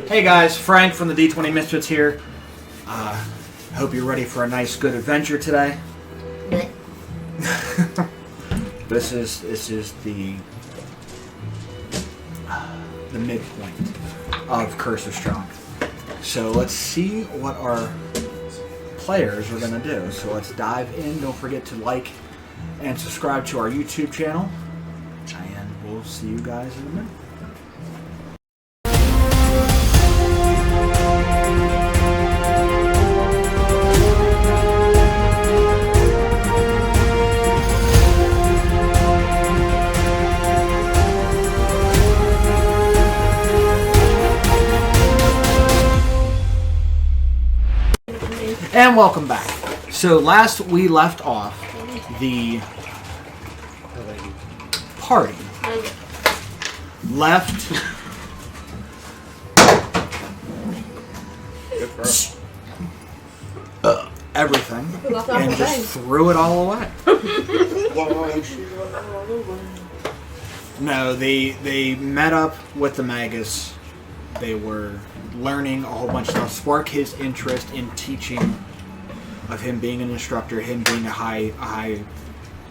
Hey guys, Frank from the D20 Misfits here. Hope you're ready for a nice, good adventure today. This is the midpoint of Curse of Strong. So let's see what our players are going to do. So let's dive in. Don't forget to like and subscribe to our YouTube channel. And we'll see you guys in a minute. And welcome back. So last we left off, the party left everything and just threw it all away. No, they met up with the Magus. They were learning a whole bunch of stuff, spark his interest in teaching, of him being an instructor, him being a high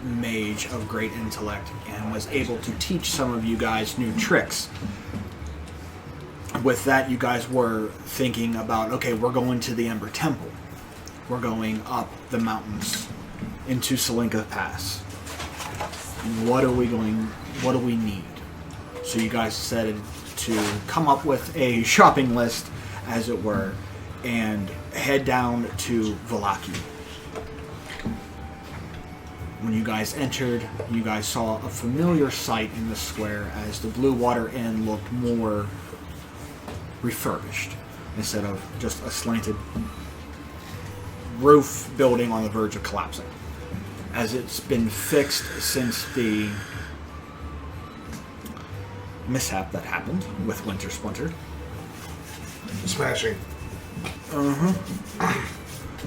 mage of great intellect, and was able to teach some of you guys new tricks. With that, you guys were thinking about, okay, we're going to the Ember Temple. We're going up the mountains into Salinka Pass. What do we need? So you guys said to come up with a shopping list, as it were, and head down to Valaki. When you guys entered, you guys saw a familiar sight in the square as the Blue Water Inn looked more refurbished instead of just a slanted roof building on the verge of collapsing, as it's been fixed since the mishap that happened with Winter Splinter. Smashing.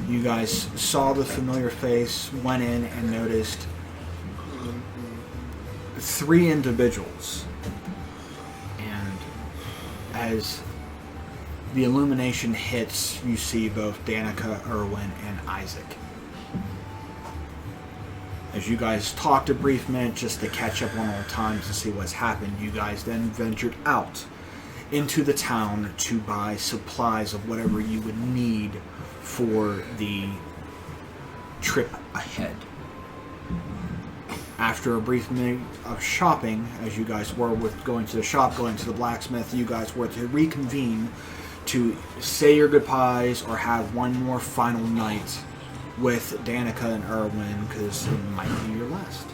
You guys saw the familiar face, went in and noticed 3 individuals. And as the illumination hits, you see both Danica, Irwin, and Isaac. As you guys talked a brief minute just to catch up on all the times to see what's happened, you guys then ventured out into the town to buy supplies of whatever you would need for the trip ahead. After a brief minute of shopping, as you guys were with going to the shop, going to the blacksmith, you guys were to reconvene to say your goodbyes or have one more final night with Danica and Irwin, because it might be your last.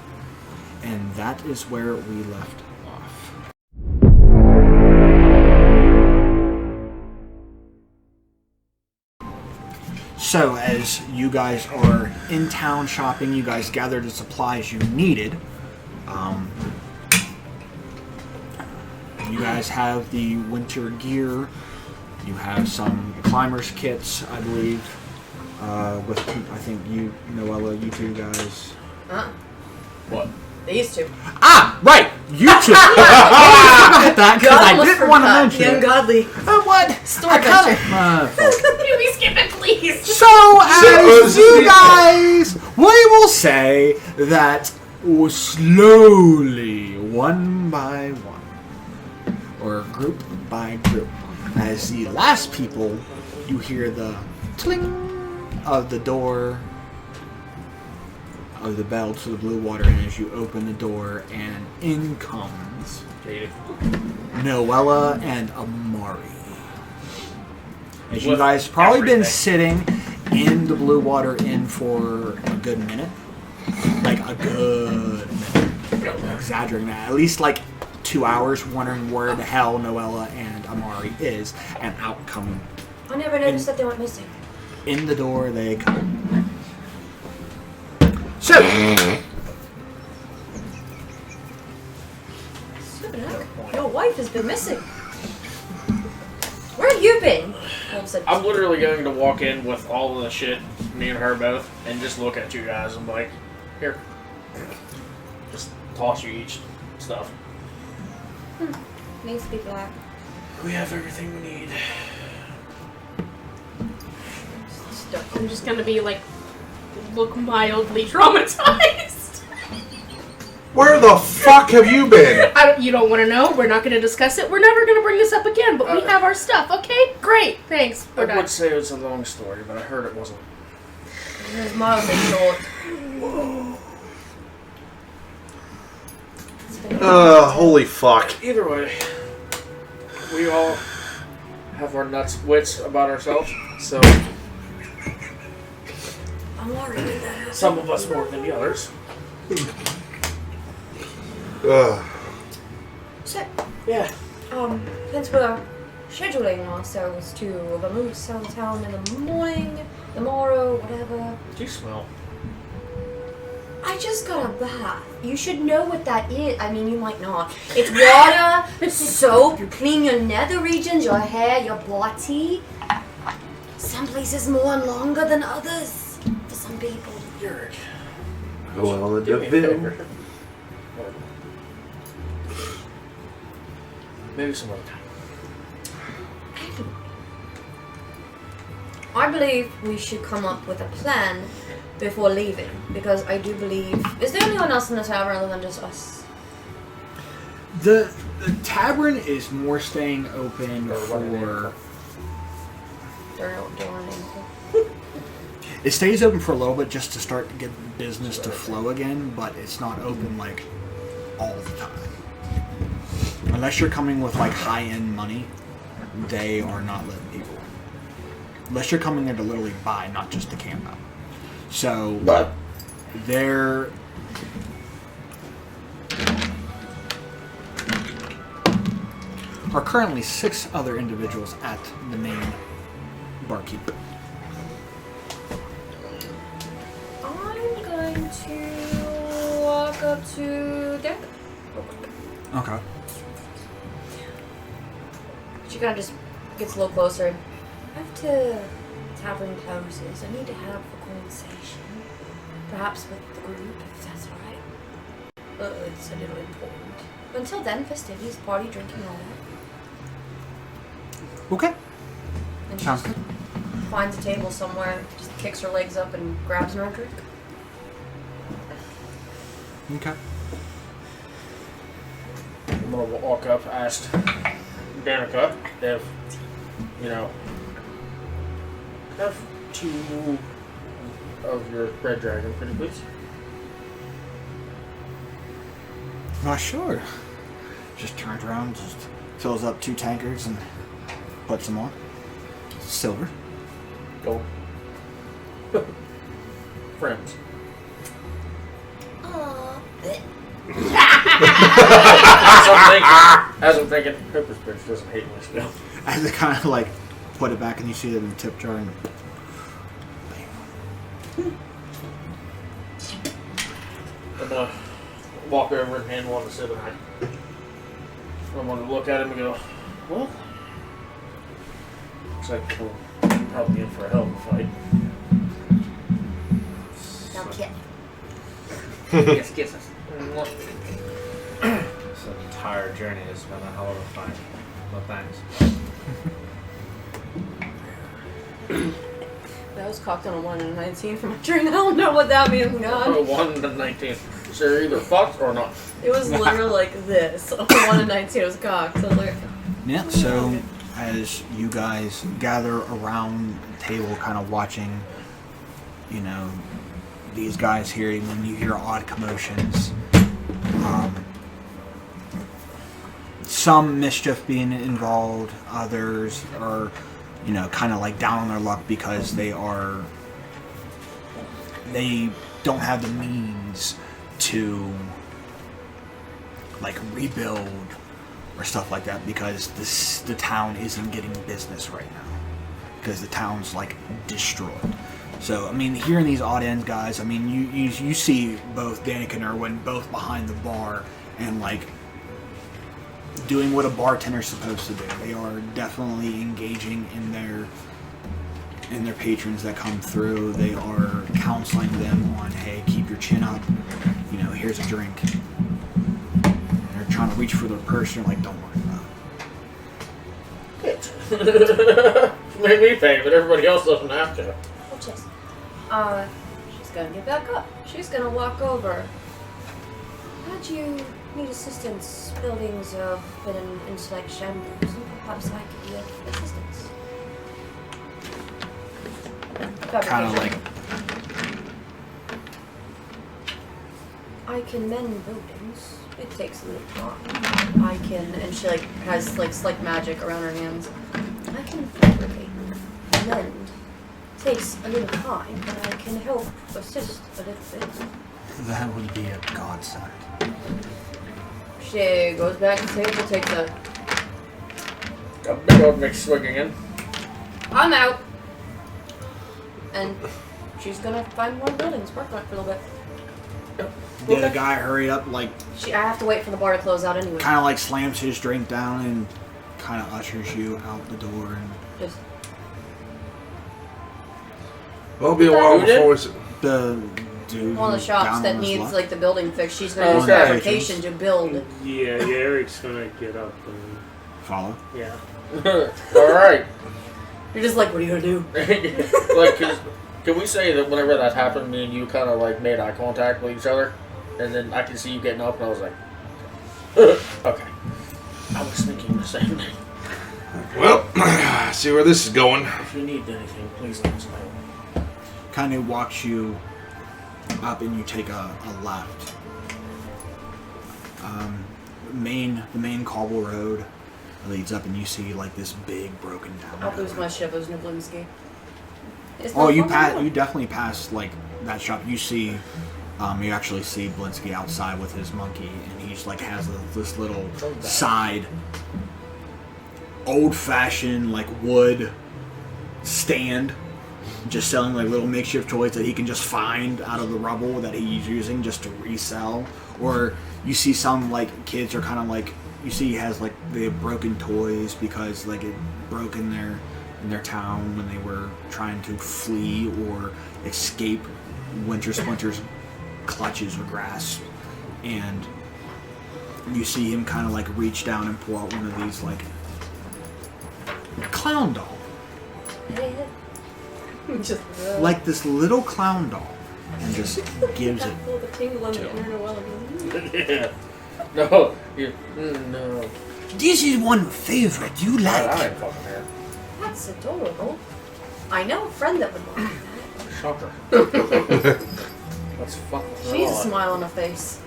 And that is where we left off. So, as you guys are in town shopping, you guys gathered the supplies you needed. You guys have the winter gear. You have some climbers kits, I believe. With, I think you, Noella, you two guys. Huh? What? These two. Ah, right! You two! I forgot that because I didn't want to mention the it. ungodly. What? Story adventure. Can we skip it, please? So, as you guys, we will say that slowly, one by one, or group by group, as the last people, you hear the cling of the door of the bell to the Blue Water Inn as you open the door, and in comes Noella and Amari. As you guys probably been sitting in the Blue Water Inn for a good minute. Like a good minute. I'm exaggerating that. At least like 2 hours wondering where the hell Noella and Amari is, and out come. I never noticed that they went missing. In the door they come. So, your wife has been missing. Where have you been? I'm literally going to walk in with all of the shit, me and her both, and just look at you guys and be like, here. Just toss you each stuff. Needs to be black. We have everything we need. I'm just gonna be like, look mildly traumatized. Where the fuck have you been? You don't want to know. We're not going to discuss it. We're never going to bring this up again. But we have our stuff. Okay, great. Thanks. We're done. would say it was a long story, but I heard it wasn't. It was mildly short. Holy fuck. Either way, we all have our wits about ourselves, so I'm worried that some of us more than the others. So, Yeah. since we're scheduling ourselves to the moose town in the morning, tomorrow, whatever. Do you smell? I just got a bath. You should know what that is. I mean, you might not. It's water, soap, you clean your nether regions, your hair, your body. Some places more and longer than others for some people. You're Well, do me a favor. Maybe some other time. I believe we should come up with a plan before leaving, because I do believe... Is there anyone else in the tavern other than just us? The tavern is more staying open for... They're not doing anything. It stays open for a little bit just to start to get business to flow again, but it's not open like all the time. Unless you're coming with like high-end money, they are not letting people. Unless you're coming there to literally buy, not just to camp out. So there are currently 6 other individuals at the main barkeep. I'm going to walk up to Derek. Okay. She kind of just gets a little closer. After tavern closes, I need to have a conversation. Perhaps with the group, if that's alright. It's a little important. But until then, festivities, party, drinking, all that. Okay. And she Sounds just good. finds a table somewhere, just kicks her legs up and grabs her drink. Okay. I'm gonna walk up, ask Danica if, have 2 of your red dragon, pretty please. Sure. Just turns around, just fills up 2 tankards and puts them on. Silver. Gold. Friends. Aww. As I'm thinking, Hooper's bitch doesn't hate me still. As they kind of like put it back and you see it in the tip jar and I'm gonna walk over and hand one to Sid and I'm gonna look at him and go, well, looks like we're probably in for a hell of a fight. Now kid. Yes, kiss us. This entire journey has been a hell of a fight. Well, thanks. That was cocked on a 1 and a 19 for my drink. I don't know what that means, God. 1 to 19. So you're either fucked or not. It was literally like this. On 1 and 19, it was cocked. So I was like, yeah. So as you guys gather around the table, kind of watching, these guys here, when you hear odd commotions, some mischief being involved, others are, kind of like down on their luck because they don't have the means to like rebuild or stuff like that because the town isn't getting business right now because the town's like destroyed. So I mean, hearing these odd ends guys, I mean you see both Danica and Erwin both behind the bar and like doing what a bartender's supposed to do. They are definitely engaging in their patrons that come through. They are counseling them on, hey, keep your chin up. Here's a drink. They're trying to reach for their purse. And you're like, don't worry about Made me pay, but everybody else doesn't have to. Watch this. She's gonna get back up. She's gonna walk over. How'd you need assistance? Buildings have been in slight shambles, and perhaps I could be of assistance. Kind of like I can mend buildings. It takes a little time. I can, and she like has like slight magic around her hands. I can fabricate, mend. Takes a little time, but I can help assist a little bit. that would be a godsend. She goes back to the table, takes a. A big old McSwigging in. I'm out. And she's gonna find more buildings, work on it for a little bit. Yeah, the guy hurry up, like I have to wait for the bar to close out anyway. kind of like slams his drink down and kind of ushers you out the door. And Just It'll be a while Who did? before it's. the dude one of the who's shops down that on his needs luck. like the building fixed. She's gonna Oh, use okay. fabrication to build. Yeah, Eric's gonna get up and Follow. yeah. Alright. You're just like, what are you gonna do? Like, can we say that whenever that happened, me and you kind of like made eye contact with each other? And then I could see you getting up, and I was like, okay. I was thinking the same thing. Well, see where this is going. If you need anything, please let us know. Kind of walks you up, and you take a left. The main cobble road leads up, and you see like this big broken down. I'll lose road. my Shivas Niblinski. Oh, you definitely passed like that shop. You see, you actually see Blinsky outside with his monkey, and he's like has this little side, old-fashioned like wood stand, just selling like little makeshift toys that he can just find out of the rubble that he's using just to resell. Or you see some like kids are kind of like you see he has like they have broken toys because like it broke in their town when they were trying to flee or escape Winter Splinter's clutches or grasp. And you see him kind of like reach down and pull out one of these like clown doll, Just like this little clown doll, and just gives it. feel the tingle in the inner Noel again. Yeah. No. No. This is one favorite. You I like it? ain't fucking here. That's adorable. I know a friend that would want that. Shocker. Let's fuck with She's a smile on her face.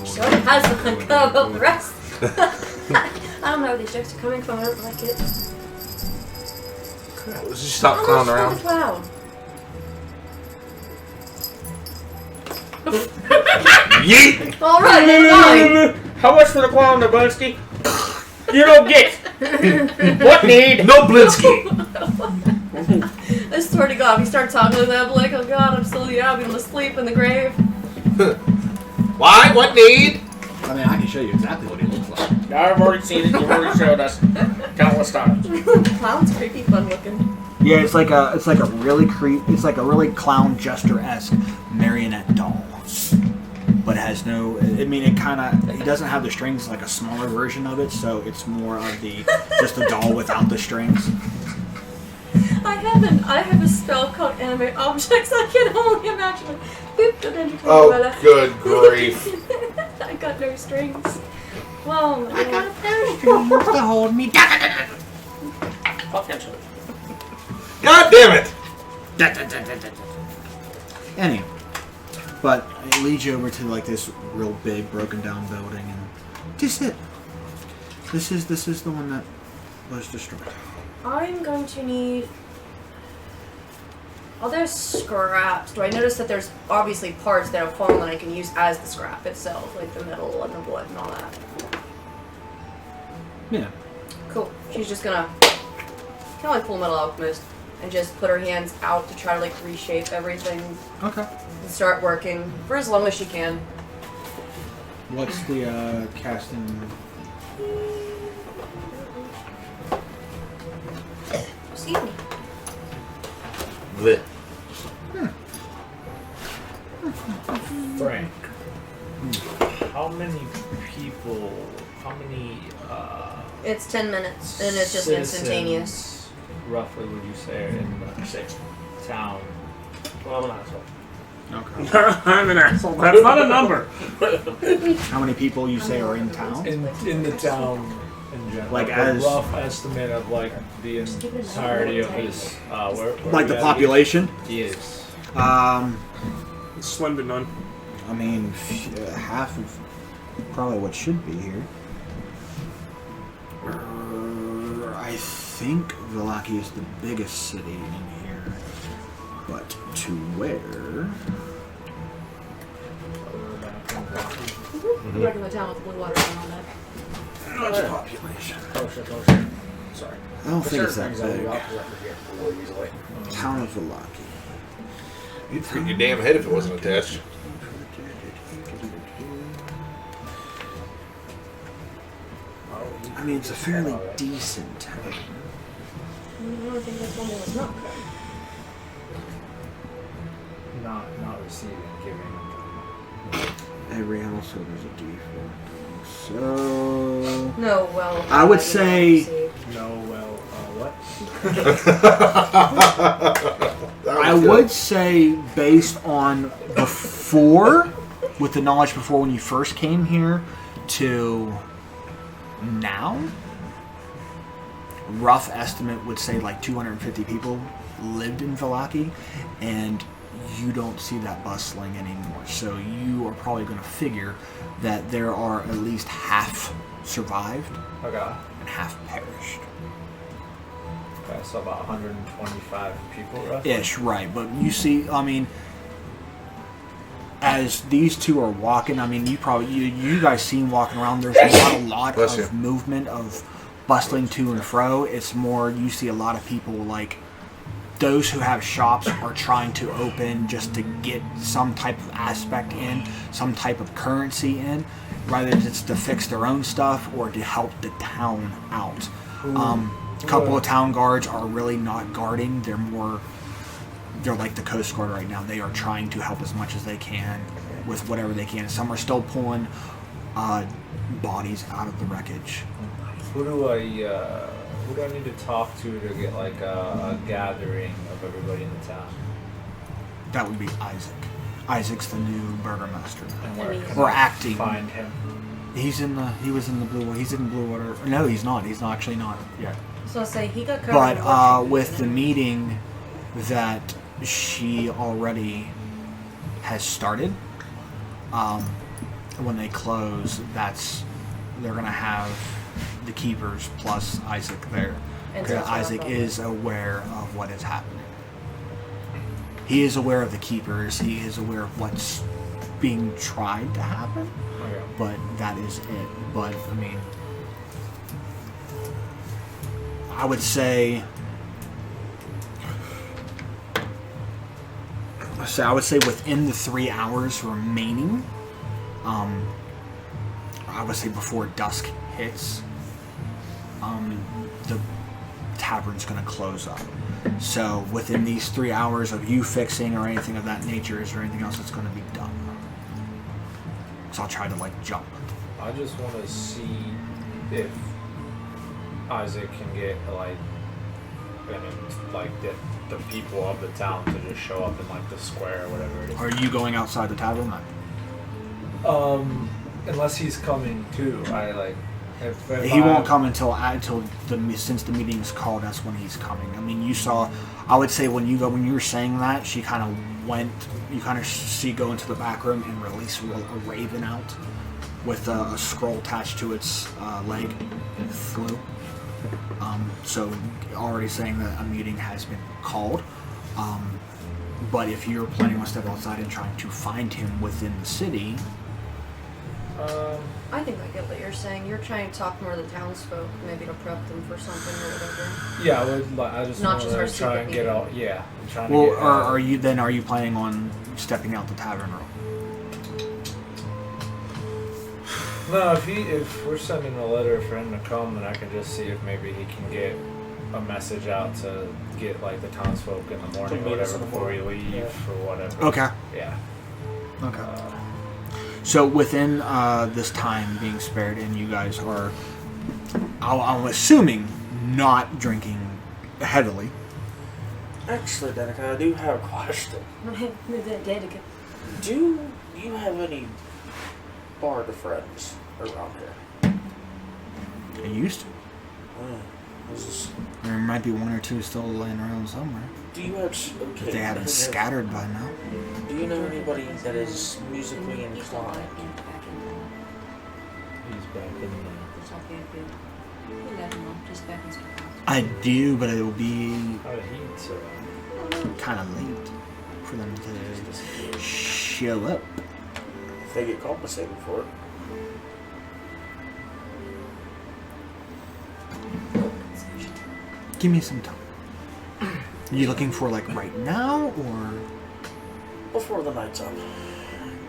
She already has one. How about the rest? I don't know where these jokes are coming from. I don't like it. Let's just stop How clowning much around. for the clown? Yeet! Alright, then fine. How much for the clown, Nabunski? You don't get. What need? No Blinsky! I swear to God, if you start talking to them, like, oh God, I'm still in the abbey, I'm asleep in the grave. Why? What need? I mean, I can show you exactly what he looks like. I've already seen it. You've already showed us countless times. The clown's creepy fun looking. Yeah, it's like a really clown jester-esque marionette doll, but it has no. I mean, it doesn't have the strings. It's like a smaller version of it, so it's more of the just a doll without the strings. I have a spell called Animate Objects. I can only imagine it. Oh, good grief. I got no strings. Well, I got a pair of strings to hold me. Fuck him. God damn it! Anyway, but it leads you over to like this real big broken down building, and this is the one that was destroyed. I'm going to need other scraps. Do I notice that there's obviously parts that have fallen that I can use as the scrap itself, like the metal and the wood and all that? Yeah. Cool. She's just gonna kind of like Full Metal Alchemist and just put her hands out to try to like reshape everything Okay. and start working for as long as she can. What's the casting? Excuse me. Bleh. Frank, how many people, It's 10 minutes, and it's just instantaneous. Citizens, roughly, would you say, are in the town? Well, I'm an asshole. Okay. I'm an asshole. That's not a number. How many people you say are in town? In the town in general. Like a as- rough estimate of like the entirety of this. Where Like the population? Yes. It's slim to none. I mean, half of probably what should be here. I think Vallaki is the biggest city in here, but to where? Regular town with blue water and all that. Much population. Oh shit. Sorry. I don't think it's that Certain things I leave big. out 'cause I forget really easily. Town of Vallaki. You'd forget your damn head if it wasn't attached. I mean, it's a fairly decent town. I don't think this one was not. Not receiving, giving. Every household is a default. So No, well. I would say- No, well, what? I would say, based on before, with the knowledge before when you first came here to now, rough estimate would say like 250 people lived in Vallaki, and you don't see that bustling anymore. So you are probably going to figure that there are at least half survived Okay. and half perished. Okay, so about 125 people, roughly. Ish, right. But you see, I mean, as these two are walking, I mean, you guys see them walking around. There's not a lot Bless of you. movement of bustling to and fro. It's more, you see a lot of people like those who have shops are trying to open just to get some type of aspect in, some type of currency in, whether it's to fix their own stuff or to help the town out. A couple of town guards are really not guarding. They're like the Coast Guard right now. They are trying to help as much as they can with whatever they can. Some are still pulling bodies out of the wreckage. Who do I need to talk to get like a gathering of everybody in the town? That would be Isaac. Isaac's the new burgomaster. And where can Or I acting. find him? He was in the Blue Water. He's in Blue Water. No, he's not. He's not actually not yet. So I say he got covered. But in what she with was the in. meeting that she already has started, when they close, they're gonna have the keepers plus Isaac there. And Because so Isaac is aware of what is happening. He is aware of the keepers. He is aware of what's being tried to happen. Okay. But that is it. But I mean, I would say within the 3 hours remaining, I would say before dusk hits, the tavern's going to close up. So within these 3 hours of you fixing or anything of that nature, is there anything else that's going to be done? So I'll try to like jump. I just want to see if Isaac can get the people of the town to just show up in like the square or whatever it is. Are you going outside the tavern? Unless he's coming too. He won't come until since the meeting is called. That's when he's coming. I mean, you saw. I would say when you were saying that, she kind of went. You kind of see go into the back room and release a raven out with a scroll attached to its leg. It flew. So already saying that a meeting has been called. But if you're planning on stepping outside and trying to find him within the city. I think I get what you're saying. You're trying to talk more to the townsfolk, maybe to prep them for something or whatever. Yeah, I just Not want just our to try secret and get meeting. out. Yeah, I'm trying Well, to get. are you planning on stepping out the tavern room? No, if we're sending a letter for him to come, then I can just see if maybe he can get a message out to get like the townsfolk in the morning or meet us whatever in the before we morning. leave or whatever. Okay. Yeah. Okay. So within this time being spared, and you guys are I'm assuming not drinking heavily. Actually, Danica, I do have a question. Do you have any bard friends around here? I used to. There might be one or two still laying around somewhere. Do you have... If they haven't scattered by now. Do you know anybody that is musically inclined? He's back in the... I do, but it will be How did he survive? kind of late for them to show up. If they get compensated for it. Give me some time. Are you looking for like right now or Before the night's up.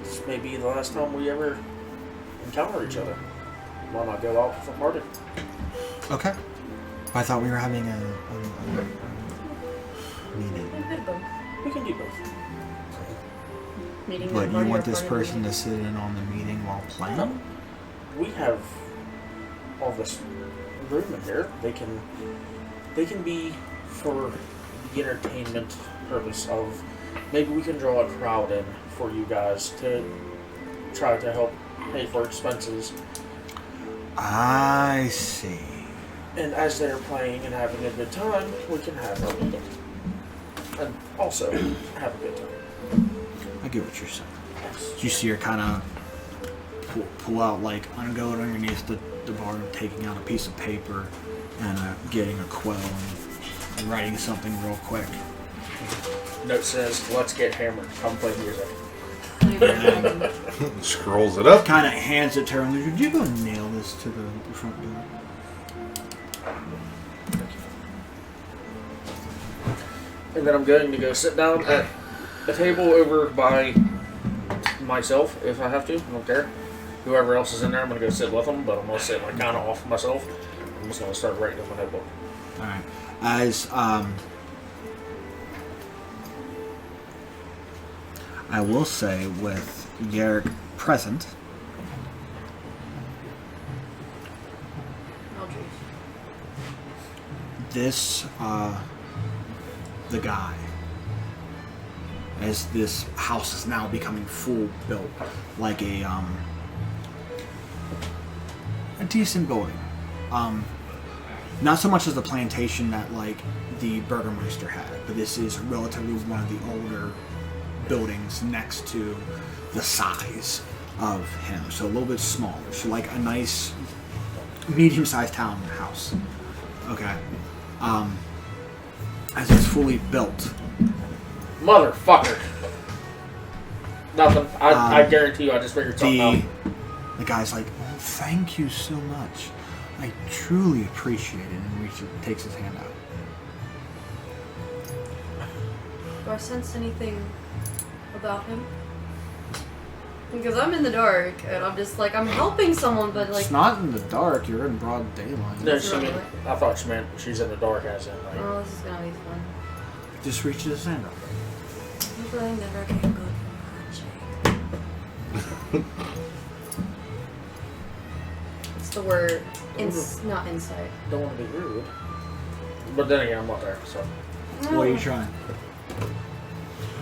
This may be the last time we ever encounter each other. Why not go out for a party? okay? I thought we were having a meeting. We can do both. Meeting But them you party want or this party person meeting. to sit in on the meeting while playing? We have all this room in here. They can be for the entertainment purpose of maybe we can draw a crowd in for you guys to try to help pay for expenses. I see. And as they're playing and having a good time, we can have our meeting. And also have a good time. I get what you're saying. You see her kind of pull out, like, go underneath the bar, taking out a piece of paper and getting a quill and writing something real quick. Note says, let's get hammered. Come play music. Scrolls it up. Kind of hands it to her and goes, "Would you go nail this to the front door?" And then I'm going to go sit down at a table over by myself if I have to. I don't care. Whoever else is in there, I'm going to go sit with them, but I'm going to sit like kind of off myself. I'm just going to start writing in my notebook. All right. As I will say, with Garrick present, this the guy, as this house is now becoming full built, like a decent building. Not so much as the plantation that like the Burgermeister had, but this is relatively one of the older buildings next to the size of him, so a little bit smaller, so like a nice medium-sized townhouse. Okay. As it's fully built. Motherfucker. Nothing. I guarantee you I just figured something out. The guy's like, "Oh, thank you so much. I truly appreciate it," and takes his hand out. Do I sense anything about him? Because I'm in the dark, and I'm just like, I'm helping someone, but like... It's not in the dark, you're in broad daylight. No, she meant, I thought she meant she's in the dark as in like... Oh, this is gonna be fun. Just reach his hand up. People never can go for handshake. It's the word, not insight. Don't want to be rude. But then again, I'm not there, so... What are you trying?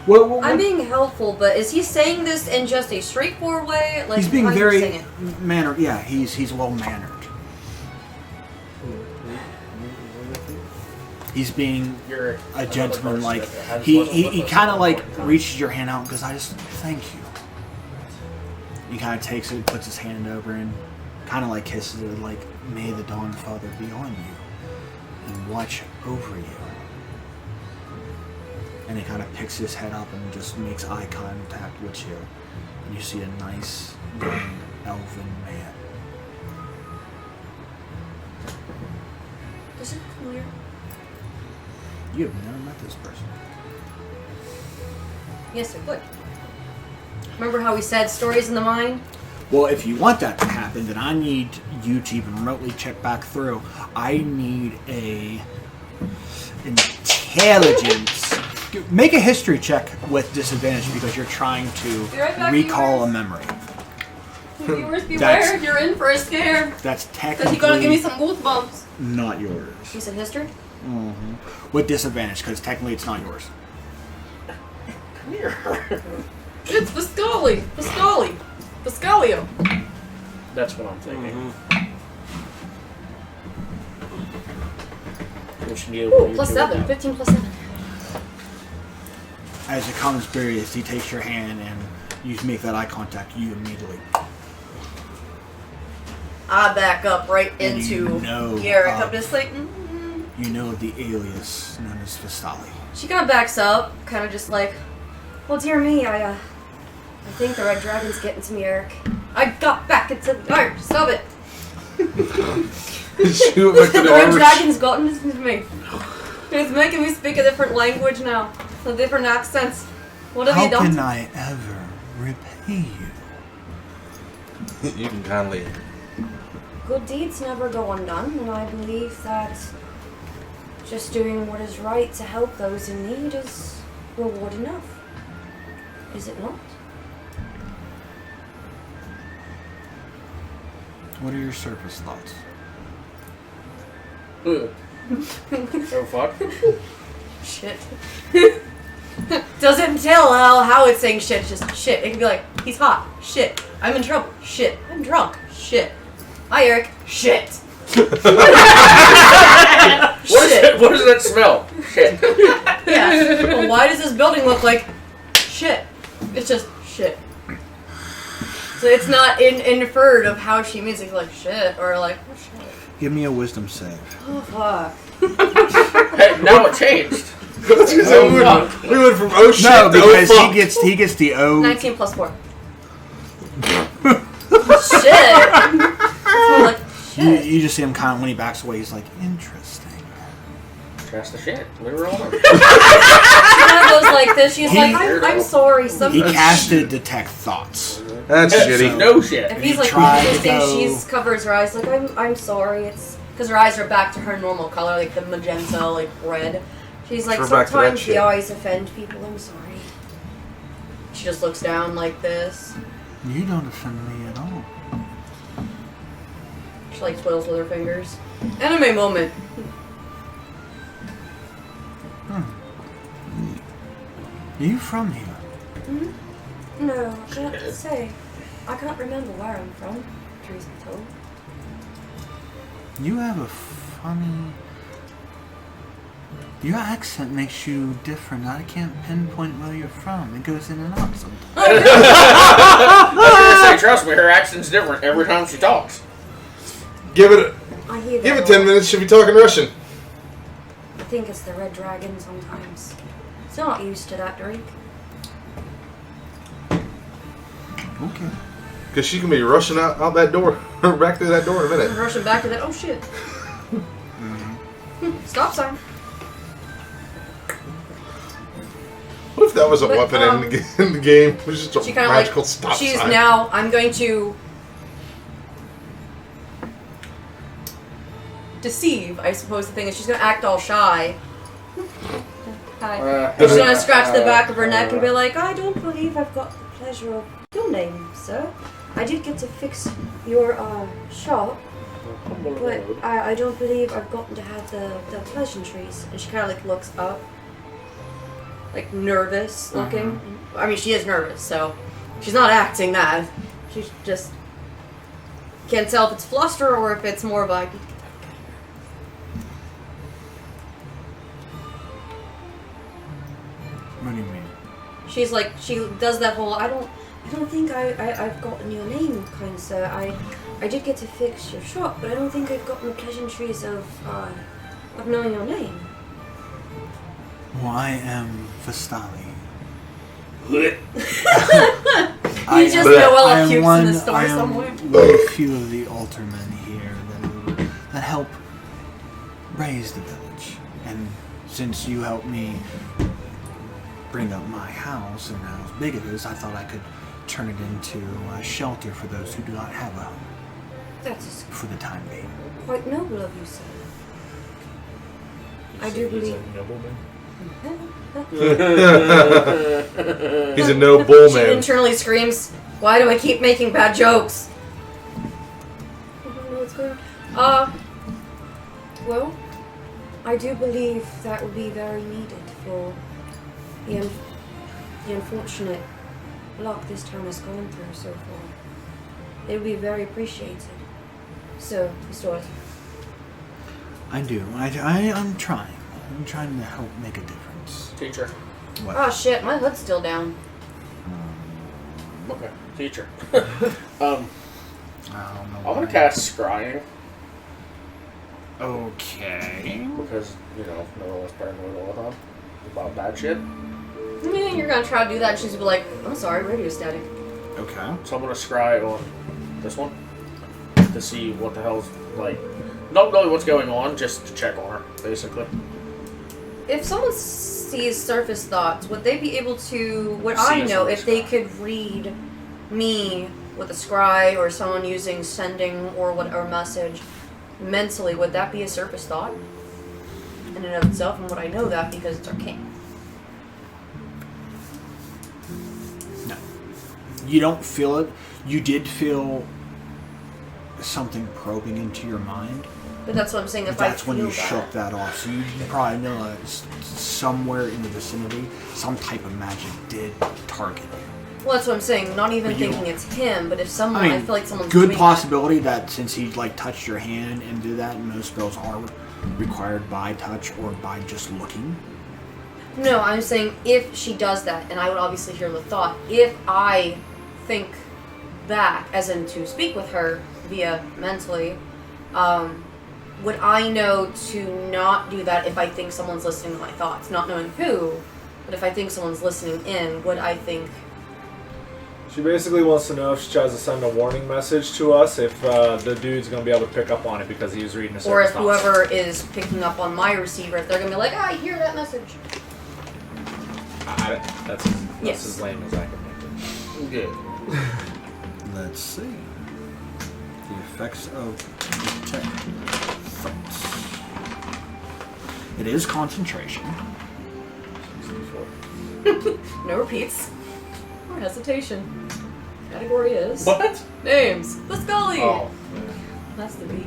What? I'm being helpful, but is he saying this in just a straightforward way? Like, He's being how you very saying it? mannered. Yeah, he's well mannered. He's being You're a gentleman. another Like person that has he wasn't kind of like with us. reaches your hand out and goes, "I just thank you." He kind of takes it, puts his hand over, and kind of like kisses it, like, "May the Dawn Father be on you and watch over you." And he kind of picks his head up and just makes eye contact with you. And you see a nice, young, elven man. Does it look familiar? You have never met this person. Yes, it would. Remember how we said stories in the mind? Well, if you want that to happen, then I need you to even remotely check back through. I need a intelligence. Make a history check with disadvantage because you're trying to Be right back, recall a viewers. memory. Viewers beware, That's- you're in for a scare. That's Because technically you're gonna give me some goosebumps. not yours. You said history? With disadvantage, because technically it's not yours. Come here. It's Viscali. Viscalio. That's what I'm thinking. Which Neil will Ooh, plus do 7. without. 15 plus 7. As a common spirit, he takes your hand and you make that eye contact, you immediately. I back up right And into you know, Eric. I'm just like, You know the alias known as Vistali. She kind of backs up, kind of just like, well, dear me, I think the red dragon's getting to me, Eric. I got back into the dark. Stop it. Shoot back to The the red arch. dragon's gotten to me. It's making me speak a different language now, with different accents. What have How you done? can I ever repay you? You can kindly. Good deeds never go undone, and I believe that just doing what is right to help those in need is reward enough. Is it not? What are your surface thoughts? Oh fuck. Shit. Doesn't tell how it's saying shit, it's just shit. It can be like, he's hot, shit. I'm in trouble, shit. I'm drunk, shit. Hi, Eric, shit. What does that smell? Shit. Yeah. Well, why does this building look like shit? It's just shit. So it's not inferred of how she means it, like shit or like oh shit. Give me a wisdom save. Oh fuck. Hey, now it changed. We went from oh shit No, to because oh fuck. he gets the O. 19 plus 4. Shit. It's more like shit. You just see him kind of when he backs away. He's like, interesting. That's the shit. We were on. She kind of goes like this. She's He- like, I'm sorry. He Some casted detect thoughts. That's shitty. No shit. if he's he like tried to resisting, go- she's covers her eyes. Like I'm sorry. It's because her eyes are back to her normal color, like the magenta, like red. She's like We're back to that sometimes shit. the eyes offend people. I'm sorry. She just looks down like this. You don't offend me at all. She like twiddles with her fingers. Anime moment. Are you from here? No, I can't say. I can't remember where I'm from. Truth be told. You have a funny. Your accent makes you different. I can't pinpoint where you're from. It goes in and out sometimes. I was gonna say, trust me, her accent's different every time she talks. Give it I hear give that it 10 minutes. She'll be talking Russian. I think it's the red dragon sometimes. It's not used to that drink. Okay. Because she can be rushing out that door, back through that door in a I'm minute. rushing back to that. Oh shit. Stop sign. What if that was a But, weapon in the game? It was just She a kind of magical like. stop She's sign. now. I'm going to deceive. I suppose the thing is she's gonna act all shy. Hi. She's gonna scratch the back of her neck and be like, I don't believe I've got the pleasure of your name, sir. I did get to fix your shop, but I don't believe I've gotten to have the pleasantries. And she kind of like looks up, like nervous looking. I mean, she is nervous, so she's not acting that. She's just can't tell if it's fluster or if it's more of a. What do you mean? She's like she does that whole I don't think I've gotten your name, kind sir. I did get to fix your shop, but I don't think I've gotten the pleasantries of knowing your name. Well, I am Vistali. He's just Noella am pukes one, in the store I am somewhere. one of a few of the altarmen here that help raise the village. And since you helped me bring up my house and how big it is, I thought I could turn it into a shelter for those who do not have a home That's for the time being. quite noble of you, sir. I do He's believe. a nobleman. He's a no bull She man. internally screams, "Why do I keep making bad jokes?" Well, I do believe that would be very needed for the unfortunate luck this town has gone through so far. It would be very appreciated. So, Mr. I do. I'm trying. I'm trying to help make a difference. Teacher. What? Oh shit, my hood's still down. Okay. Teacher. I don't know. I'm gonna cast scrying Okay. because no one was paranoid all the time about bad shit. You're gonna try to do that and she's gonna be like, I'm sorry, radio static. Okay. So I'm gonna scry on this one to see what the hell's like. Not really what's going on, just to check on her, basically. If someone sees surface thoughts, would they be able to, would See I a know surface if they thought. could read me with a scry or someone using sending or whatever message mentally, would that be a surface thought in and of itself? And would I know that because it's arcane? No. You don't feel it. You did feel something probing into your mind. But that's what I'm saying, if That's I when feel you shook that off. So you probably know that somewhere in the vicinity, some type of magic did target you. Well, that's what I'm saying, not even But you thinking don't- it's him, but if someone, I feel like someone's good doing possibility that since he touched your hand and did that, and most spells are required by touch or by just looking. that. No, I'm saying if she does that, and I would obviously hear the thought, if I think back, as in to speak with her via mentally, would I know to not do that if I think someone's listening to my thoughts? Not knowing who, but if I think someone's listening in, would I think... She basically wants to know if she tries to send a warning message to us, if the dude's going to be able to pick up on it because he was reading a certain Or if thoughts. whoever is picking up on my receiver, if they're going to be like, I hear that message. That's Yes. as lame as I can make it. Good. Let's see. The effects of detect thoughts. It is concentration. No repeats. Or hesitation. Category is... What? Names. The Scully. Oh. That's the beat.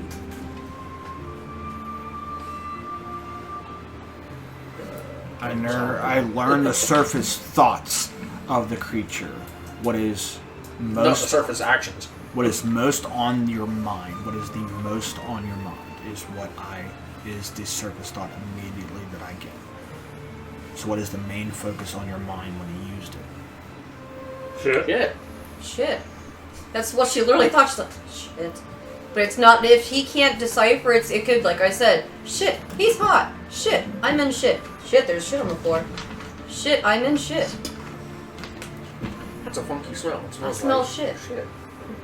I learn the surface thoughts of the creature. What is Not the most surface actions. what is most on your mind? What is the most on your mind is is the surface thought immediately that I get. So what is the main focus on your mind when you used it? Shit. Yeah. Shit. That's what she literally thought. She's like, shit. But it's not, if he can't decipher, it could, like I said, shit, he's hot. Shit, I'm in shit. Shit, there's shit on the floor. Shit, I'm in shit. That's a funky smell. It smells smell like shit. Shit.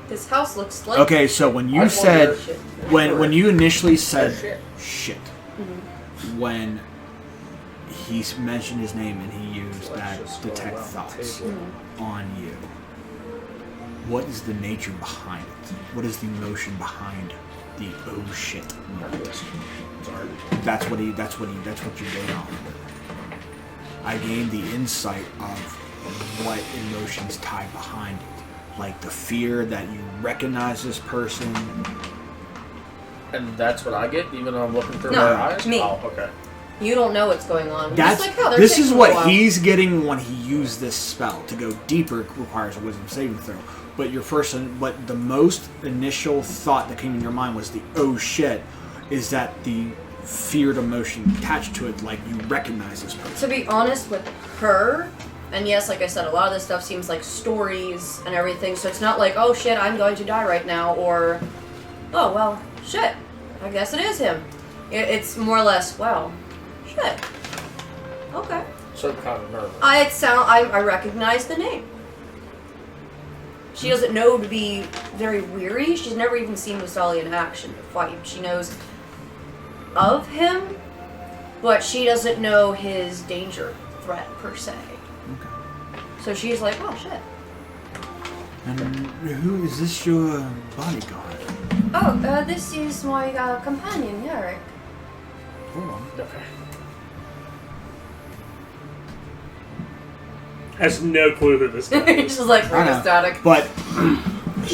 This house looks like Okay, so when you I said wonder- shit. when you initially said shit. shit, Mm-hmm. when he mentioned his name and he used Let's that just go detect around the thoughts table. on you, what is the nature behind it? What is the emotion behind the oh shit? Sorry. That's what you gain off of it. I gained the insight of what emotions tie behind it, like the fear that you recognize this person. And that's what I get, even though I'm looking through No, her eyes? me. Oh, okay. You don't know what's going on. That's Just like how they're this is taking a what while. he's getting when he used this spell. To go deeper requires a wisdom saving throw. But but the most initial thought that came in your mind was the oh shit, is that the feared emotion attached to it, like you recognize this person. To be honest with her, and yes, like I said, a lot of this stuff seems like stories and everything, so it's not like, oh shit, I'm going to die right now, or, oh well, shit, I guess it is him. It's more or less, wow, shit, okay. So kind of nervous. I recognize the name. She doesn't know to be very weary. She's never even seen Masali in action to fight. She knows of him, but she doesn't know his danger threat per se. Okay. So she's like, oh shit. And who is this? Your bodyguard? Oh, this is my companion, Eric. Hold on. Okay. Has no clue who this guy He's is. just like I know. static. But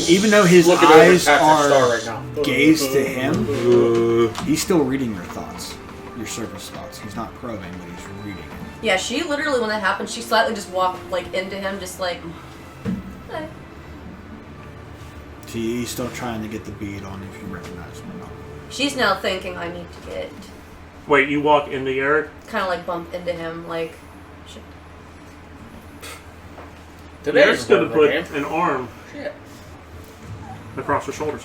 even though his Looking over eyes at Patrick's star are right now. gazed to him, he's still reading your thoughts, your surface thoughts. He's not probing, but he's reading. Yeah, she literally, when that happened, she slightly just walked like into him, just like. Hey. He's still trying to get the bead on if you recognize him or not. She's now thinking I need to get Wait, you walk into Eric? kind of like bump into him, like. Shit. Eric's going to one put of the an arm Shit. across her shoulders.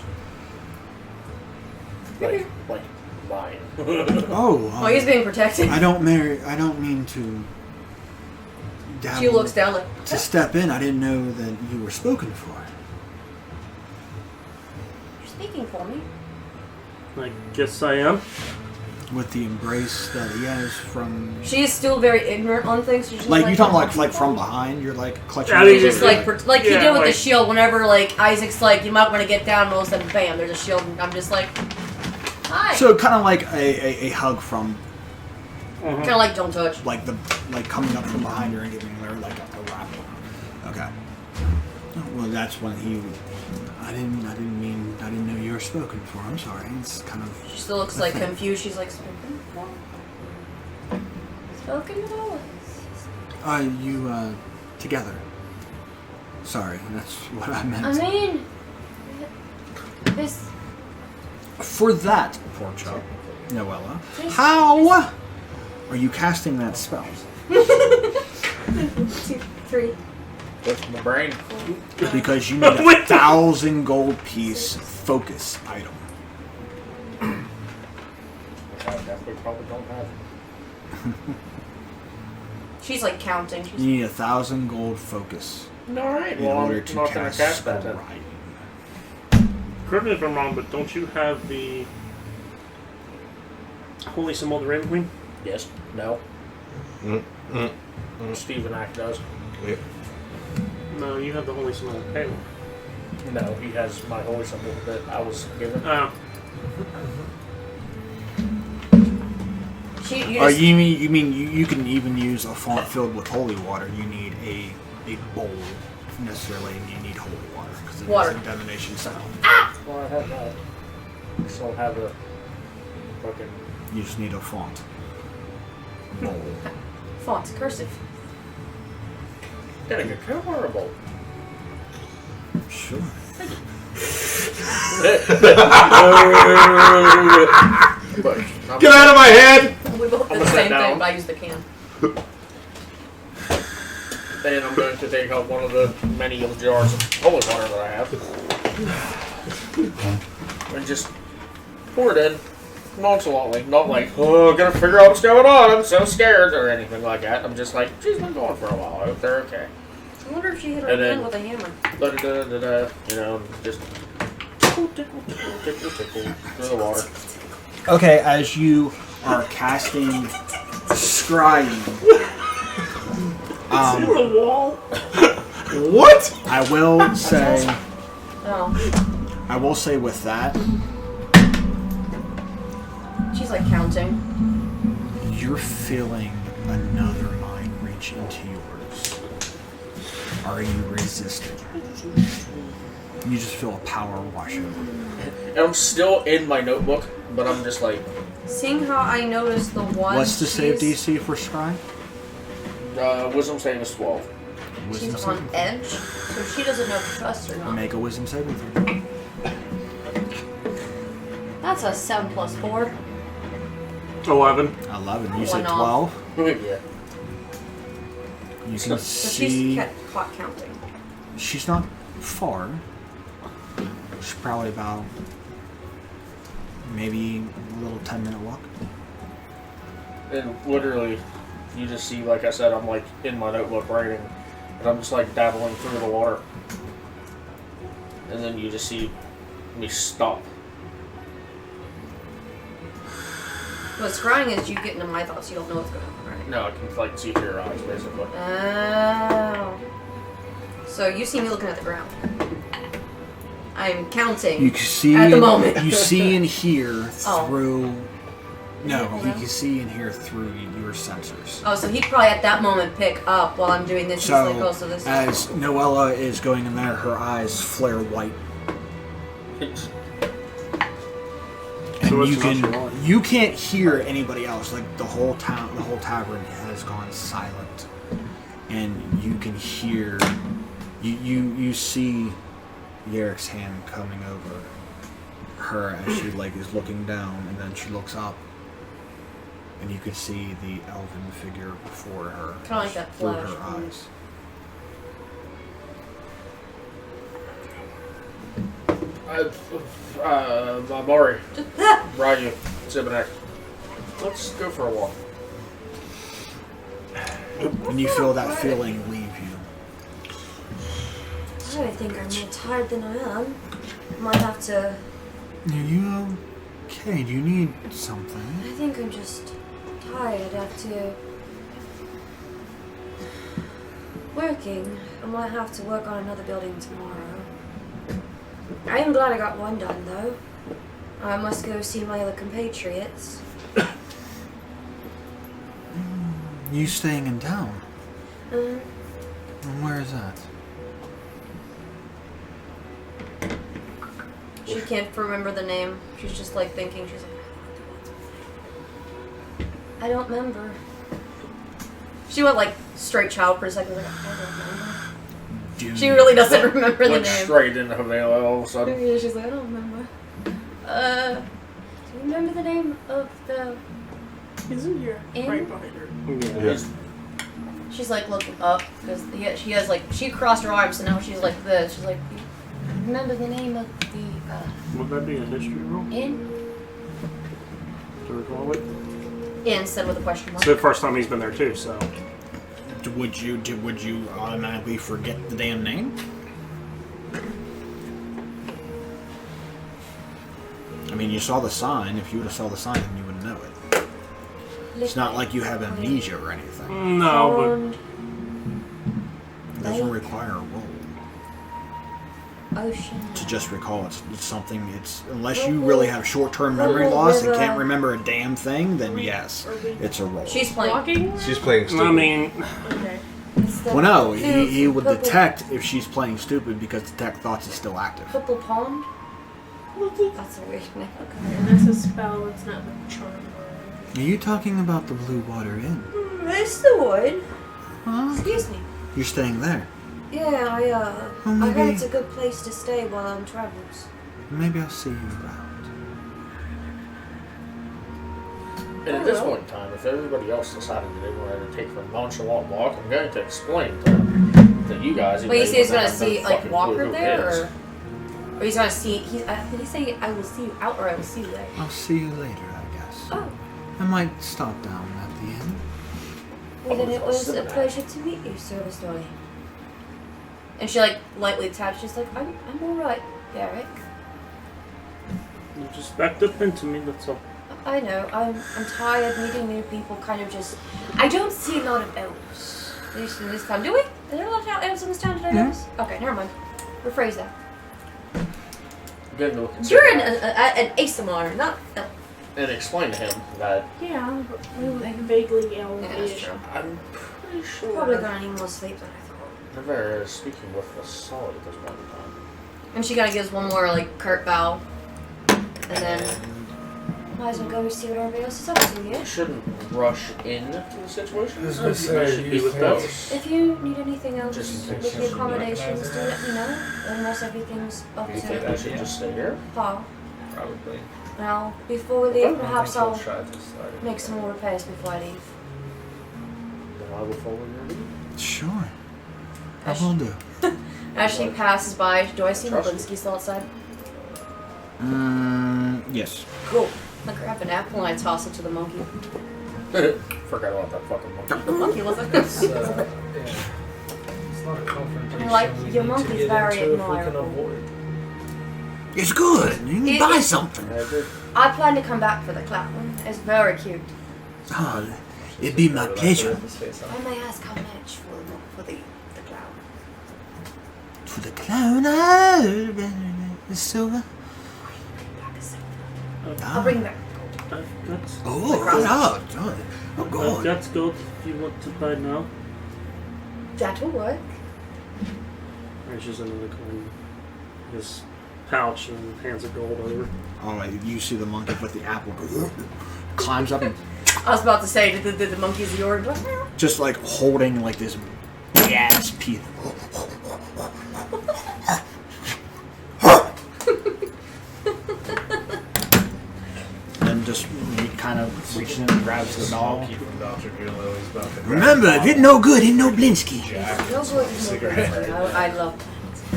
Like mine. Oh, Oh, he's being protected. I don't mean to. Dabble, She looks down like. to step in. I didn't know that you were spoken for. You're speaking for me. I guess I am. With the embrace that he has from. She's still very ignorant on things. She's just Like you talking like from behind? You're like clutching. I her mean, She's just like he Yeah, did with the like- shield. Whenever like Isaac's like, you might want to get down, and all of a sudden, bam, there's a shield, and I'm just like, hi. So kind of like a hug from Kind of like don't touch. like coming up from behind her and giving her like a wrap. Okay. Well, that's when he. I didn't know you were spoken for. I'm sorry. It's kind of. She still looks like confused. She's like, spoken for? Spoken at all? You together. Sorry, that's what I meant. I mean, this. For that, pork chop, Noella, how are you casting that spell? 2, 3. That's my brain. Because you need a 1,000 gold piece focus item. I definitely probably don't have. She's like counting. She's You need 1,000 gold focus Alright, in well, order I'm to not gonna cast cast that then. Scribe. Correct me if I'm wrong, but don't you have the Holy Symbol of the Raven Queen? Yes. No. Steven Act does. Yeah. No, you have the Holy Symbol of Pale. No, he has my holy symbol that I was given. Oh. you Oh, just, you mean you can even use a font filled with holy water. You need a bowl necessarily, and you need holy water because it Water. is a divination spell. Well, I have that. I still have a fucking. You just need a font bowl. Font's cursive. Getting a horrible. Sure. But Get out of my head! We both did gonna the sit same down. thing, but I used the can. then I'm going to take out one of the many jars of holy water that I have and just pour it in nonchalantly. Not like, oh, I gotta figure out what's going on. I'm so scared or anything like that. I'm just like, she's been going for a while. I hope they're okay. I wonder if she hit her And then- hand with a hammer. Da-da-da-da-da, you know, just tickle, tickle, tickle, tickle, tickle through the water. Okay, as you are casting scrying, What? I will say Oh. with that, She's like counting. you're feeling another mind reach into yours. Are you resisting? You just feel a power wash over you. And I'm still in my notebook, but I'm just like, Seeing how I noticed the one. What's the save she's- DC for scry? wisdom save is 12. Wisdom She's on saving edge, so she doesn't know if to trust or throw. not. Make a wisdom saving throw. That's a 7 plus 4. 11. 11. You said One off. 12. Yeah. You can So see she's caught counting. she's not far. She's probably about maybe a little 10-minute walk. And literally, you just see, like I said, I'm like in my notebook writing, and I'm just like dabbling through the water. And then you just see me stop. But scrying is you get into my thoughts, you don't know what's going on, right? No, I can like see through your eyes, basically. Oh. So you see me looking at the ground. I'm counting. You can see At the moment. you see and hear Oh. through No, Hold he on. can see and hear through your sensors. Oh, so he'd probably at that moment pick up while I'm doing this. He's like, So, oh, so this. as Noella is going in there, her eyes flare white. And So what's you the nonchalant? you can't hear anybody else. Like the whole town, the whole tavern has gone silent, and you can hear. You see Yarrick's hand coming over her as she like is looking down, and then she looks up, and you can see the elven figure before her Kind of like that through flash. her eyes. Maury, Ryu, Zibanek. Let's go for a walk. And you feel that feeling leave you. I think I'm more tired than I am. Might have to. Are you okay? Do you need something? I think I'm just tired after working. I might have to work on another building tomorrow. I am glad I got one done, though. I must go see my other compatriots. You staying in town? Um, And where is that? she can't remember the name. She's just like thinking. She's like, I don't remember. She went like straight child for a second. Like, I don't remember. Dude. She really doesn't remember the Went name. straight into Havana all of a sudden. Yeah, she's like, I don't remember. Do you remember the name of the Isn't here? inn? Right behind her. Yeah. She's like looking up because she has like she crossed her arms, so now she's like this. She's like, remember the name of the Would that be a history roll inn? to recall it? Inn said with a question mark. It's the first time he's been there too, so. Would you automatically forget the damn name? I mean, you saw the sign. If you would have saw the sign, then you would know it. It's not like you have amnesia or anything. No, It doesn't require a roll Ocean. to just recall. It's something. It's unless you really have short-term memory loss and can't remember a damn thing, then yes, it's a roll. She's playing. Walking? She's playing but stupid. I mean, Okay. It's the Well, no, he would purple- detect if she's playing stupid because detect thoughts is still active. Purple pond. That's a weird name. And that's a spell, it's not the charm. Are you talking about the Blue Water Inn? It's the wood. Huh? Excuse me. You're staying there. Yeah, Well, I heard maybe- it's a good place to stay while on travels. Maybe I'll see you around. And at this point in time, if everybody else decided that they wanted to take a nonchalant walk, I'm going to explain to you guys. Wait, you they see he's would gonna have no see like fucking Walker clue who there, it is. or he's gonna see? Did he say I will see you out, or I will see you there? I'll see you later, I guess. Oh, I might stop down at the inn. well, then it was a Cinnamon. pleasure to meet you, Service Story. And she like lightly taps. She's like, I'm all right, Derek. you just backed up into me, that's all. I know. I'm tired meeting new people. Kind of just. I don't see a lot of elves this time. Do we? Are there a lot of elves in this town today? Yeah. Okay, never mind. Rephrase that. Good to You're an ASMR, not elf. and explain to him that Yeah, but we were vaguely Yeah, that's elvish. true. I'm pretty sure Probably gonna need more sleep than I thought. never speaking with the solid at this point in time. And she kind of gives one more like curt bow, and then might as well go see what everybody else is up to. You Yeah. shouldn't rush into the situation. I was You gonna say, should be you with think- those. If you need anything else Just in case with the something accommodations, do recognizes let me know. Unless everything's up You think I to should just stay here? par. Probably. Now, before we leave, I don't perhaps think I'll he'll try to start it. make some more repairs before I leave. Then I will follow your lead. Sure. I Ash- will do. As she passes by, do I see Trust me. Nolinsky still outside? Yes. Cool. I grab an apple and I toss it to the monkey. Forgot about that fucking monkey. The monkey wasn't. It's, yeah. It's not a confrontation. Like, we your need to monkey's get very into if we can admirable. avoid. It's good. You can It- buy something. I plan to come back for the clown. It's very cute. Oh, it'd be my pleasure. His face on. I may ask how much for the clown. For the clown, oh, the silver. Back a second. Ah. I'll bring back. That's Oh, God. Oh, I've God. got gold if you want to buy now. That'll work. Reaches into the coin, his pouch, and hands a gold over. Oh, you see the monkey with the apple go, climbs up and I was about to say, did the monkeys yours? just like holding like this big ass piece. And just he kind of reaches in and grabs the doll. Smokey from Dr. Doolittle's about to grab Remember, the if it no good, it no Blinsky. Jack, No good. cigarette. I love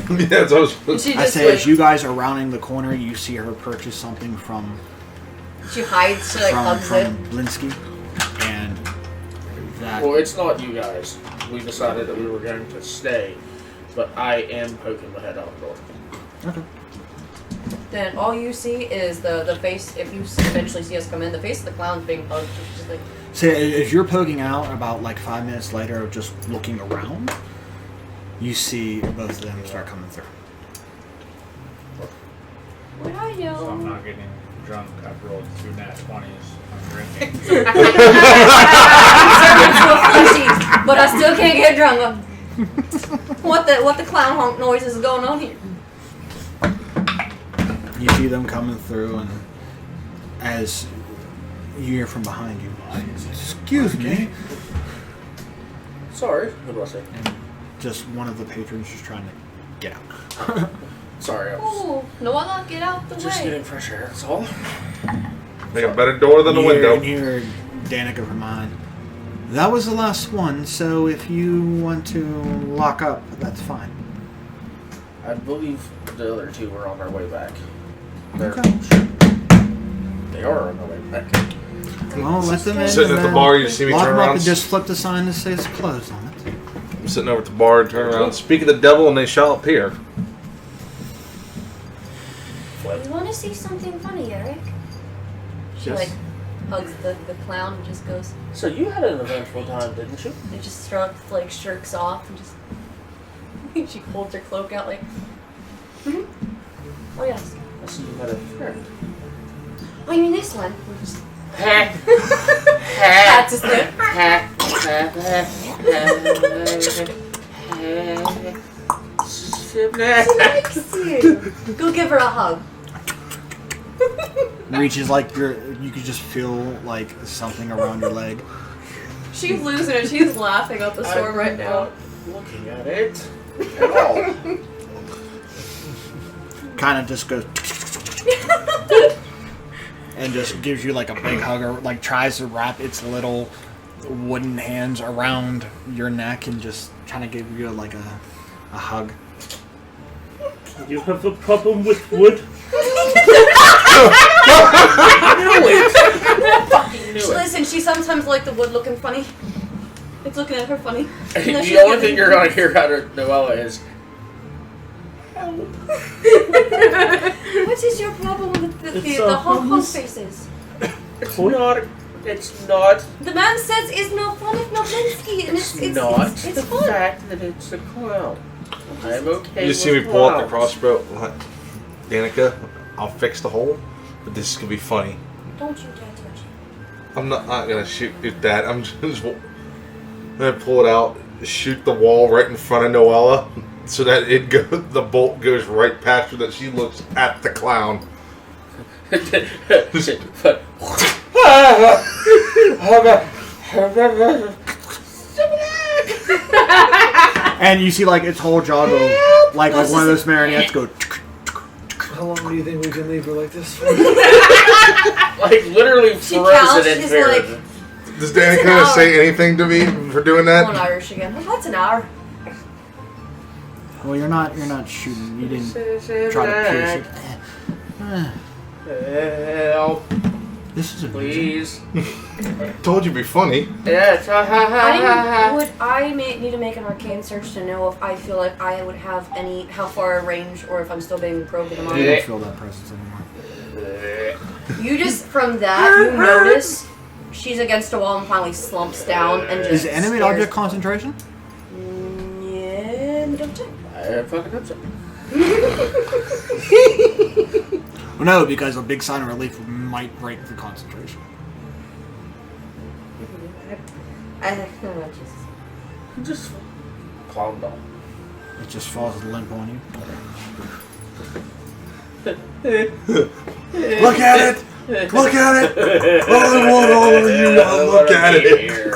Yeah, that's what I was. She I just say, like, as you guys are rounding the corner, you see her purchase something from she hides, she like hugs it. Blinsky, and that. Well, it's not you guys. We decided that we were going to stay, but I am poking the head out the door. Okay. Then all you see is the face. If you eventually see us come in, the face of the clown's being hugged. She's just like, So as you're poking out, about like 5 minutes later, of just looking around, you see both of them start coming through. what are you? So I'm not getting drunk. I've rolled 2 nat 20s. I'm drinking. But I still can't get drunk. What the clown honk noise is going on here? You see them coming through, and as you hear from behind you, "Excuse me," Sorry. What do I say? and just one of the patrons just trying to get out. Sorry, I was Oh, Noella, get out the just way. getting fresh air. That's all. Make a better door than a window. And you hear Danica remind, "That was the last one, so if you want to lock up, that's fine." I believe the other two were on their way back. They're- Okay. They are on their way back. Well, let them in. Sitting and at the then bar, you see me lock turn them up around. and just flip the sign that says closed on it. I'm sitting over at the bar and turn around. Speak of the devil, and they shall appear. You want to see something funny, Eric? She Yes. like hugs the clown and just goes. So you had an eventful time, didn't you? It just like shirks off and just. She pulls her cloak out like. Oh yes. I see you had a friend. Oh, you mean this one? We're just. Ha! That's his lip. She likes you. Go give her a hug. Reaches like you could just feel like something around your leg. She's losing it. She's laughing up a storm right now. Looking at it at all. Kind of just goes and just gives you like a big hug, or like tries to wrap its little wooden hands around your neck and just trying to give you like a hug. You have a problem with wood? Listen, she sometimes like the wood looking funny. It's looking at her funny. The only thing you're gonna hear out of Noella is, What is your problem with It's the Hong Kong harmless. faces? it's not The man says it's no fun if no Blinsky, and it's the fun. fact that it's a clown. I'm okay You with just see me pull up the clowns. crossbow. Like, Danica, I'll fix the hole, but this is gonna be funny. Don't you dare touch it. I'm not gonna shoot that. I'm just gonna pull it out, shoot the wall right in front of Noella, so that the bolt goes right past her. That she looks at the clown. And you see like its whole jaw go like one of those marionettes go. How long do you think we can leave her like this for? Like literally She frozen counts, in she's fear. like- Does It's an Danica hour. say anything to me for doing Going that? Irish again. Well, that's an hour. Well, you're not shooting. You didn't try to pierce it. Help, This is amusing. please. Told you it'd be funny. Would I need to make an arcane search to know if I feel like I would have how far a range, or if I'm still being probed in the You mind? don't feel that presence anymore. You just, from that, you notice she's against a wall and finally slumps down and just Is enemy stares. object concentration? Yeah, don't check. I fucking upset. Well, no, because a big sign of relief might break the concentration. Just calm down. It just falls limp on you. Look at it! Look at it! I want all of you to look at it!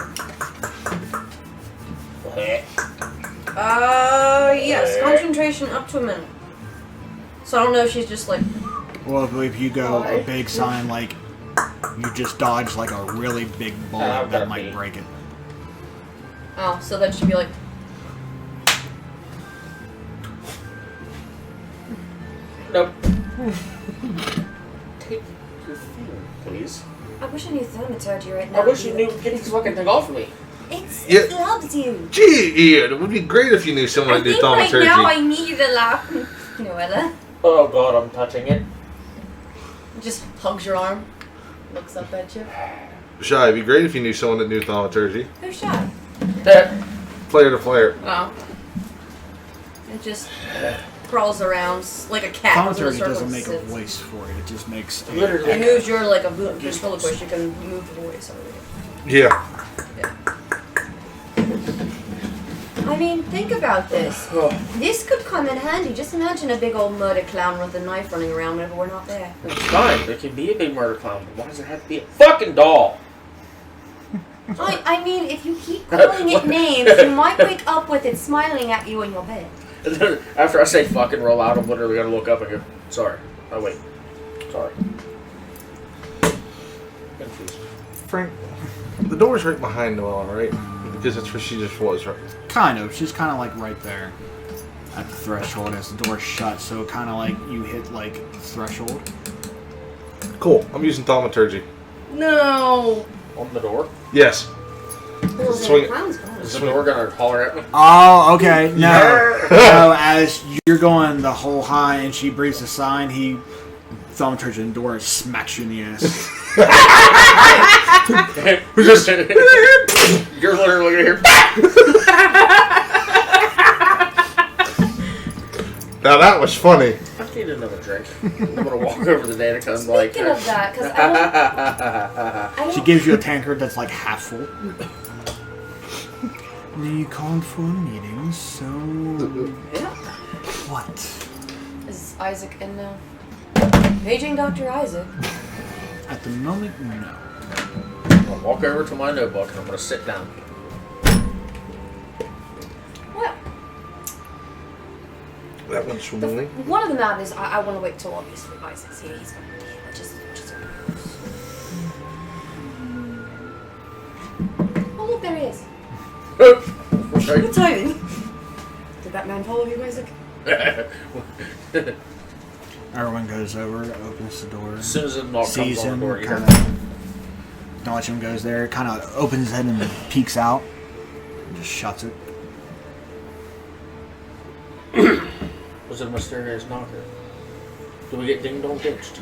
Yes, concentration up to a minute. So I don't know if she's just like. Well, if you go a big sign like you just dodged like a really big bullet, that might break it. Oh, so then she'd be like. Nope. Take your thing, please. I wish I knew thaumaturgy right now. I wish you knew get this fucking thing off of me. It loves you. Gee, Ian, it would be great if you knew someone I that did think right thaumaturgy. now I need you to laugh. Noella Oh god, I'm touching it. just hugs your arm, looks up at you. Shy, it'd be great if you knew someone that knew thaumaturgy. Who's shy? Player to player. Oh. It just crawls around like a cat. Thaumaturgy doesn't make a voice for it. It just makes a... Literally. It moves your like a ventriloquist. You can move the voice over it. Yeah. I mean, think about this. This could come in handy. Just imagine a big old murder clown with a knife running around whenever we're not there. It's fine. There can be a big murder clown, but why does it have to be a fucking doll? I mean, if you keep calling it names, you might wake up with it smiling at you in your bed. And then after I say fucking roll out, I'm literally gonna look up and go, sorry. Oh wait. Sorry. Confused. Frank, the door's right behind Noella, right? Because that's where she just was, right? Kind of. She's kind of like right there at the threshold as the door's shut. So kind of like you hit like the threshold. Cool. I'm using thaumaturgy. No. On the door? Yes. Well, Swing the it. clown's gone. Is the door gonna holler at me? Oh, okay. No. No, as you're going the whole high and she breathes a sign, he thaumaturgy in the door and smacks you in the ass. Just, you're literally gonna hear. Now that was funny. I need another drink. I'm gonna walk over to Danica and like. Speaking of that, because I don't She gives you a tankard that's like half full. You called for a meeting, so... Yeah. What? Is Isaac in now? Paging Dr. Isaac. At the moment, no. I'll walk over to my notebook and I'm gonna sit down. Well, That one's for me. one of the matters I want to wait till obviously Isaac's here. He's going to be here. Oh, look, there he is. Good timing. Did that man follow you, Isaac? Everyone goes over, opens the door, As soon as the knock sees comes on him, the door, you kind hear. of... Dodgem goes there, kind of opens his head and peeks out, and just shuts it. Was it a mysterious knocker? Do we get ding dong ditched?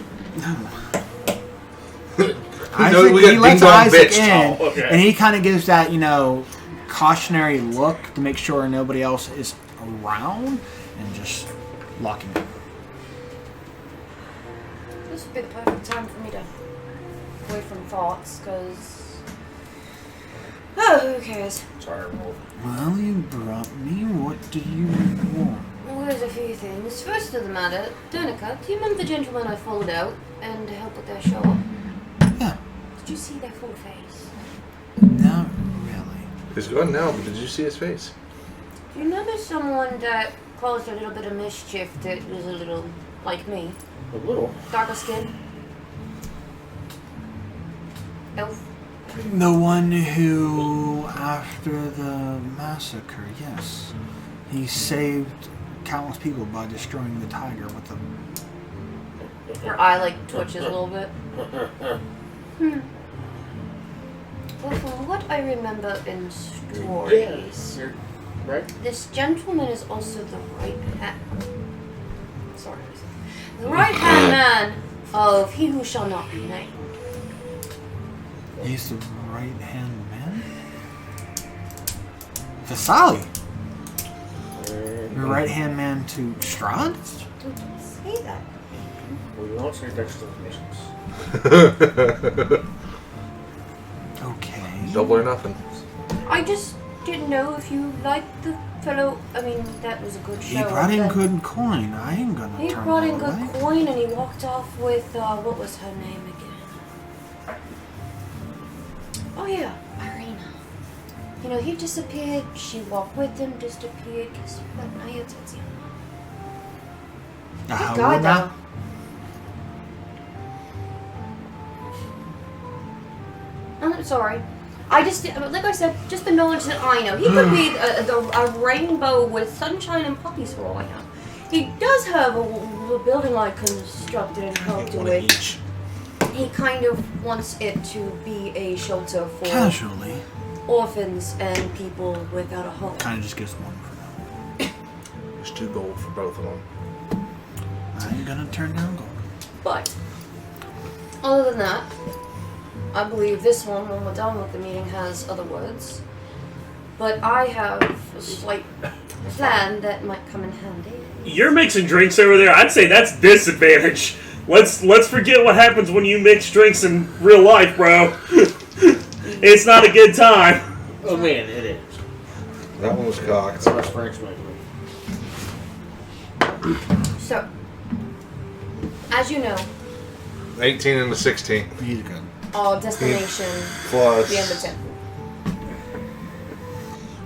Isaac, we got he lets ding-dong Isaac bitched. in, Oh, okay. and he kind of gives that, cautionary look to make sure nobody else is around, and just locking it. This would be the perfect time for me to away from thoughts, because... Oh, who cares? Sorry, Wolf. Well, you brought me. What do you want? Well, there's a few things. First of the matter, Danica, do you remember the gentleman I followed out and to help with their show? Yeah. Did you see their full face? Not really. He's gone now, but did you see his face? Do you remember someone that caused a little bit of mischief that was a little like me? A little. Darker skin? Elf? The one who, after the massacre, yes, he saved countless people by destroying the tiger with a... Her eye like twitches a little bit. Well, from what I remember in stories, You're right? this gentleman is also the right hand. Sorry, the right hand man of he who shall not be named. He's the right-hand man? Vasali! Your right-hand man to Strahd? Don't say that. We won't say dexterity. Okay. Double or nothing. I just didn't know if you liked the fellow. I mean, that was a good show. He brought in but good coin. I ain't gonna He turn brought that in good away. coin and he walked off with, what was her name again? Oh yeah, Irina. You know, he disappeared, she walked with him, disappeared, guess what? Now you're Tatiana. Good How guy, old now? though. I'm sorry. I just, like I said, just the knowledge that I know. He could be a rainbow with sunshine and puppies for all I know. He does have a building like constructed and helped Get one to of it. each. He kind of wants it to be a shelter for Casually. orphans and people without a home. Kind of just gives one for now. There's 2 gold for both of them. I ain't gonna turn down gold. But, other than that, I believe this one, when we're done with the meeting, has other words. But I have a slight plan that might come in handy. You're mixing drinks over there. I'd say that's disadvantage. Let's forget what happens when you mix drinks in real life, bro. It's not a good time. Oh man, it is. That one was cocked. It's less French making. So, as you know, 18 and a 16. He's good. our destination, Plus, the Ember Temple.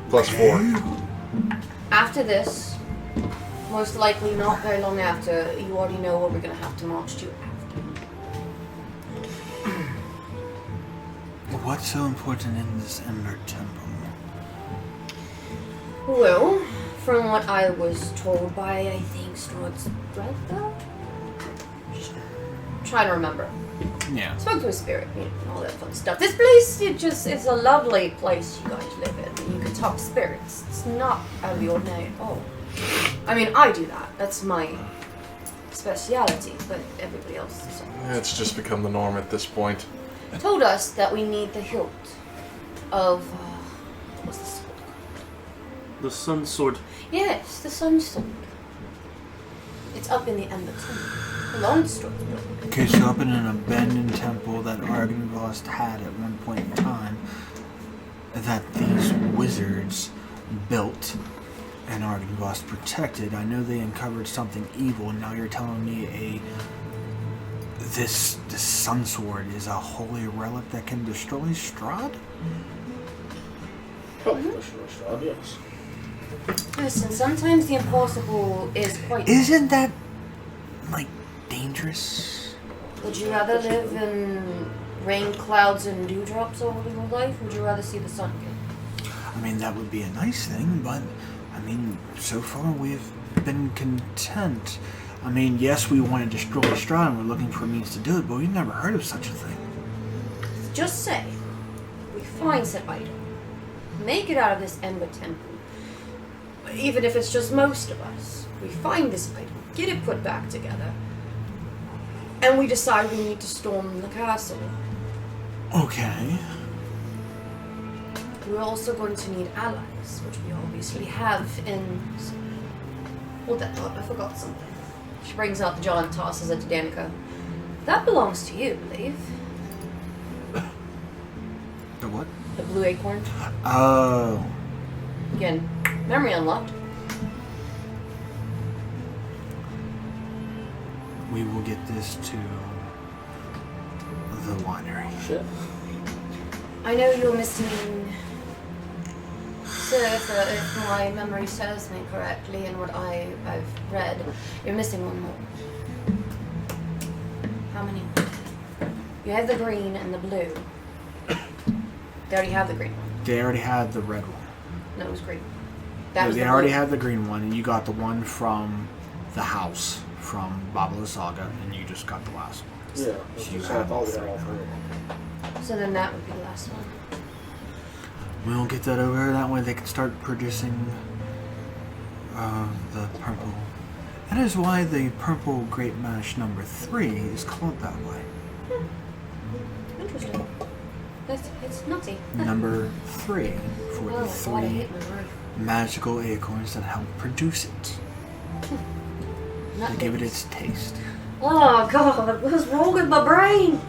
plus 4. After this, most likely not very long after, you already know what we're going to have to march to after. What's so important in this Ember Temple? Well, from what I was told by, I think, Stuart's brother? Trying to remember. Yeah. Spoke to a spirit, you know, and all that fun stuff. This place, it's a lovely place you guys live in. You can talk to spirits. It's not out of the ordinary at all. I mean, I do that. That's my speciality, but everybody else is It's just become the norm at this point. told us that we need the hilt of, what was this? The sun sword. Yes, the sun sword. It's up in the Ember Temple. Belonged to Stuart's brother. Okay, so up in an abandoned temple that Argynvost had at one point in time, that these wizards built and Argynvost protected. I know they uncovered something evil, and now you're telling me this sun sword is a holy relic that can destroy Strahd? Yes. Listen, sometimes the impossible is quite... Isn't that, like, dangerous? Would you rather live in rain clouds and dewdrops all your life? Would you rather see the sun again? I mean, that would be a nice thing, but, I mean, so far we've been content. I mean, yes, we want to destroy Strahd and we're looking for a means to do it, but we've never heard of such a thing. Just say, we find said item, make it out of this Ember Temple. Even if it's just most of us, we find this item, get it put back together, and we decide we need to storm the castle. Okay. We're also going to need allies, which we obviously have in... Hold that thought, I forgot something. She brings out the jar and tosses it to Danica. That belongs to you, I believe. The what? The blue acorn. Oh. Again, memory unlocked. We will get this to the winery. Shit. I know you're missing... Sir, if my memory serves me correctly and what I've read, you're missing one more. How many? You have the green and the blue. They already have the green one. They already had the red one. No, it was green. No, Was they the already blue. had the green one, and you got the one from the house from Babala Saga, and you just got the last one. Yeah. So you I have all thought we three. had all three. So then that would be the last one. We'll get that over. That way they can start producing the purple. That is why the purple Great Mash number 3 is called that way. Interesting. It's nutty. Number 3 for Oh, the God, I 3 hate my word. magical acorns that help produce it. They give it its taste. Oh god, what's wrong with my brain?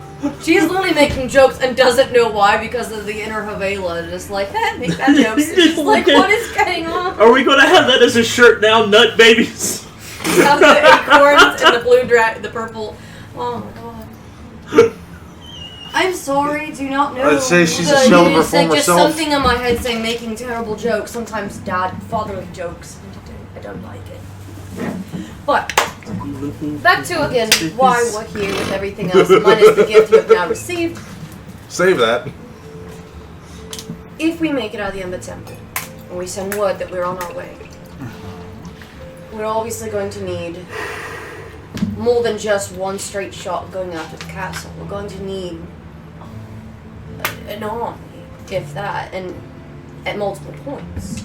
She's literally making jokes and doesn't know why because of the inner Havela. Just like, make bad jokes. And she's like, what is going on? Are we gonna have that as a shirt now, nut babies? Have the acorns and the blue the purple. Oh my god. I'm sorry, do not know. I'd say she's a shell of her former just self. something in my head saying making terrible jokes. Sometimes fatherly jokes. I don't like it. But back to again why we're here with everything else, minus the gift you have now received. Save that. If we make it out of the Ember Temple, and we send word that we're on our way, we're obviously going to need more than just one straight shot going after the castle. We're going to need an army, if that, and at multiple points.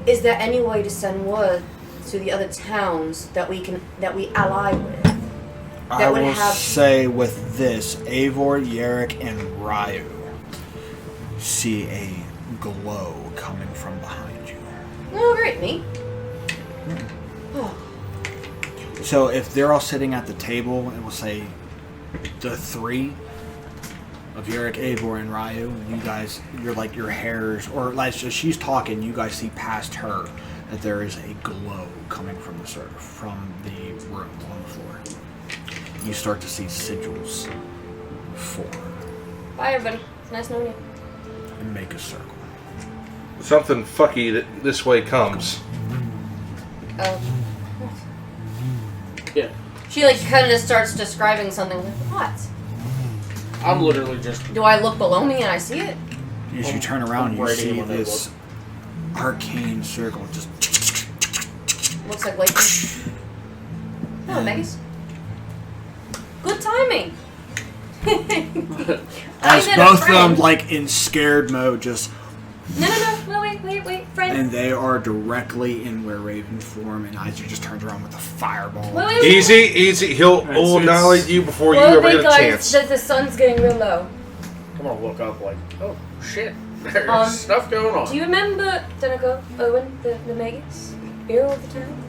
Is there any way to send word to the other towns that we ally with? I will say with this, Eivor, Yerrick, and Ryu see a glow coming from behind you. Oh, great, me. Oh. So if they're all sitting at the table, and we'll say the three of Yerrick, Eivor, and Ryu, you guys, you're like your hairs, or like so she's talking, you guys see past her that there is a glow coming from the room on the floor. You start to see sigils form. Bye, everybody. It's nice knowing you. And make a circle. Something fucky that this way comes. Yeah. She like kind of just starts describing something. Like, what? I'm literally just. Do I look below me and I see it? As you turn around, you right see when they this arcane circle just. Looks like lightning. Oh, Megis. Good timing. As both of them, like in scared mode, just. No, wait, friend. And they are directly in where Raven form, and Isaac just turns around with a fireball. Wait. Easy. He'll annihilate you before you ever get a chance. The sun's getting real low. I'm gonna look up like, oh shit, there's stuff going on. Do you remember Denico, Owen, the Magus? Hero of the town?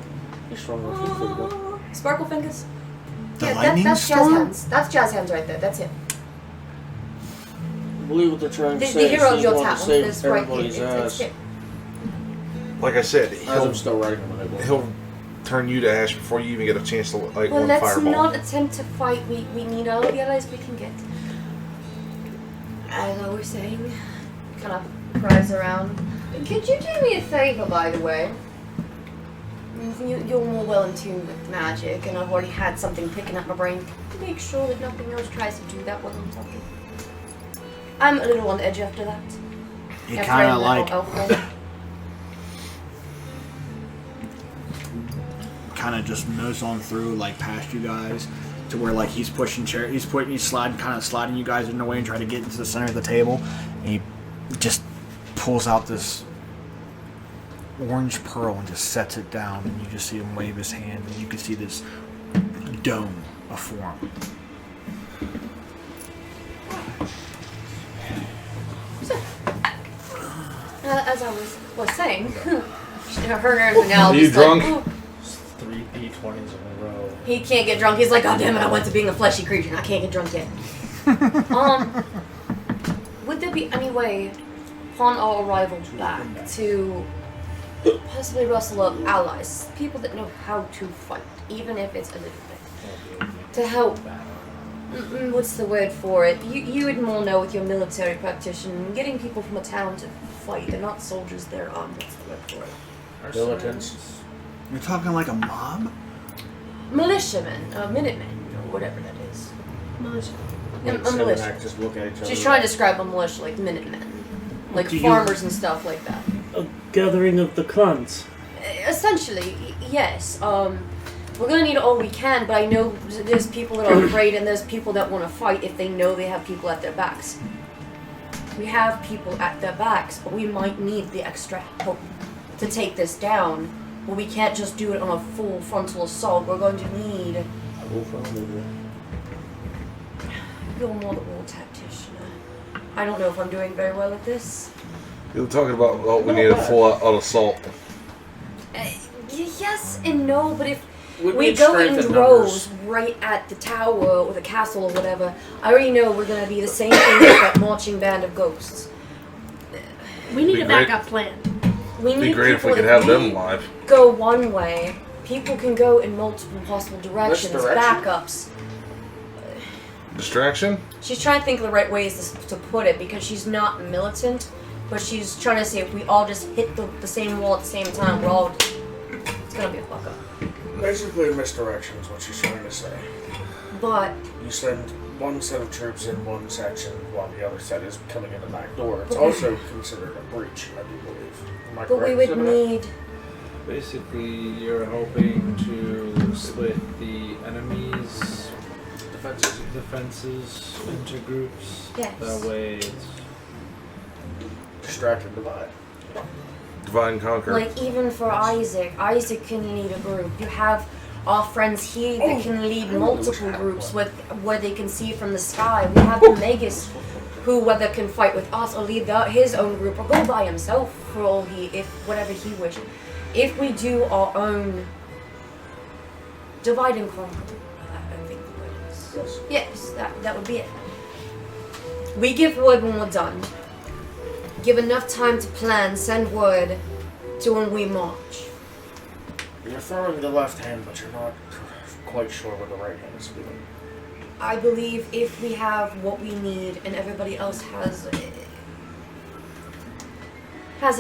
He's strong enough to figure it out. Sparkle fingers? The lightning that's storm? Jazz Hands. That's Jazz Hands right there. That's him. I believe what they're trying to The say hero of is your he's town. going to save That's right here. everybody's It's ass. him. Like I said, As I'm still writing them. he'll turn you to ash before you even get a chance to like Well, one let's fireball. not attempt to fight. We need all the allies we can get. As I was saying, kind of cries around. Could you do me a favor, by the way? You're more well in tune with magic, and I've already had something picking up my brain. Make sure that nothing else tries to do that while I'm talking. I'm a little on edge after that. He After kind I of met like, Alpha. kind of just moves on through, like past you guys, to where like he's pushing chair, he's sliding you guys in the way and trying to get into the center of the table. And he just pulls out this orange pearl and just sets it down, and you just see him wave his hand, and you can see this dome of form. As I was saying, her and now. Are you drunk? Like, 3 D20s in a row. he can't get drunk. He's like, oh damn it! I went to being a fleshy creature, and I can't get drunk yet. Would there be any way, upon our arrival back, to possibly rustle up allies, people that know how to fight, even if it's a little bit, to help? What's the word for it? You would more know with your military practitioner, getting people from a town to fight. They're not soldiers, they're what's the word for it? Militants. You're talking like a mob? Militiamen, Minutemen, or whatever that is. Militia. A militia. Just look at each other. She's trying to describe a militia like Minutemen. Like Do you- farmers and stuff like that. A gathering of the clans. Essentially, yes. We're gonna need all we can, but I know there's people that are afraid and there's people that want to fight if they know they have people at their backs. We have people at their backs, but we might need the extra help to take this down. But we can't just do it on a full frontal assault. We're going to need... You're more the war tactician. I don't know if I'm doing very well at this. You're talking about we need a full out assault. Yes and no, but if We go strength in in rows numbers. right at the tower or the castle or whatever. I already know we're gonna be the same thing as that marching band of ghosts. We need Be a great. backup plan. We It'd need be great if we people- could have we them live. go one way. People can go in multiple possible directions. direction? Backups. Distraction? She's trying to think of the right ways to put it because she's not militant, but she's trying to say if we all just hit the same wall at the same time, we're all. It's gonna be a fuck up. Basically, a misdirection is what she's trying to say. But You send one set of troops in one section while the other set is coming in the back door. It's also considered a breach, I do believe. Am I but we correct would in that? need. Basically, you're hoping to split the enemy's defenses into groups. Yes. That way, it's Distract and divide. Divide and conquer. Like even for Isaac can lead a group. You have our friends here that can lead multiple groups with where they can see from the sky. We have the Magus, who whether can fight with us or lead his own group or go by himself for all whatever he wishes. If we do our own divide and conquer, I think the word is. Yes, that would be it. We give word when we're done. Give enough time to plan, send word to when we march. You're throwing the left hand, but you're not quite sure what the right hand is doing. I believe if we have what we need and everybody else has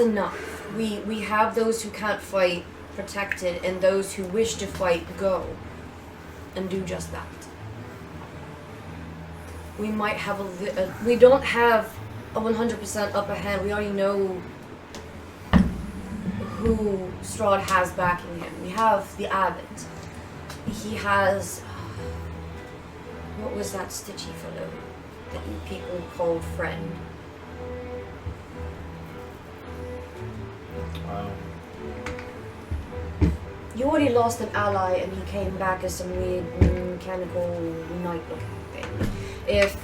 enough. We have those who can't fight protected and those who wish to fight go and do just that. We might have we don't have a 100% upper hand. We already know who Strahd has backing him. We have the abbot. He has what was that stitchy fellow that you people called friend? You already lost an ally and he came back as some weird mechanical knight looking thing. If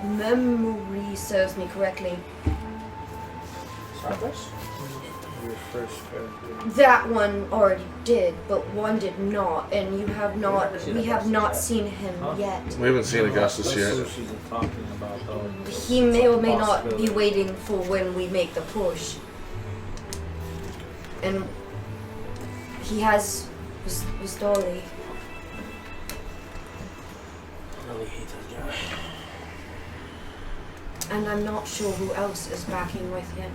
memory serves me correctly, your first character. that one already did, but one did not, and we have not seen him yet. We haven't seen Augustus That's yet. who she's talking about, though. He may or may not be waiting for when we make the push. And he has his dolly. I really hate that guy. And I'm not sure who else is backing with him.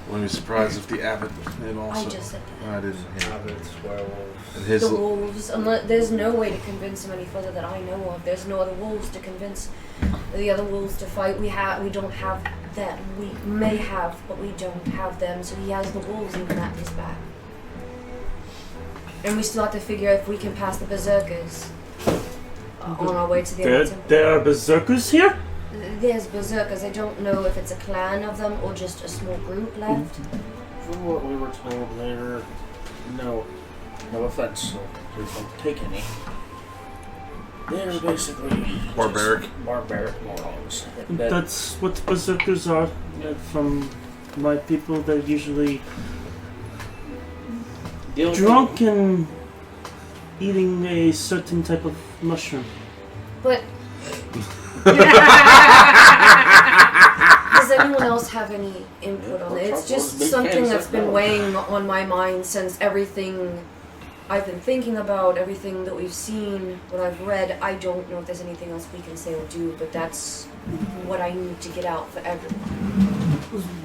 Wouldn't be surprised if the abbot did also. I just said that. I didn't hear. Abbots, werewolves. And his The wolves. There's no way to convince him any further that I know of. There's no other wolves to convince the other wolves to fight. We don't have them. We may have, but we don't have them. So he has the wolves even at his back. And we still have to figure out if we can pass the berserkers on our way to the other temple. There are berserkers here? There's berserkers. I don't know if it's a clan of them or just a small group left. From what we were told, they're no offense, so please don't take any. They're basically Barbaric. just barbaric morons. That's what berserkers are. From my people, they're usually drunk and eating a certain type of mushroom. But does anyone else have any input on it? It's just something that's been weighing on my mind since everything I've been thinking about, everything that we've seen, what I've read. I don't know if there's anything else we can say or do, but that's what I need to get out for everyone.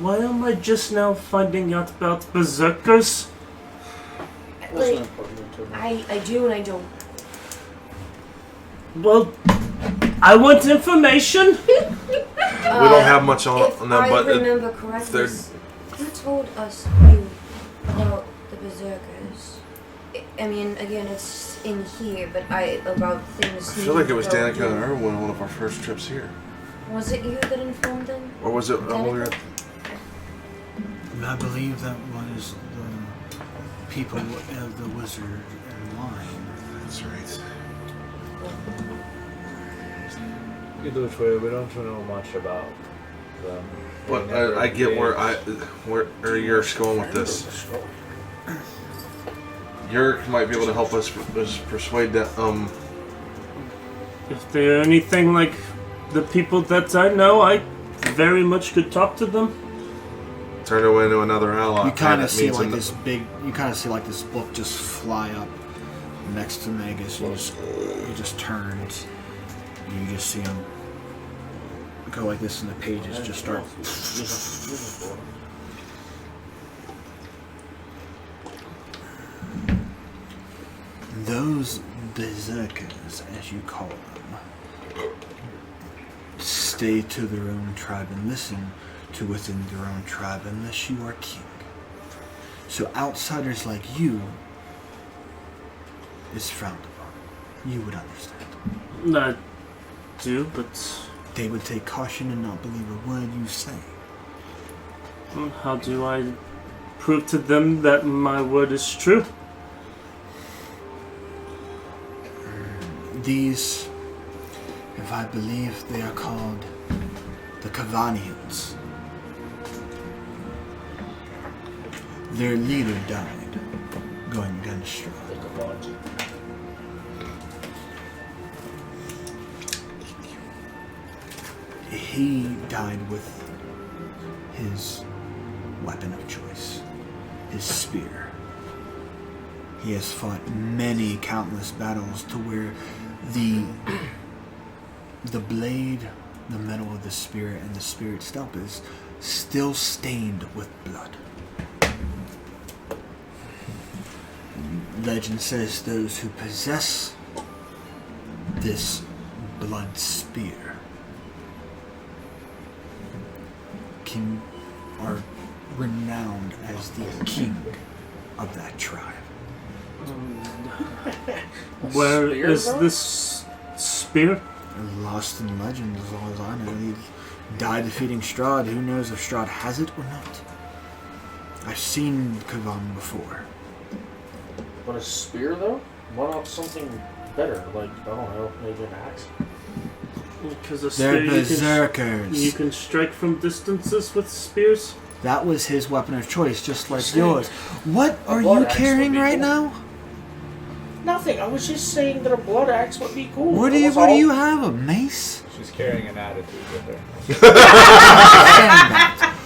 Why am I just now finding out about berserkers? Like, I do and I don't. Well, I want information. We don't have much on If them, I but remember correctly, they're- who told us you about the berserkers? I mean, again, it's in here, but about things. I feel like it was about Danica you. and Erwin on one of our first trips here. Was it you that informed them? Or was it when we were at I believe that was the people of the wizard and wine. That's right. Either which way, we don't know much about them. But They never I get engaged. where you're going with this. Yurk might be able to help us persuade that. If they're anything like the people that I know, I very much could talk to them. Turn away into another ally. You kind of That see means like in the- this big. You kind of see like this book just fly up next to Magus. He just turns. You just see him go like this, and the pages just start. Those berserkers, as you call them, stay to their own tribe and listen to within their own tribe unless you are king. So outsiders like you is frowned upon. You would understand. I do, but They would take caution and not believe a word you say. how do I prove to them that my word is true? These, if I believe they are called the Cavanians. Their leader died going gunstrong. He died with his weapon of choice, his spear. He has fought many countless battles to where the blade, the metal of the spear, and the spear itself is still stained with blood. Legend says those who possess this blood spear are renowned as the king of that tribe. Where Spear, is bro? this spear? Lost in legend, as long as I know. He died defeating Strahd. Who knows if Strahd has it or not? I've seen Kavan before. But a spear, though? Why not something better? Like, I don't know, maybe an axe? Because a They're spear berserkers. you can strike from distances with spears. That was his weapon of choice, just like yours. What are blood you axe carrying would be right cool. now? Nothing. I was just saying that a blood axe would be cool. What do That you was What do all. you have? A mace? She's carrying an attitude with her.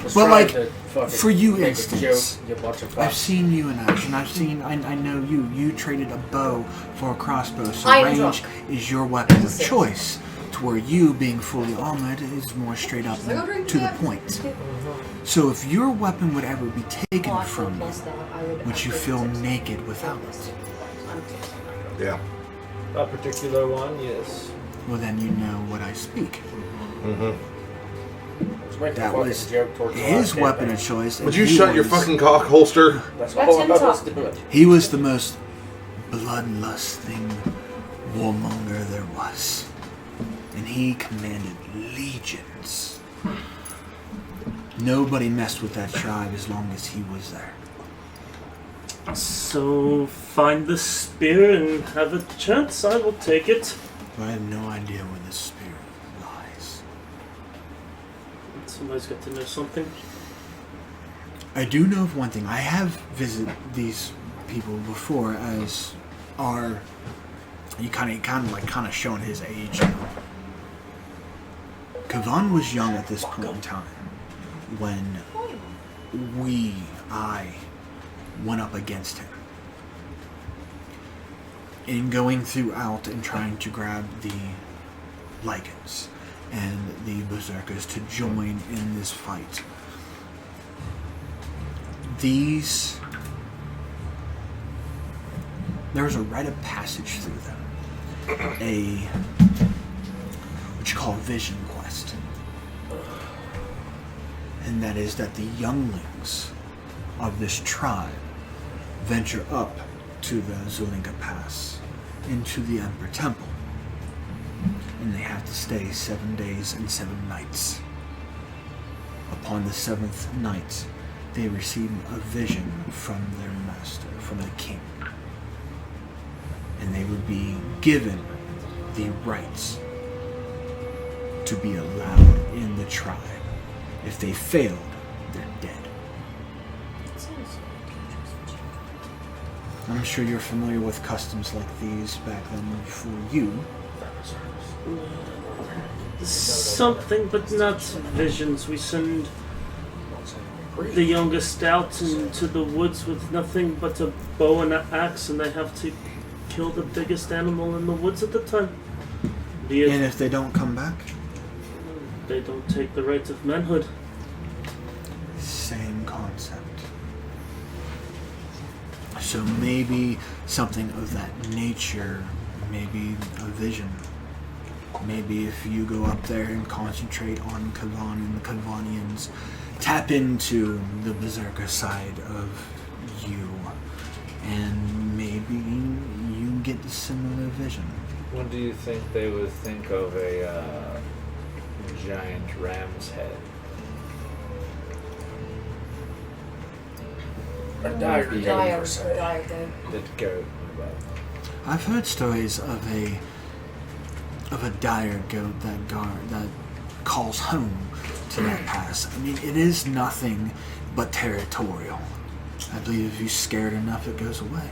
Was But, trying like, to fucking for you make a instance, joke, you bunch of I've fucks. seen you in action. I know you. You traded a bow for a crossbow, so I am range drunk. is your weapon of choice. To where you, being fully armored, is more straight up Like, I'll drink and to the that. point. So if your weapon would ever be taken Oh, I from you, plus that. I would would you feel naked without it? Yeah. That particular one, yes. Well, then you know what I speak. Just make a That fucking was joke towards the his last weapon damn of choice. Would and you he shut your was- fucking cock holster? thing. That's Let all him I was talk. doing. He was the most bloodlusting warmonger there was. And he commanded legions. Nobody messed with that tribe as long as he was there. So find the spear and have a chance. I will take it. But I have no idea where the spirit lies. Somebody's got to know something. I do know of one thing. I have visited these people before as our... You kind of showing his age now. Kavan was young at this point in time when I went up against him. In going throughout and trying to grab the Lycans and the Berserkers to join in this fight. There was a rite of passage through them. What you call Vision Quest. And that is that the younglings of this tribe venture up to the Zulinga Pass, into the Emperor Temple. And they have to stay 7 days and 7 nights. Upon the 7th night, they receive a vision from their master, from the king. And they would be given the rights to be allowed in the tribe. If they failed, they're dead. I'm sure you're familiar with customs like these back then before you. Something, but not visions. We send the youngest out into the woods with nothing but a bow and an axe, and they have to kill the biggest animal in the woods at the time. And if they don't come back? They don't take the rights of manhood. Same concept. So maybe something of that nature, maybe a vision. Maybe if you go up there and concentrate on Kavan and the Kavanians, tap into the berserker side of you, and maybe you get a similar vision. When do you think they would think of a giant ram's head? A dire Dire day. The goat. I've heard stories of a dire goat that calls home to that pass. I mean, it is nothing but territorial. I believe if you're scared enough, it goes away.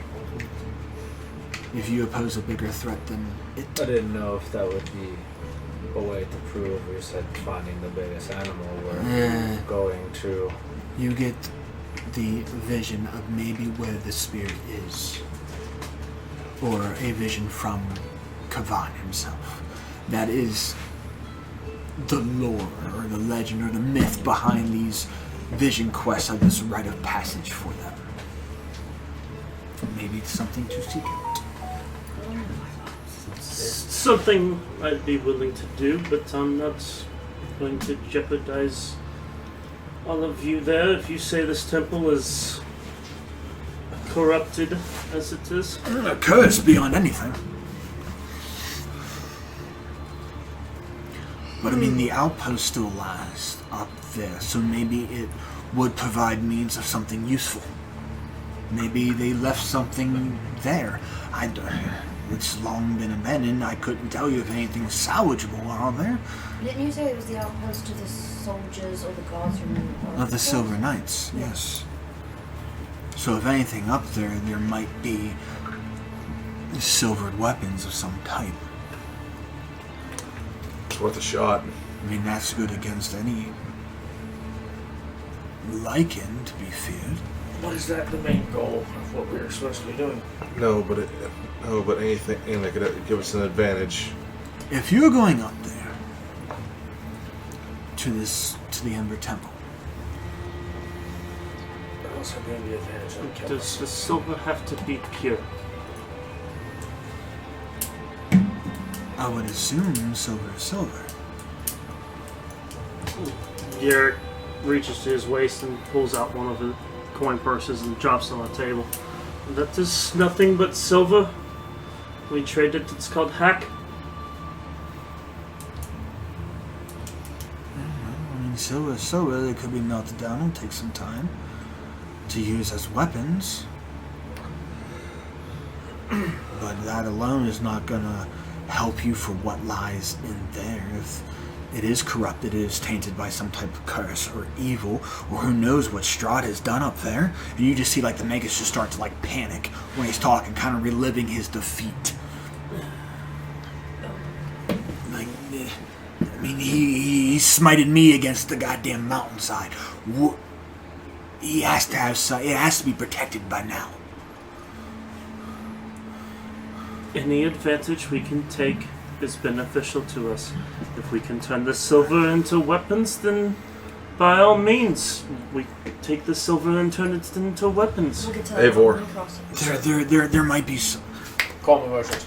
If you oppose a bigger threat than it. I didn't know if that would be a way to prove you said finding the biggest animal we're going to. You get the vision of maybe where the spirit is. Or a vision from Kavan himself. That is the lore or the legend or the myth behind these vision quests of this rite of passage for them. Maybe it's something to seek out. Something I'd be willing to do, but I'm not going to jeopardize all of you there if you say this temple is corrupted as it is. A curse beyond anything. But I mean, the outpost still lies up there, so maybe it would provide means of something useful. Maybe they left something there. It's long been abandoned. I couldn't tell you if anything was salvageable on there. Didn't you say it was the outpost of the soldiers or the guards from Of the Silver Knights, yes. So if anything up there, there might be silvered weapons of some type. It's worth a shot. I mean, that's good against any lichen to be feared. What is that the main goal of what we were supposed to be doing? No, but anything that could give us an advantage. If you're going up there to the Ember Temple, What else have been the advantage of killing Does us? the silver have to be pure? I would assume silver is silver. Garrett reaches to his waist and pulls out one of the coin purses and drops it on the table. That is nothing but silver. We traded it. It's called hack. I mean, silver is silver. They could be melted down and take some time to use as weapons. But that alone is not going to help you for what lies in there. If it is corrupted, it is tainted by some type of curse or evil, or who knows what Strahd has done up there. And you just see like the Magus just start to like panic when he's talking, kind of reliving his defeat. Like, I mean, he smited me against the goddamn mountainside. He has to have some, it has to be protected by now. Any advantage we can take is beneficial to us. If we can turn the silver into weapons, then by all means, we take the silver and turn it into weapons. We'll get to Eivor. There might be some. Calm emotions.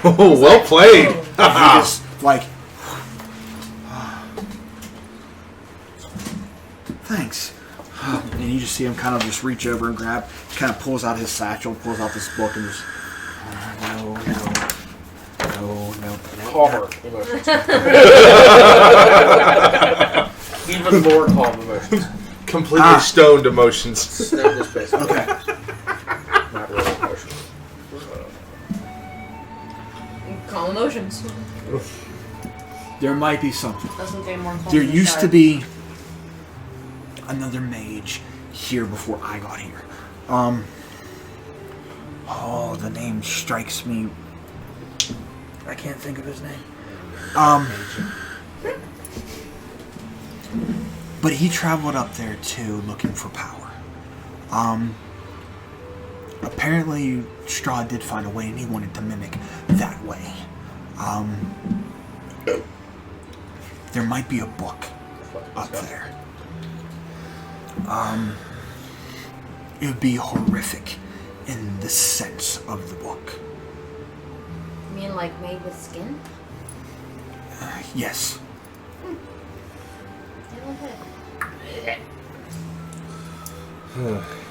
Oh, well played. He just, like, thanks. And you just see him kind of just reach over and grab, kind of pulls out his satchel, pulls out this book, and just, no. Calmer emotions. Even more calm emotions. Completely stoned emotions. Snap this face. Okay. Not really emotions. Calm emotions. There might be something. Doesn't get more calm. There than used to sharp. be another mage here before I got here. Oh, the name strikes me. I can't think of his name. But he traveled up there too, looking for power. Apparently Straw did find a way, and he wanted to mimic that way. There might be a book up there. It would be horrific in the sense of the book. You mean like made with skin? Yes.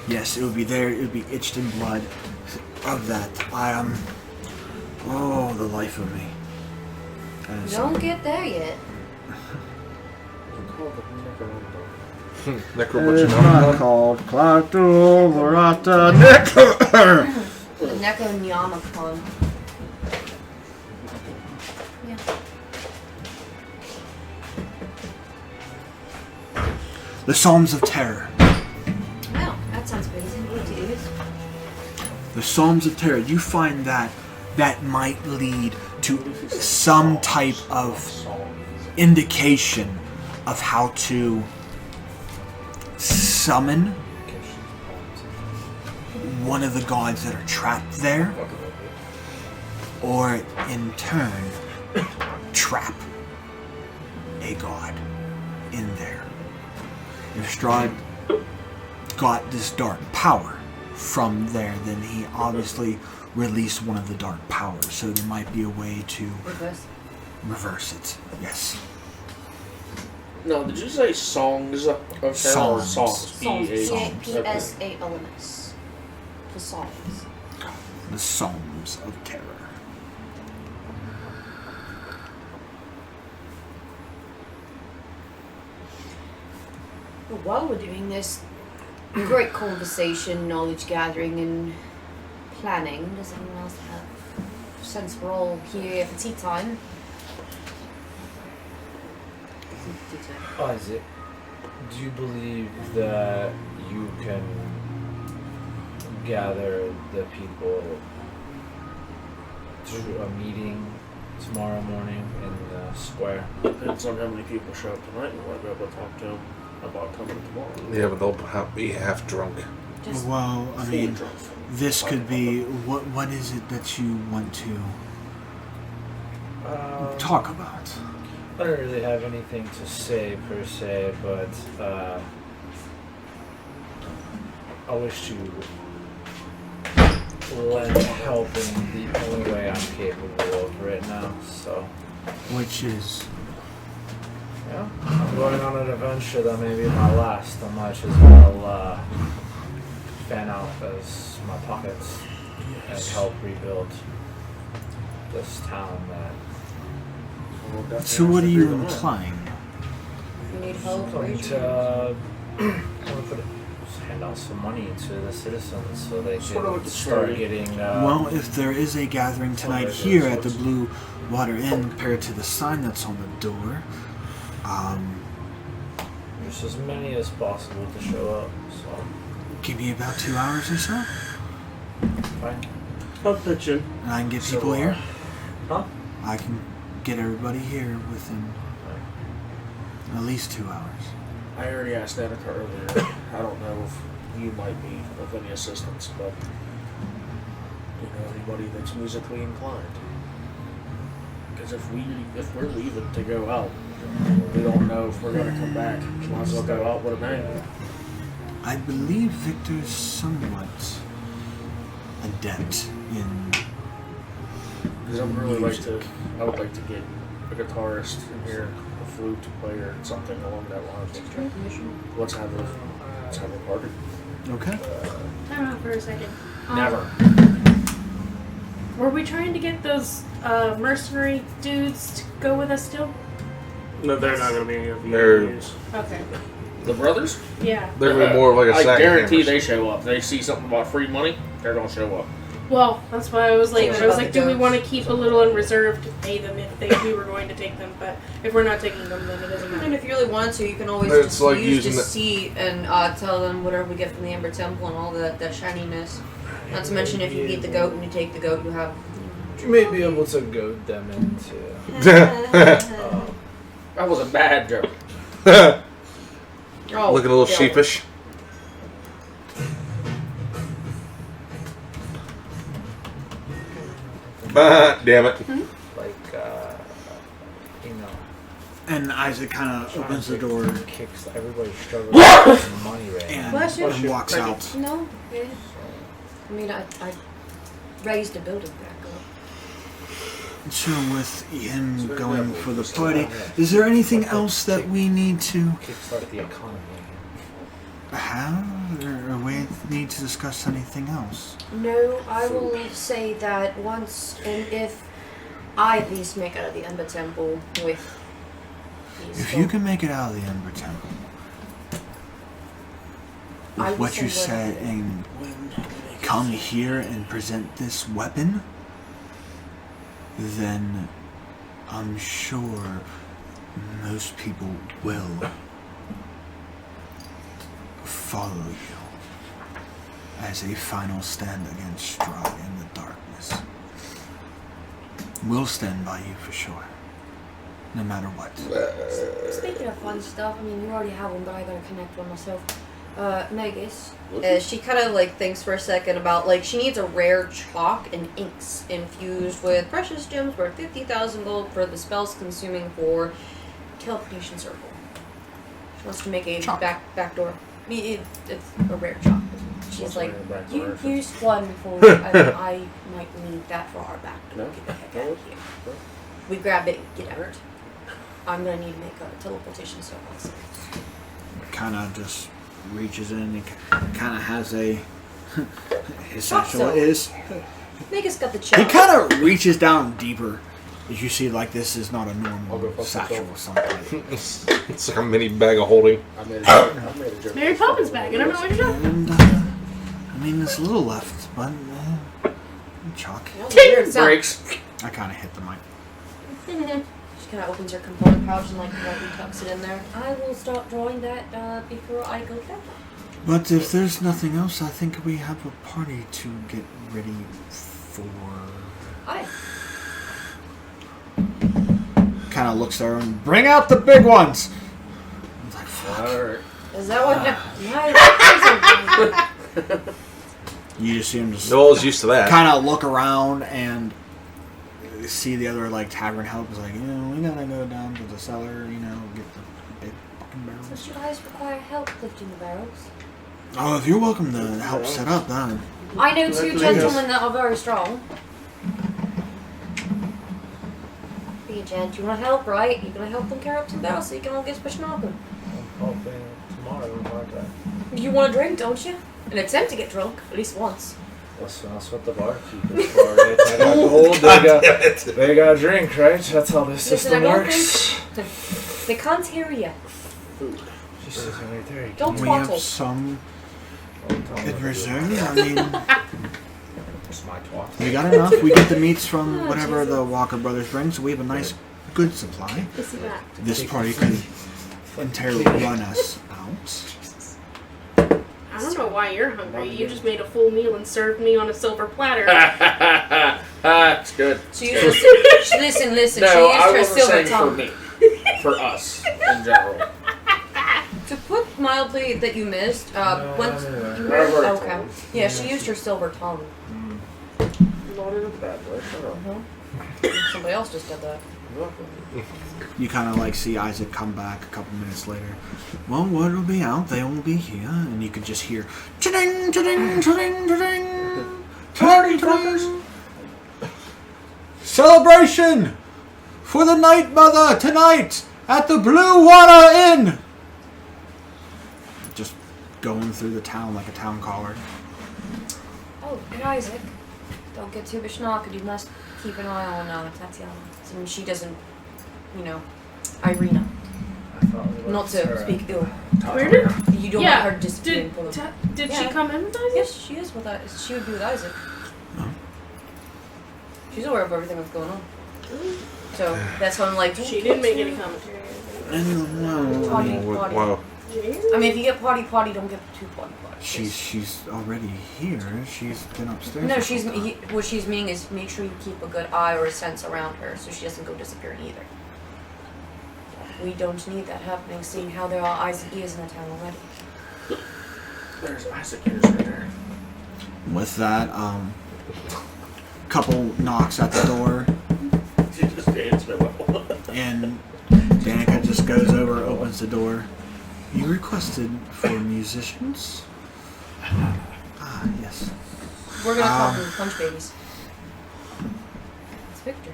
Yes, it would be there. It would be etched in blood of that. Oh, the life of me. Don't get there yet. It's not called Clato Barata Necro. The Necronomicon. Yeah. The Psalms of Terror. Well, that sounds pretty simple to use. The Psalms of Terror. You find that might lead to some type of indication of how to summon one of the gods that are trapped there, or in turn trap a god in there. If Strahd got this dark power from there, then he obviously released one of the dark powers, so there might be a way to reverse it. Yes. No, did you say songs of terror or Songs. songs? P-S-A-L-M-S. The songs. The Psalms of Terror. Well, while we're doing this great conversation, knowledge gathering, and planning, does anyone else have, since we're all here for tea time? Isaac, do you believe that you can gather the people to a meeting tomorrow morning in the square? Depends on how many people show up tonight. We might be able to talk to them about coming tomorrow. Yeah, but they'll be half drunk. Well, I Full mean, drunk. this could be. What is it that you want to talk about? I don't really have anything to say per se, but I wish to lend help in the only way I'm capable of right now. So, Which is yeah, I'm going on an adventure that may be my last. I might as well fan out as my pockets and help rebuild this town that. so. What are you implying? You need help or I'm you going to hand out some money to the citizens so they Sort of like can a start charity. getting. Well, if there is a gathering tonight here at the Blue Water Inn, compared to the sign that's on the door, just as many as possible to show up. So, give me about 2 hours or so, fine. I'll pitch in. and I can get people here. Huh? I can get everybody here within at least 2 hours. I already asked Danica earlier. I don't know if you might be of any assistance, but you know anybody that's musically inclined. Because if we're leaving to go out, we don't know if we're gonna come back. Might as well go out with a bang. I believe Victor's somewhat adept in. Because I would really like to. I would like to get a guitarist in here, a flute player, something along that line. Let's have a party. Okay. Time out for a second. Never. Were we trying to get those mercenary dudes to go with us still? No, they're not going to be any of They're- you. Okay. The brothers? Yeah. They're gonna be more of like a I sack of guarantee hammers. they show up. They see something about free money, they're gonna show up. Well, that's why I was late. What I was about like, the do we goats? want to keep a little in reserve to pay them if we were going to take them? But if we're not taking them, then it doesn't And matter. if you really wanted to, you can always It's just like use using the- deceit and tell them whatever we get from the Ember Temple and all that shininess. Not to mention, if you eat the goat and you take the goat, you have. You may be able to goad them into. That was a bad joke. Oh, Looking a little yeah. sheepish. Damn it. Like, you know, And Isaac kind of opens the door kicks everybody struggling with some money right now. Bless you. and walks out. No, yeah. I mean, I raised a building back up. So with him going for the party, is there anything else that we need to Kickstart the economy. have? Or we need to discuss anything else? No, I will say that once and if I at least make out of the Ember Temple with these If you can make it out of the Ember Temple, I with will what you send said, and come here and present this weapon, then I'm sure most people will follow you as a final stand against Strahd in the darkness. We'll stand by you for sure, no matter what. Speaking of fun stuff, I mean, you already have one, but I gotta connect one myself. Megas, she kind of like thinks for a second about like she needs a rare chalk and inks infused with precious gems worth 50,000 gold for the spells consuming for teleportation circle. She wants to make a Chalk. back door. It's a rare chalk. She's What's like, a rare back you door? used one before. I might need that for our back door. No. Get the heck out of here. We grab it and get out. I'm gonna need to make a teleportation circle. Kind of just reaches in and kind of has a his Thought satchel so. is. Megas got the He chalk. kind of reaches down deeper. As you see, like this is not a I'll go normal fuck satchel myself. or something. It's like a mini bag of holding. I made a joke. I made a joke. Mary Poppins bag. I don't know what you're talking And I mean, there's a little left, but chalk. That was a weird sound. Breaks. I kind of hit the mic. She kind of opens her component pouch and like lightly tucks it in there. I will start drawing that before I go to bed. But if there's nothing else, I think we have a party to get ready for. Hi. Kind of looks there and bring out the big ones. I'm like, fuck. Alright. Is that what? No. You just see him just Noel's used to that. kind of look around and see the other like tavern helpers like, we gotta go down to the cellar, get the big fucking So barrels. you guys require help lifting the barrels? Oh, if you're welcome to help set up, then I know two gentlemen that are very strong. Be a gent. You want to help, right? You're gonna help them carry up some barrels so you can all get spishnopping. I'm hoping tomorrow, aren't I? You want to drink, don't you? And attempt to get drunk at least once. Listen, that's what the barkeepers for. They got gold, they got a drink, right? That's how this Listen, system I don't works. They can't hear you. She's sitting right there. Don't we have twaddle. some Don't tell me in what to do. reserve. I mean, It's my twat. we got enough. We get the meats from whatever the Walker Brothers bring, so we have a nice, good supply. about. Is that? This party could entirely run us out. I don't know why you're hungry. You just made a full meal and served me on a silver platter. It's good. She used her, listen. No, she I used her wasn't silver saying for tongue. me. For us, in general. To put mildly that you missed, when no. you I've already okay, told yeah, she used her silver tongue. Not in a bad way. Shut up. Somebody else just did that. You kind of like see Isaac come back a couple minutes later. Well, word will be out. They will be here, and you could just hear cha-ding, cha-ding, cha-ding, cha-ding, party fuckers. Celebration for the Night Mother tonight at the Blue Water Inn. Just going through the town like a town caller. Oh, and Isaac, don't get too besnocked. You must keep an eye on Tatiana. I mean, she doesn't, Irina. I thought we Not lost to her. speak ill. Where did? You don't Yeah, want her disappearing. Did Yeah. she come in with us? Yes, she is with us. She would be with Isaac. She's aware of everything that's going on. So that's why I'm like, She didn't make any commentary. Potty. Wow. I mean, if you get potty, don't get too potty. She's already here. She's been upstairs. No, the she's whole time. what she's meaning is make sure you keep a good eye or a sense around her so she doesn't go disappearing either. We don't need that happening, seeing how there are eyes and ears in the town already. There's Isaac ears right there. With that, couple knocks at the door, She just danced real well. and Danica just goes over, opens the door. You requested for musicians? Ah, yes. We're gonna call them punch babies. It's Victor.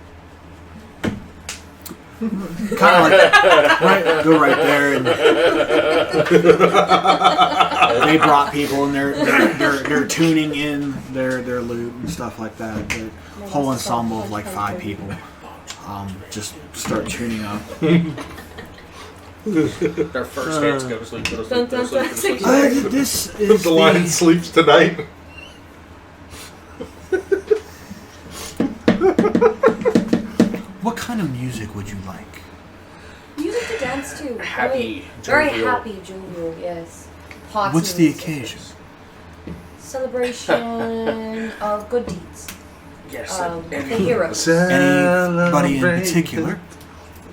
Kind of like, right, go right there, and they brought people, and they're tuning in their lute and stuff like that. The whole ensemble of like 5 people, just start tuning up. Their first hits go to sleep, go to sleep, go to sleep, go to sleep. This is The lion sleeps tonight. What kind of music would you like? Music to dance to. Happy, Very jovial. happy, jovial, yes. Party What's the music. occasion? Celebration of good deeds. Yes, The and heroes. Anybody in particular?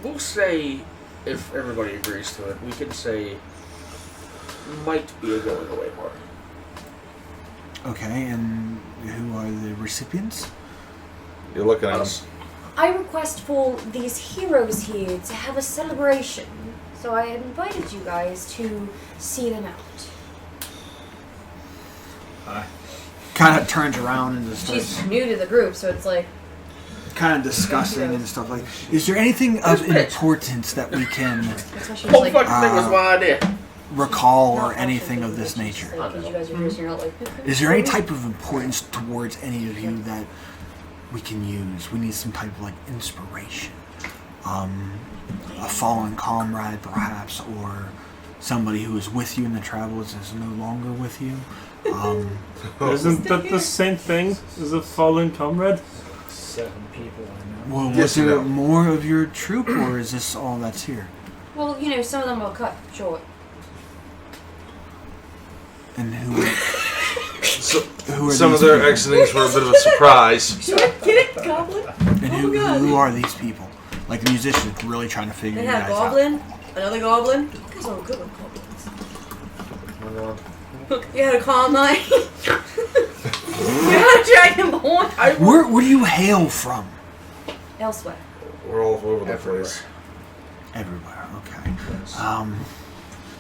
we'll say, if everybody agrees to it, we can say might be a going away party. Okay, and who are the recipients? You're looking at Us. us. I request for these heroes here to have a celebration. So I invited you guys to see them out. Kind of turns around and just She's starts new to the group, so it's like, kind of discussing and stuff like. Is there anything of This bitch. importance that we can that's why she The was whole like, fucking thing was my idea. recall or not anything of actually this she's nature? like, 'cause you guys are here, so you're not like, Is there any type of importance towards any of you that we can use? We need some type of like inspiration. A fallen comrade perhaps, or somebody who is with you in the travels is no longer with you. Isn't that the same thing as a fallen comrade? 7 people I know. Well, Yes was there and no. more of your troop, or is this all that's here? well, you know, some of them are cut short. And who So, who are some of these their people? exitings were a bit of a surprise. Get it, Goblin? And who are these people? Like the musicians really trying to figure They you had a guys goblin, another goblin. You guys are good with goblins. You had a Carmine. You had a Dragonborn. out. Where do you hail from? Elsewhere. We're all over the place. Everywhere. Okay.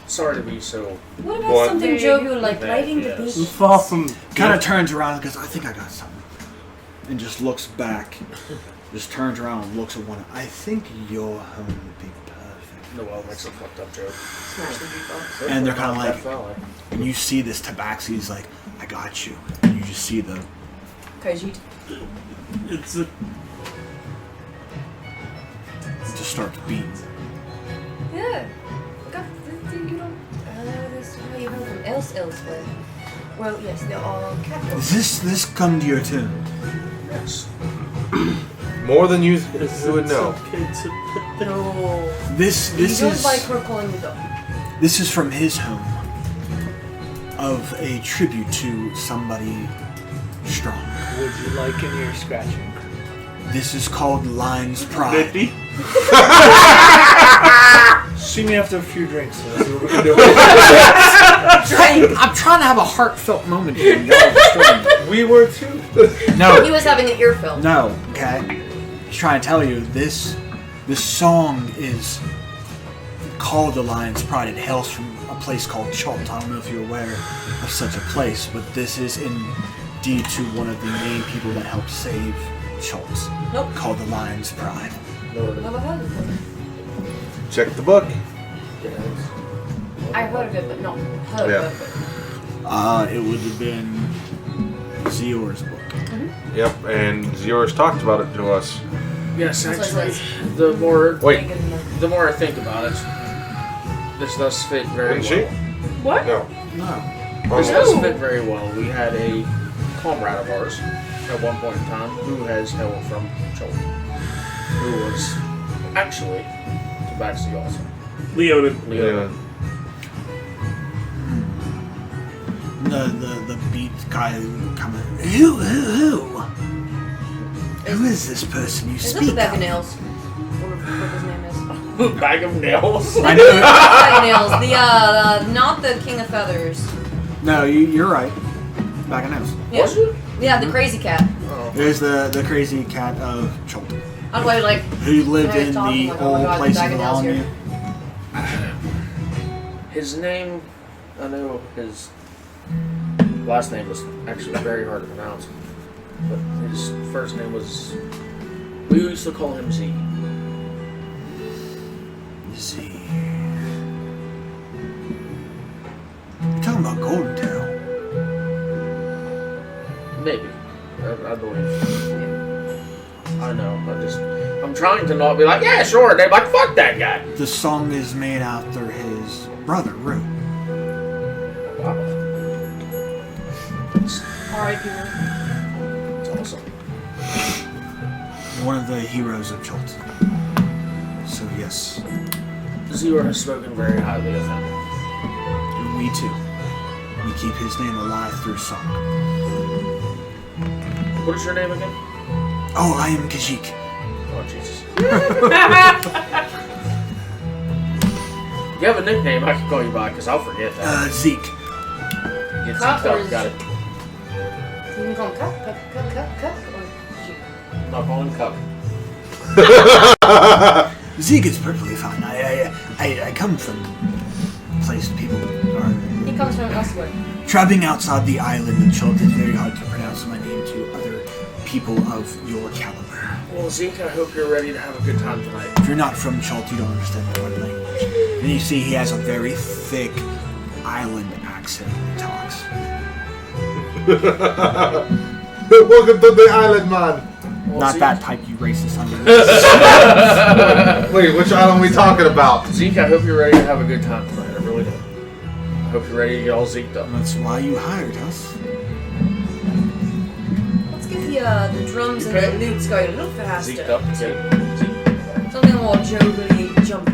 Sorry to be so. What about What? something jovial like That, lighting the yes. beach? Far from Kind of turns around and goes, "I think I got something," and just looks back. Just turns around and looks at one. I think your home would be perfect. Noel makes a fucked up joke. Smash the jukebox. And they're kind of like, Definitely. and you see this tabaxi is like, "I got you," and you just see the Kajit. it's a it just starts beating. Yeah. I got the thing you don't. This how you know from elsewhere. Well, yes, there are cattle. Does this come to your tune? Yes. More than you it's would know. okay to No. This He is goes by her calling the dog. this is from his home of a tribute to somebody strong. Would you like an ear scratching? This is called Lion's Pride. maybe. See me after a few drinks. So that's what we're gonna do. I'm trying to have a heartfelt moment here. and y'all are destroying it. We were too. No, He was having an ear film. no, okay. He's trying to tell you this song is called the Lion's Pride. It hails from a place called Chult. I don't know if you're aware of such a place, but this is indeed to one of the main people that helped save Chult. Nope. Called the Lion's Pride. Never heard of it. Check the book. I heard of it, but not heard Yeah. of it. It would have been Zior's book. Yep, and Zior's talked about it to us. Yes, That's what it actually, says. the more Wait, the more I think about it, this does fit very didn't she? well. What? No. No. This Oh, does No. fit very well. We had a comrade of ours, at one point in time, who has hailed from Children, who was actually Tabaxi also. Leonin. Yeah. The beat guy coming. Who is this person you Is this speak the bag of of? nails? What his name is? Bag of nails. I know. Bag of nails. The not the king of feathers. No, you're right. Back of nails. Yeah. Was it? Yeah, the crazy cat. Oh. There's the crazy cat of Chulton, I'm like, who lived Right, in talking the like, oh my old God, place Bag in of Nails Longview. here. His name, I know his last name was actually very hard to pronounce, but his first name was, we used to call him Z. See. You're talking about Golden Tail. Maybe. I believe. I know. I'm trying to not be like, yeah, sure. They're like, fuck that guy. The song is made after his brother, Rue. Wow. R.I.P. It's awesome. One of the heroes of Chulton. So yes, Zero has spoken very highly of him. and we too. We keep his name alive through song. What is your name again? Oh, I am Kajik. Oh, Jesus. You have a nickname I can call you by, because I'll forget that. Zeke. Get Cup Zeke or up, got it. You can call him Cup, or I'm not calling him Cup. Zeke is perfectly fine. I come from a place people are he comes from elsewhere. traveling outside the island of Chult. It's very hard to pronounce my name to other people of your caliber. Well, Zeke, I hope you're ready to have a good time tonight. If you're not from Chult, you don't understand the word language. And you see he has a very thick island accent when he talks. Welcome to the island, man. Well, Not Zeke, that type, you racist under. Wait, which island are we talking about? Zeke, I hope you're ready to have a good time tonight. I really do. I hope you're ready to get all Zeked up. That's why you hired us. Let's get the drums and the lutes going a little faster. Zeked up. Zeke. Something more jovially jumpy.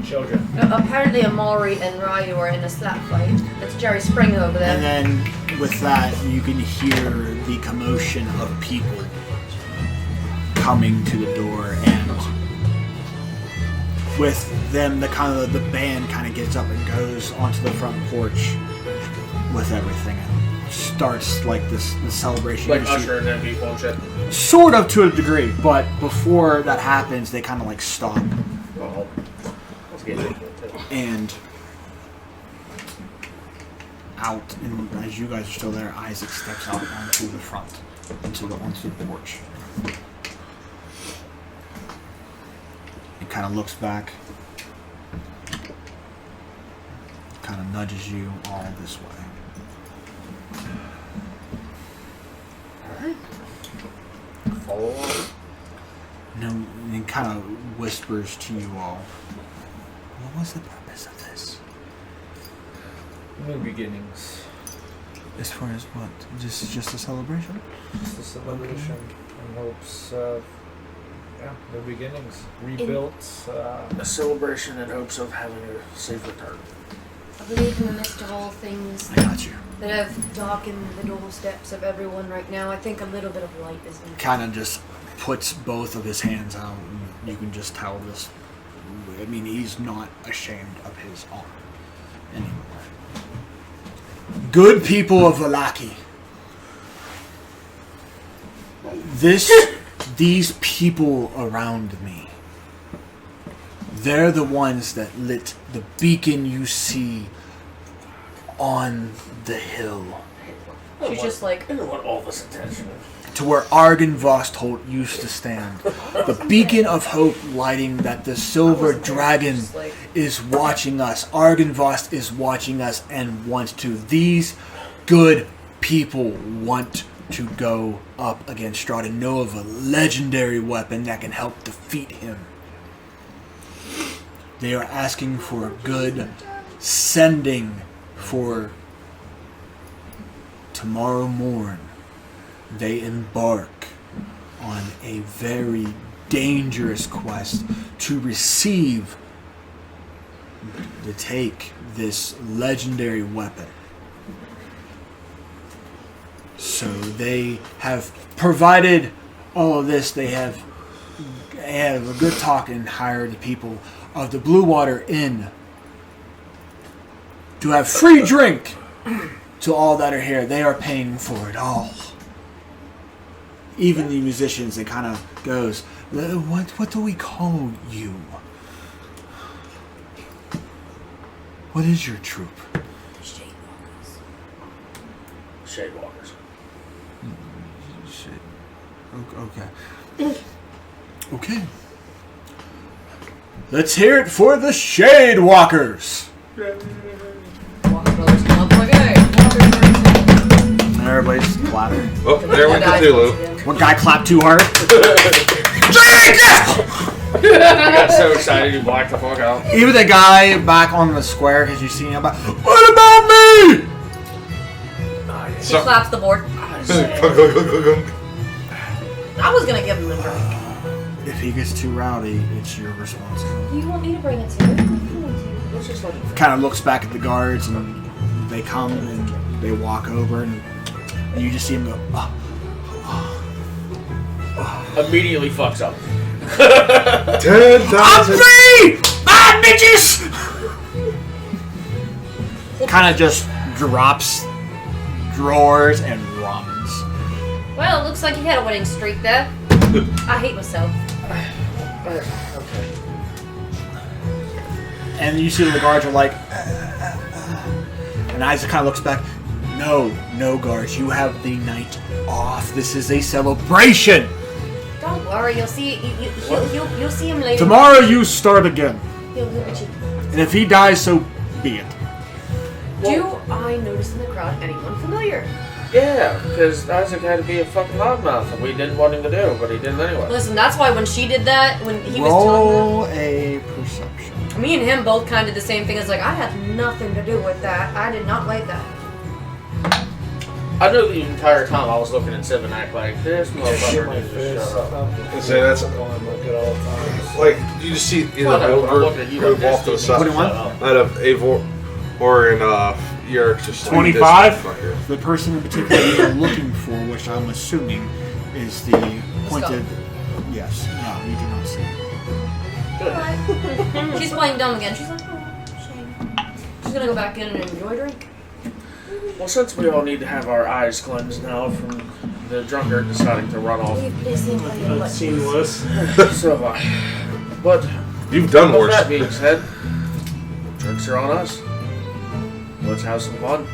Children. Apparently, Amari and Ryu are in a slap fight. That's Jerry Springer over there. And then with that, you can hear the commotion of people coming to the door, and with them, the band kind of gets up and goes onto the front porch with everything and starts like this celebration. Like You see- Usher and then people and shit. Sort of to a degree, but before that happens, they kind of like stop Oh, let's get into it. and out. And as you guys are still there, Isaac steps out onto the front, onto the porch. He kind of looks back, kind of nudges you all this way. Follow along. And kind of whispers to you all, what was the purpose of this? New beginnings. As far as what? Just a celebration? Just a celebration in hopes of, new beginnings. Rebuilt. A celebration in hopes of having a safe return. I believe in the midst of all things I got you. that have darkened the doorsteps of everyone right now, I think a little bit of light is needed. Kind of just puts both of his hands out, and you can just tell this. I mean, he's not ashamed of his arm anymore. Good people of Valaki. These people around me, they're the ones that lit the beacon you see on the hill. She's just like, I don't want all this attention. To where Argon Vostholt used to stand. The beacon of hope lighting that the silver dragon just like, is watching us. Argon Vost is watching us and wants to. These good people want to go up against Strahd and know of a legendary weapon that can help defeat him. They are asking for a good sending for tomorrow morn, they embark on a very dangerous quest to take this legendary weapon. So they have provided all of this. They have had a good talk and hired the people of the Blue Water Inn to have free drink to all that are here. They are paying for it all. Even the musicians, it kind of goes, what do we call you? What is your troupe? Shadewalkers. Okay. Okay. Let's hear it for the Shadewalkers. Walker Brothers come up like, hey, Everybody's clapping. Oh, there went Cthulhu. One guy clapped too hard. I got so excited you blacked the fuck out. Even the guy back on the square, because you see him about, what about me? He slaps the board. I was gonna give him a drink. If he gets too rowdy, it's your responsibility. You want me to bring it to you? Kind of looks back at the guards, and they come and they walk over, and you just see him go, Immediately fucks up. 10,000. I'm free! Bye, bitches! Kind of just drops drawers and runs. Well, it looks like you had a winning streak there. I hate myself. Okay. And you see the guards are like, and Isaac kind of looks back. No, guards, you have the night off. This is a celebration. Don't worry, you'll see. You'll see him later. Tomorrow you start again. He'll at you. And if he dies, so be it. Do I notice in the crowd anyone familiar? Yeah, because Isaac had to be a fucking loudmouth, and we didn't want him to do, but he did it anyway. Listen, that's why when she did that, when he was Roll a perception. telling me and him both kind of did the same thing. It's like, I had nothing to do with that. I did not like that. I knew the entire time I was looking at Civ and act like this Shit motherfucker my needs to face. shut up. I say that's Going look at all times. like you just see Well, either no, I'm over looking at you move like off to the this, side 21? out of Avor or in Yerk's just 25? fucker. The person in particular you're looking for, which I'm assuming is the pointed. Yes. No, you do not see. Alright. She's playing dumb again. She's like, oh, shame. She's gonna go back in and enjoy a drink. Well, since we all need to have our eyes cleansed now from the drunkard deciding to run off, Please think of your I've seen worse. so have I. But You've done with worse. that being said, drinks are on us. Let's have some fun.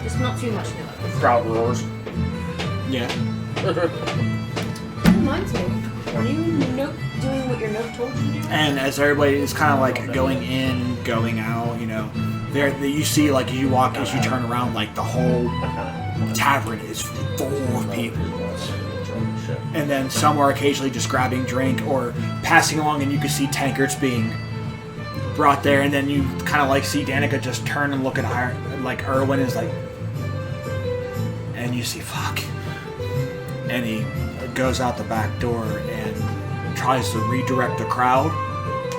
Just not too much now. Crowd roars. Yeah. That reminds me. Are you doing what your note told you to do? And as everybody is kind of like going in, going out, you know, you see like as you walk, as you turn around, like the whole tavern is full of people. And then some are occasionally just grabbing drink or passing along, and you can see tankards being brought there. And then you kind of like see Danica just turn and look at like Erwin is like, and you see fuck, and he goes out the back door and tries to redirect the crowd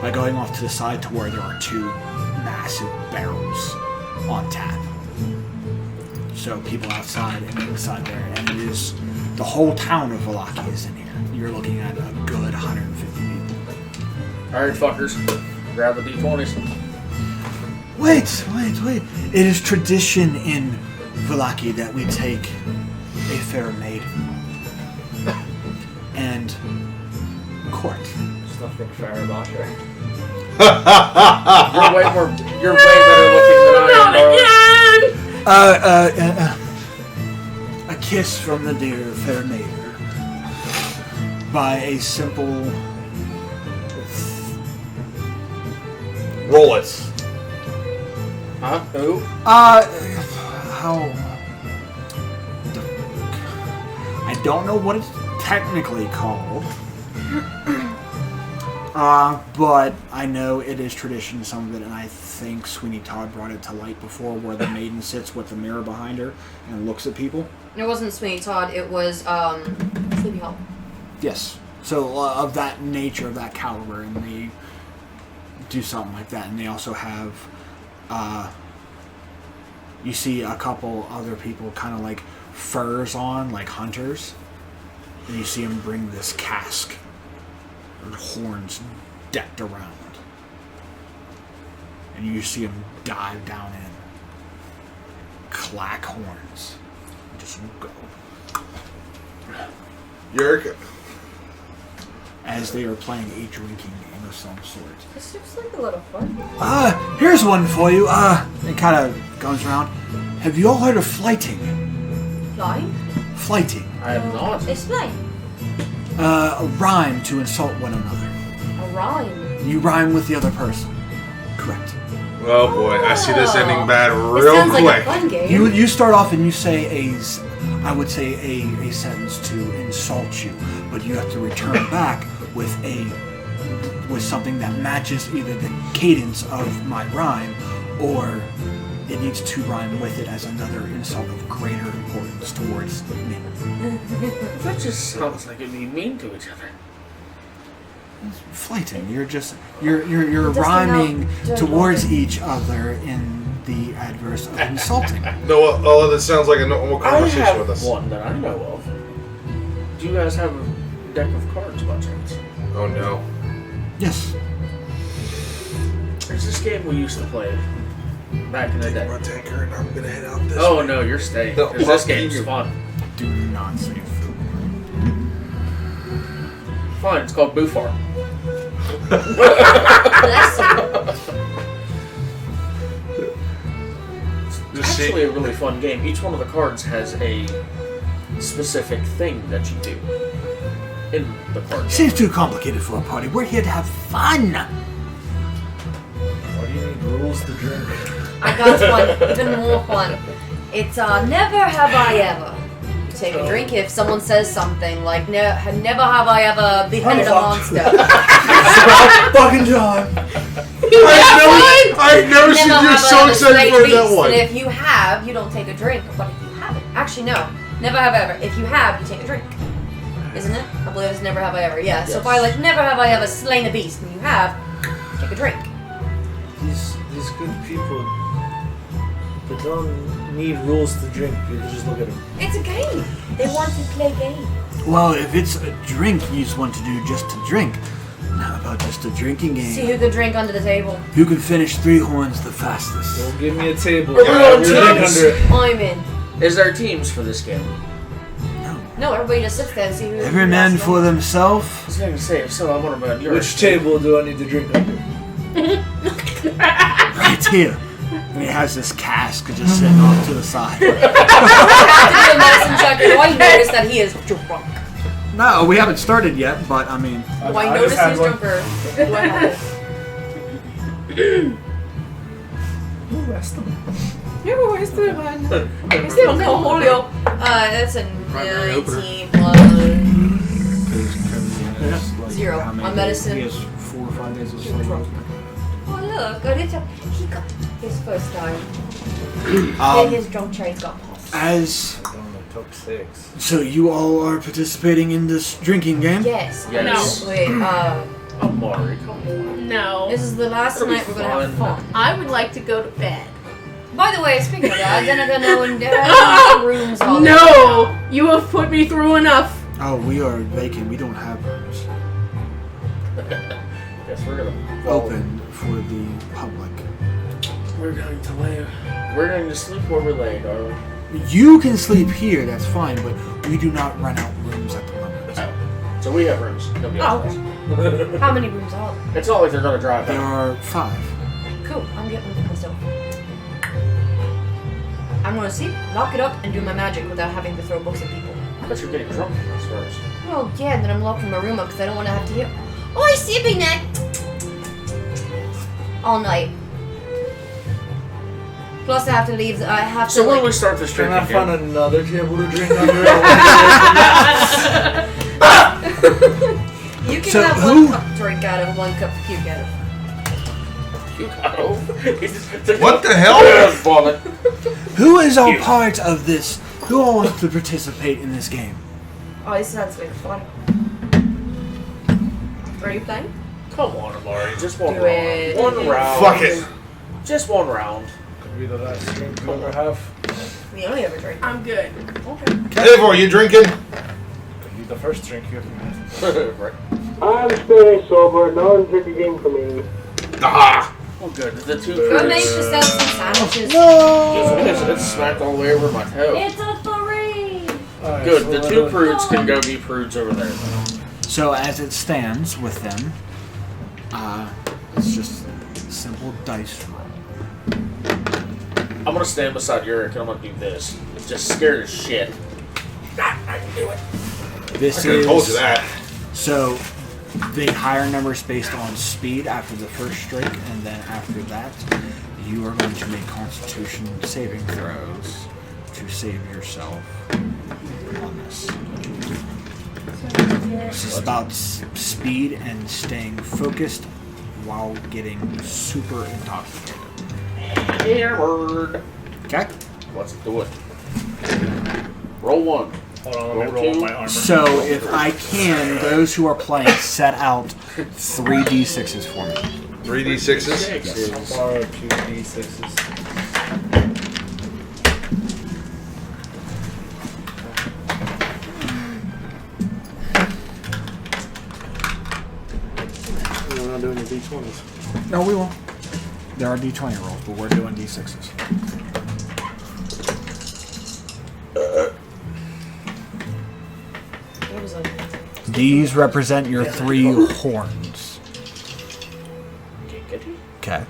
by going off to the side to where there are two massive barrels on tap. So people outside and inside there, and it is the whole town of Valaki is in here. You're looking at a good 150 people. Alright, fuckers. Grab the D20s. Wait. It is tradition in Valaki that we take a fair maiden and court. There's nothing fair about her. You're way better looking than I am, bro. A kiss from the dear fair maiden by a simple Roll it. Huh? Who? how I don't know what it's technically called. But I know it is tradition, some of it, and I think Sweeney Todd brought it to light before, where the maiden sits with the mirror behind her and looks at people. It wasn't Sweeney Todd. It was Sleepy Hollow. Yes. So of that nature, of that caliber, and they do something like that. And they also have, you see a couple other people kind of like furs on, like hunters, and you see them bring this cask and horns decked around, and you see them dive down in, clack horns, and just go. Yerk. As they are playing a drinking game of some sort. This looks like a lot of fun. Here's one for you. It kind of goes around. Have you all heard of flighting? Flying? Flighting. I have not. Explain. A rhyme to insult one another. A rhyme. You rhyme with the other person. Correct. Oh boy, I see this ending bad It real sounds quick. like a fun game. You start off and you say I would say a sentence to insult you, but you have to return back with something that matches either the cadence of my rhyme, or it needs to rhyme with it as another insult of greater importance towards me. That just sounds like it'd be mean to each other. Flighting. You're Just rhyming not towards joking. each other in the adverse of insulting. No, oh, that sounds like a normal I conversation have with us. one that I know of. Do you guys have a deck of cards by chance? Oh no. Yes. There's this game we used to play back in the Take day. my tanker and I'm gonna head out this Oh way. no, you're staying. No, Because this fuck game's you. fun. Do not say food. Fine, it's called Bufar. Bless you. It's Just see- actually a really fun game. Each one of the cards has a specific thing that you do in the card game. Seems too complicated for a party. We're here to have fun. What do you need rules to drink? I got one, even more fun. It's never have I ever. You take a drink if someone says something like, never have I ever beheaded a monster. Fucking time. I've never seen Never you have so I ever excited slayed for a that beast. one. And if you have, you don't take a drink. But if you haven't, actually no, never have I ever. If you have, you take a drink. Isn't it? I believe it's never have I ever. Yeah. So if I like never have I ever slain a beast, and you have, take a drink. These good people, they don't need rules to drink. You just look at them. It's a game. They want to play games. Well, if it's a drink you just want to do just to drink, how about just a drinking See game? who can drink under the table. Who can finish 3 horns the fastest? Don't give me a table. Everyone Drink teams. under it. I'm in. Is there teams for this game? No, everybody just sits there and see who. Every man for themselves. I was going to say, if so, I want to bet yours. Which table do I need to drink under? Right here. And he has this cask just sitting off to the side. I have to do a medicine check. Do I notice that he is drunk? No, we haven't started yet, but I mean... Do I notice he's drunk or do I have Never wasted one. I still know Julio. That's a 19 plus 0 How many on days? medicine. He has 4 or 5 days of He sleep. was drunk. Oh look, he got his first time. His drunk trains got popped. As... I only took 6. So you all are participating in this drinking game? Yes. Yes. Wait, Amari, come on. No. this is the last It'll be night we're gonna have fun. fun. I would like to go to bed. By the way, speaking of that, then I'm gonna know when rooms all No! You have put me through enough. Oh, we are vacant. We don't have rooms Guess we're going to open for the public. We're going to lay. We're going to sleep where we're laid, are we? You can sleep here, that's fine, but we do not rent out rooms at the moment. So we have rooms. Nobody else Oh, does. How many rooms are there? It's not like they're going to drive There out. are 5. Cool, I'm getting one for myself. I'm gonna see, lock it up, and do my magic without having to throw books at people. I bet you're getting drunk from this first. Well, yeah, and then I'm locking my room up because I don't want to have to hear, "Oi, sleeping neck!" all night. Plus, I have to leave. I have So to. when Like, we start this Can I drinking find game, another table to drink under? you can So have who- 1 cup drink out of 1 cup puke out of. You got over. What the hell? Vomit. Who is all part of this? Who all wants to participate in this game? Oh, this sounds like fun. Are you playing? Come on, Amari. Just one Do round. it. One round. Fuck it. Just one round. Could be the last drink you ever have. We only ever drink. I'm good. Okay. Ivor, you drinking? Could be the first drink you ever had. Right. I'm staying sober. No one drink a game for me. Ah! Oh, good. The two Go make fruits. yourself some sandwiches. It's smacked all the way over my toe. It's a 3! Alright, Good. so The what two are- prudes can go be prudes over there. So as it stands with them, it's just a simple dice roll. I'm gonna stand beside Eric and I'm gonna do this. Just scared as shit. I can do it. This I could have is told you that. so the higher number is based on speed after the first drink, and then after that, you are going to make Constitution saving throws to save yourself on this. This is about speed and staying focused while getting super intoxicated. Hammered. Okay? Let's do it. Roll 1. Hold on, let Roll me roll two. my armor. So if I can, those who are playing set out 3d6s for me. 3d6s? I'll borrow 2 D6s. We're not doing the D20s. No, we won't. There are d20 rolls, but we're doing d6s. What was it? These represent your 3 horns. Okay.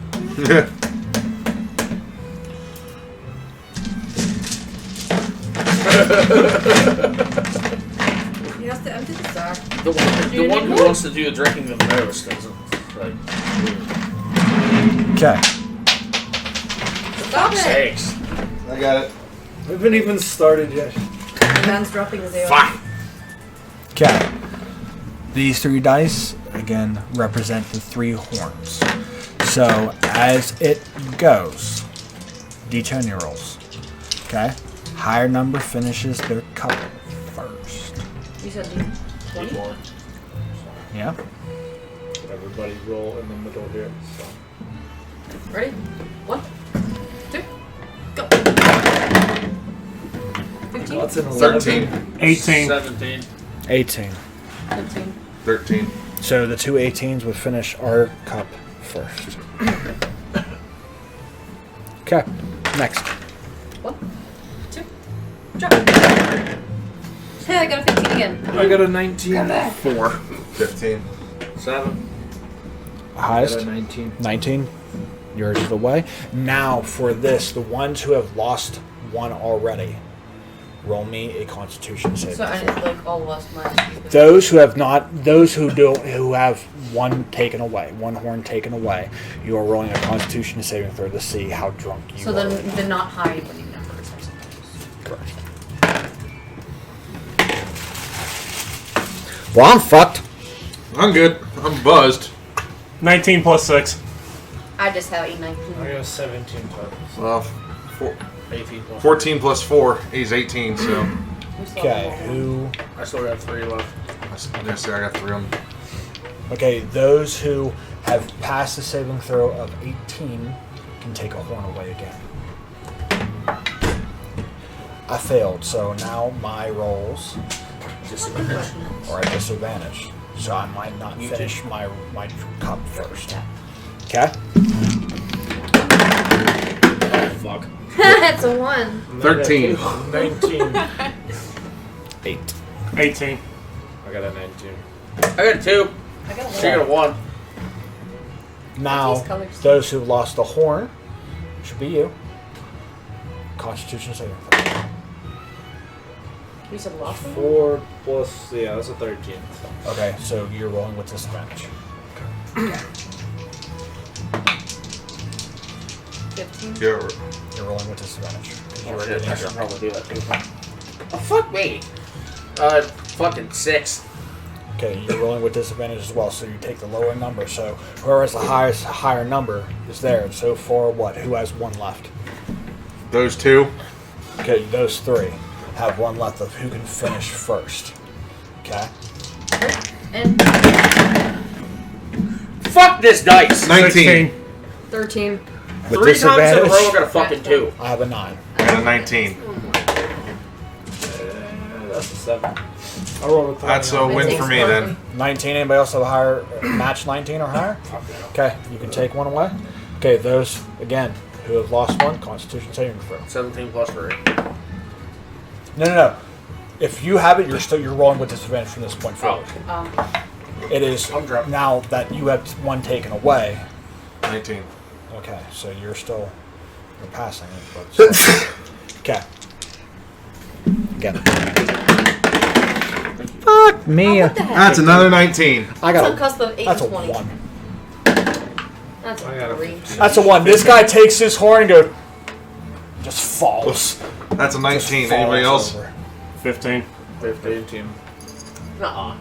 He has to empty the sack. The one who wants to do the drinking the most doesn't. Like, Okay. Stop it! sakes. I got it. We haven't even started yet. The man's dropping his ale. Fuck! Okay. These 3 dice, again, represent the 3 horns. So, as it goes, d20 rolls. Okay? Higher number finishes their cup first. You said D20? Yeah? Everybody roll in the middle here. So. Ready? 1, 2, go! 15? That's an 11. 13. 18. 17. 18. 15. 13. So the 2 18s would finish our cup first. Okay. Next. 1, 2, drop! Hey, I got a 15 again. I got a 19. 4. 15. 7. I Highest? got a 19. 19. Yours is the way. Now for this, the ones who have lost one already, roll me a Constitution saving So, throw. and it's like all of us minus you. Those who have not, those who don't, who have one taken away, one horn taken away, you are rolling a Constitution saving throw to see how drunk you So are. then the not high winning numbers or something. Correct. Well, I'm fucked. I'm good. I'm buzzed. 19 plus 6. I just have a 19. I got 17 total. Well, 18 plus 14 plus 4 is 18, so We still Okay, have who? I still got 3 left. I'm gonna say I got 3 of them. Okay, those who have passed the saving throw of 18 can take a horn away again. I failed, so now my rolls Disadvantage. are at disadvantage. So I might not You finish my cup first. Okay? Fuck. That's a 1. 13. 19. 8. 18. I got a 19. I got 2. I got a She got a 1. Now, These colors. those who lost the horn, should be you. Constitution saving throw. You said lost one? 4 plus, yeah, that's a 13. So. Okay, so you're rolling with disadvantage. 15. You're You're rolling with disadvantage. Oh, shit. I should probably do that too. Oh, fuck me. Fucking 6. Okay, you're rolling with disadvantage as well, so you take the lower number. So whoever has the higher number is there. So for what? Who has one left? Those two. Okay, those three have one left of who can finish first. Okay. And Fuck this dice. 19 13. With 3 times in a disadvantage, row, I got a fucking 2. I have a 9. and a 19. That's a 7. I rolled a 20. That's a win for me then. 19. Anybody else have a higher match? 19 or higher? Okay, you can take one away. Okay, those again who have lost one, Constitution saving throw. 17 plus 3. No. If you have it, you're rolling with disadvantage from this point forward. It is I'm drunk. now that you have one taken away. 19. Okay, so you're passing it, but okay. Again. Fuck me. What the heck? That's another 19. I It's got on cusp of 8 that's a and 20. 1. That's I got a a 3. 15. That's a 1. This guy takes his horn and goes, just falls. That's a 19. Just falls Anybody else? over. 15. 15. Nuh-uh.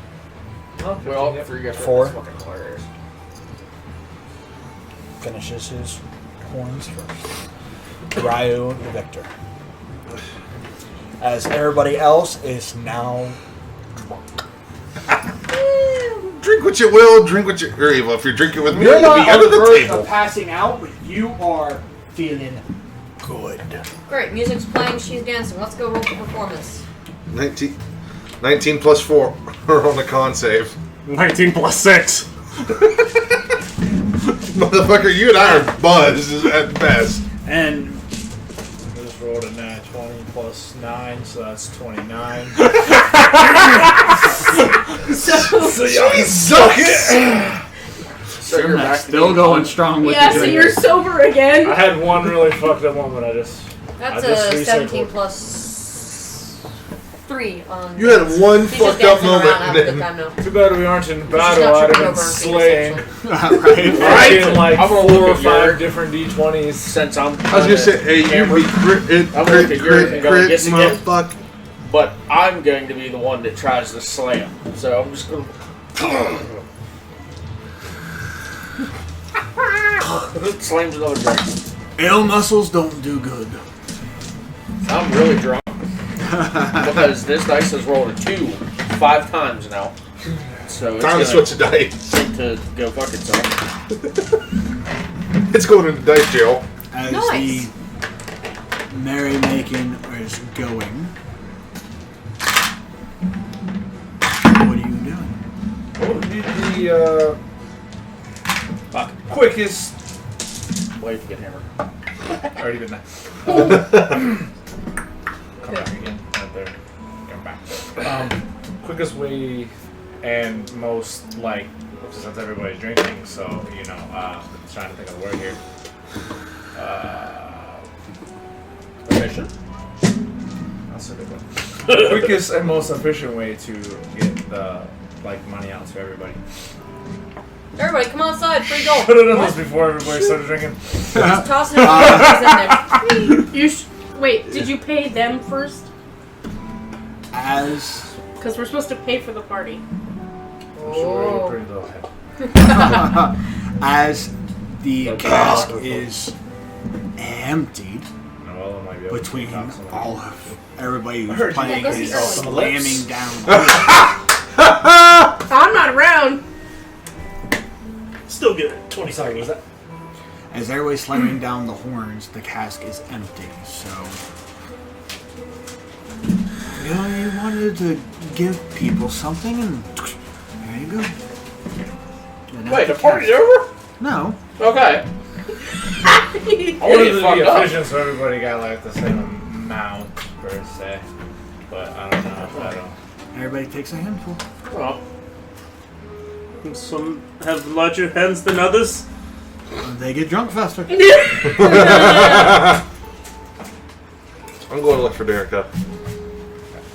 Oh, We all 15, three get 4. That's fucking hilarious. Finishes his horns first. Ryu the victor. As everybody else is now drunk. Drink what you will, drink what you... Or well, if you're drinking with me, You're you'll not be on under the the verge table. of passing out, but you are feeling good. Great, music's playing, she's dancing. Let's go roll for performance. 19 plus 4 on the con save. 19 plus 6. Motherfucker, you and I are buzzed at best. And I just rolled a nat 20 plus 9, so that's 29. So you suck it! So you're back to still being going strong with Yeah, the so drink. you're sober again. I had one really fucked up one, but That's I just a 17 recycled. plus 3 on. You had one He's just fucked up dancing around, moment. having a good time now. too bad we aren't in He's battle. just not I'd have tripping been over and slaying. being right? I'd been like I'm gonna 4 look or at 5 your- different D20s. Since I'm I was gonna say, hey, you be crit, I'm gonna look at yours and go, yes, again. motherfucker. But I'm going to be the one that tries to slam. So I'm just going to... Slams another drink. Ale muscles don't do good. I'm really drunk. Because this dice has rolled a 2 5 times now. So it's Time to gonna switch the dice. need to go fuck itself. It's going into dice jail. As Nice. the merrymaking is going, what are you doing? What would be the quickest? Wait to get hammered. Already been there. Come back again. Right there. Come back. Quickest way and most like since everybody's drinking, so you know, trying to think of the word here. Efficient. That's a good one. Quickest and most efficient way to get the money out to everybody. Everybody, come outside, free gold. Should have done this before everybody started drinking. Just tossing it in there. Wait, did you pay them first? As Because we're supposed to pay for the party. I'm sure you're pretty low head. as the cask is emptied Well, it might be able to between talk some all of everybody I who's heard you. playing Yeah, go see is Owen. slamming down. I'm not around. Still get it. 20 Sorry, was that? As everybody's slamming down the horns, the cask is empty. So, you know, you wanted to give people something, and there you go. And Wait, the that's party's cask. over? No. Okay. I wanted to fucked be up. efficient so everybody got like the same amount per se. But I don't know if that'll. Everybody takes a handful. Well, And some have larger hands than others. They get drunk faster. I'm going to look for Derica.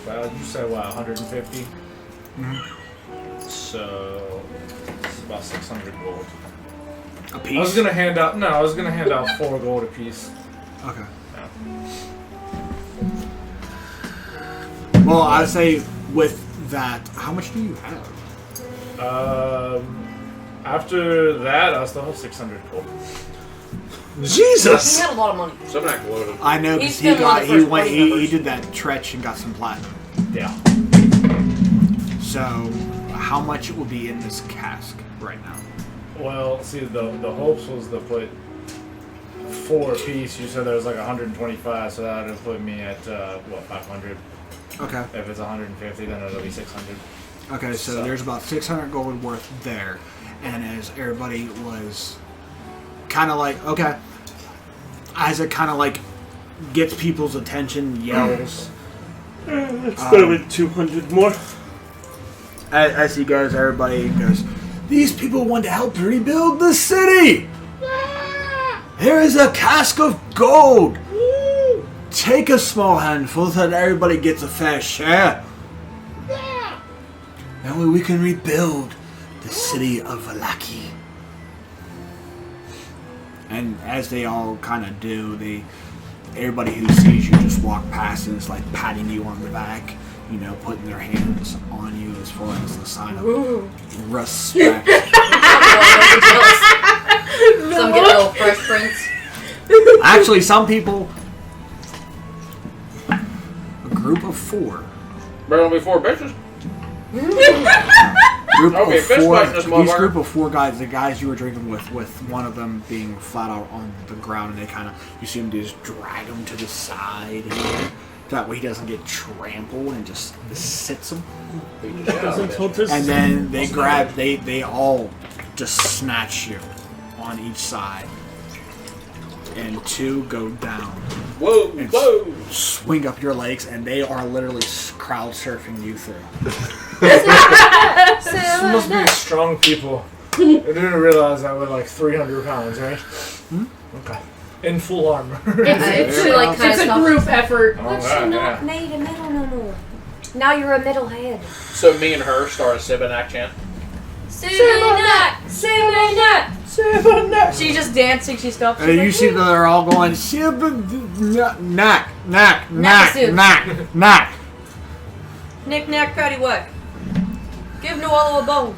Well, you said what, 150? Mhm. So it's about 600 gold. A I was piece. gonna hand out 4 gold a piece. Okay. Yeah. Well, I say with that, how much do you have? After that, I still have 600 gold. He Jesus! had a lot of money. Seminak loaded. I know He's because been one of the first party he members. did that tretch and got some platinum. Yeah. So, how much will be in this cask right now? Well, see, the hopes was to put 4 apiece. You said there was like 125, so that would put me at, 500? Okay. If it's 150, then it'll be 600. Okay, so there's about 600 gold worth there. And as everybody was kind of like, okay, as it kind of like gets people's attention, yells. Let's go with 200 more. As he goes, everybody goes, these people want to help rebuild the city! Here is a cask of gold! Take a small handful so that everybody gets a fair share. That way we can rebuild the city of Valaki. And as they all kind of do, everybody who sees you just walk past and is like patting you on the back, you know, putting their hands on you as far as a sign of respect. Some get a little Fresh Prince. Actually, some people, a group of 4. Better than before, bitches. Group Okay, of fist 4. fight this These motherfucker. group of 4 guys, the guys you were drinking with one of them being flat out on the ground, and they kind of, you see them just drag him to the side. That way he doesn't get trampled and just sits him. Doesn't hold this. And then they grab, they all just snatch you on each side. And 2 go down. Whoa, And whoa. swing up your legs, and they are literally crowd surfing you through. This must be strong people. I didn't realize I weighed like 300 pounds, right? Okay. In full armor. It's like kind it's of a group effort. But you're not made of metal no more. Now you're a metalhead. So me and her start a Seminak chant. She's just dancing. She stops. And you see that they're all going, knack, knack, knack, soup. knack, knack. Knick knack, paddywhack. Give Noella a bone.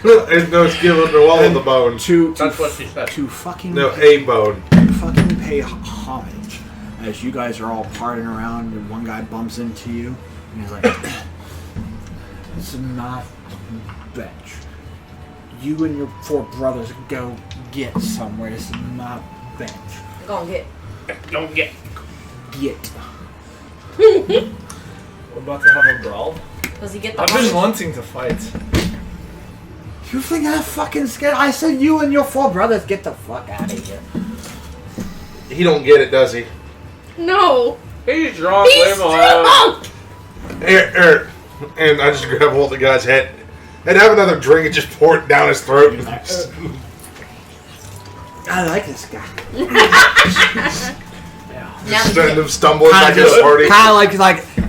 There's no skill in the wall of the bone. That's what she said. To fucking No, a bone. fucking pay homage as you guys are all partying around and one guy bumps into you and he's like, this is not bench. You and your 4 brothers go get somewhere. This is not bench. Go get. Don't get. Get. We're about to have a brawl. Does he get the I've been homage? wanting to fight. You think I'm fucking scared? I said you and your 4 brothers get the fuck out of here. He don't get it, does he? No. He's drunk. Leave He's him alone. Here. And I just grab hold of the guy's head and have another drink and just pour it down his throat. I like this guy. Now Just he send get. him stumbling back at the party.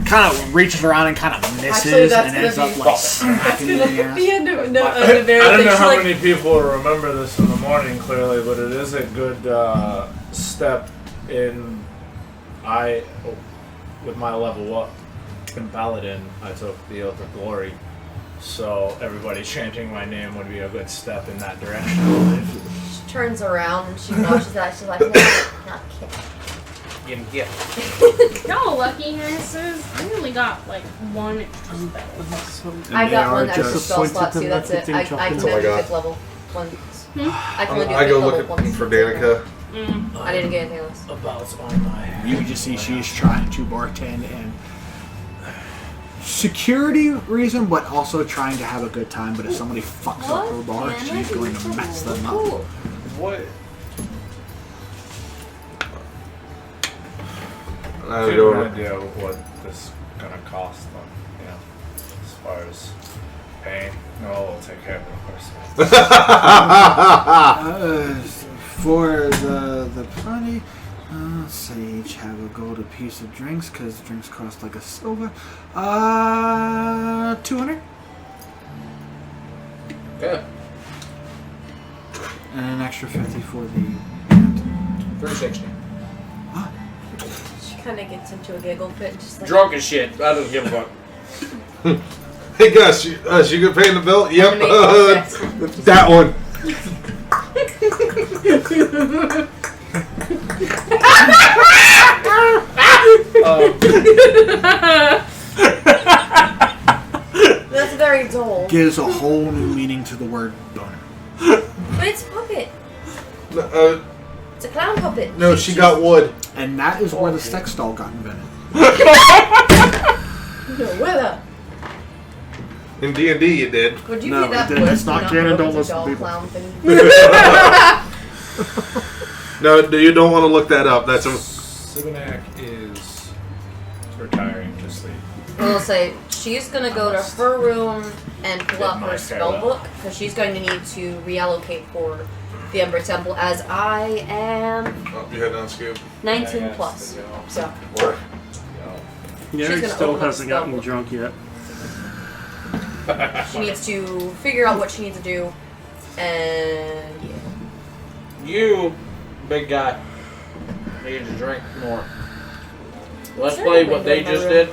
Kind of reaches around and kind of Actually, misses that's and ends gonna up be- like smacking you in the ass. The end of no, I the very don't thing. know She's how like, many people will remember this in the morning clearly, but it is a good step in. With my level up in Paladin, I took the Oath of Glory, so everybody chanting my name would be a good step in that direction. she turns around and she watches that. She's like, no, not kidding. Yeah. No, lucky asses. I only got like 1 spell. I they got are 1 extra just spell pointed slot to too. That's it. marketing I can chocolates. Oh my only do God. 5th level once. I can only do I 5th go level looking once. for Danica. I didn't get anything else. About on my. You can just see she's trying to bartend and security reason, but also trying to have a good time. But if somebody fucks up her bar, Damn she's it, going you're to mess so them cool. up. What? I have no idea what this is gonna cost them, you know, as far as paying. No, we'll take care of it, of course. For the party, let's say each have a gold a piece of drinks because drinks cost like a silver. 200 Yeah. and an extra 50 for the. 360. She kind of gets into a giggle fit and just like. Drunk as shit. I don't give a fuck. Hey Gus, you good paying the bill? Yep. Animate objects. That one. That's very dull. Gives a whole new meaning to the word boner. But it's a puppet. It's a clown puppet. No, she got wood. And that is where the sex doll got invented. No, whether. In D&D you did. Would you No, be that it didn't. pussy It's not not canon, know don't it's a listen to doll people. clown thing? No, you don't want to look that up. That's a... Sibanak is retiring to sleep. We'll say she's gonna go to her room and pull out My her spell farewell. book because she's going to need to reallocate for the Ember Temple as I am Oh, you head down, Scoop. 19 plus. So Or... Eric gonna still open up hasn't the gotten spell book. drunk yet. she needs to figure out what she needs to do, and yeah. You, big guy, need to drink more. Let's Is there play a what they window in just my did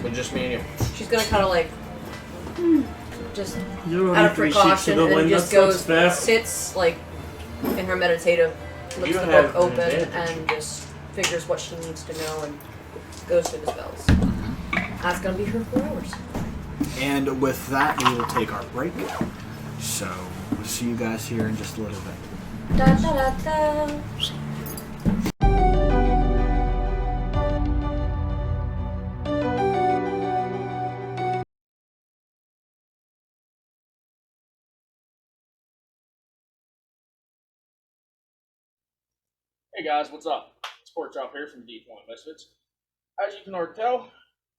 with just me and you. She's gonna kind of like just You're out only of 3 sheets to precaution the and wind. just That goes sucks fast. sits like in her meditative, looks You the have book open an advantage. and just figures what she needs to know and goes through the spells. That's gonna be her 4 hours. And with that, we will take our break. So, we'll see you guys here in just a little bit. Da da da da. Hey guys, what's up? It's Porkchop here from D20 Misfits. As you can already tell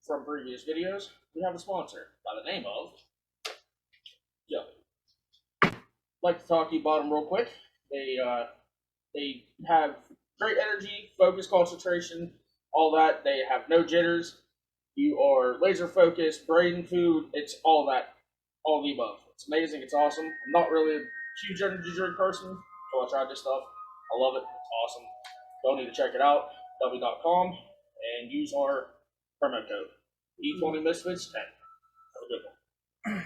from previous videos, we have a sponsor by the name of Jelly. Like to talk to you about them real quick. They have great energy, focus, concentration, all that. They have no jitters. You are laser focused, brain food. It's all that, all the above. It's amazing. It's awesome. I'm not really a huge energy drink person, so I tried this stuff. I love it. It's awesome. Y'all need to check it out. W.com and use our promo code D20 Misfits 10. Have a good one.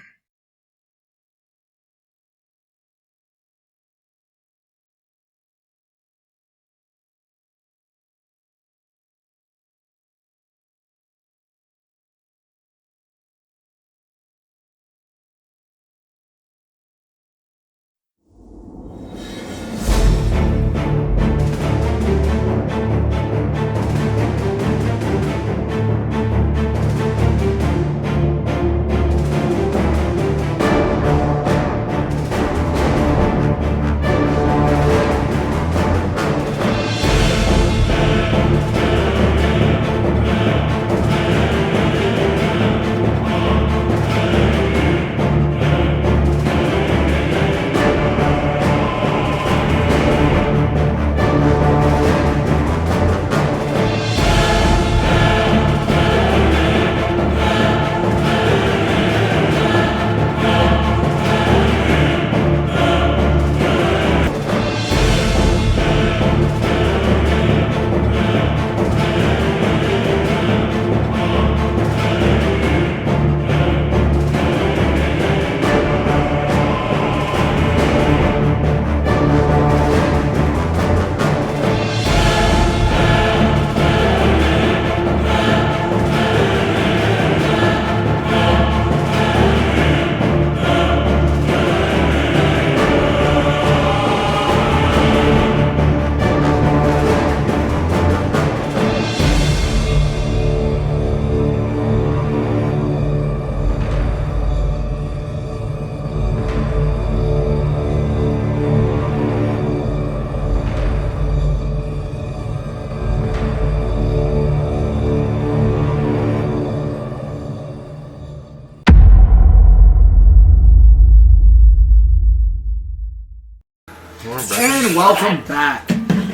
And welcome back.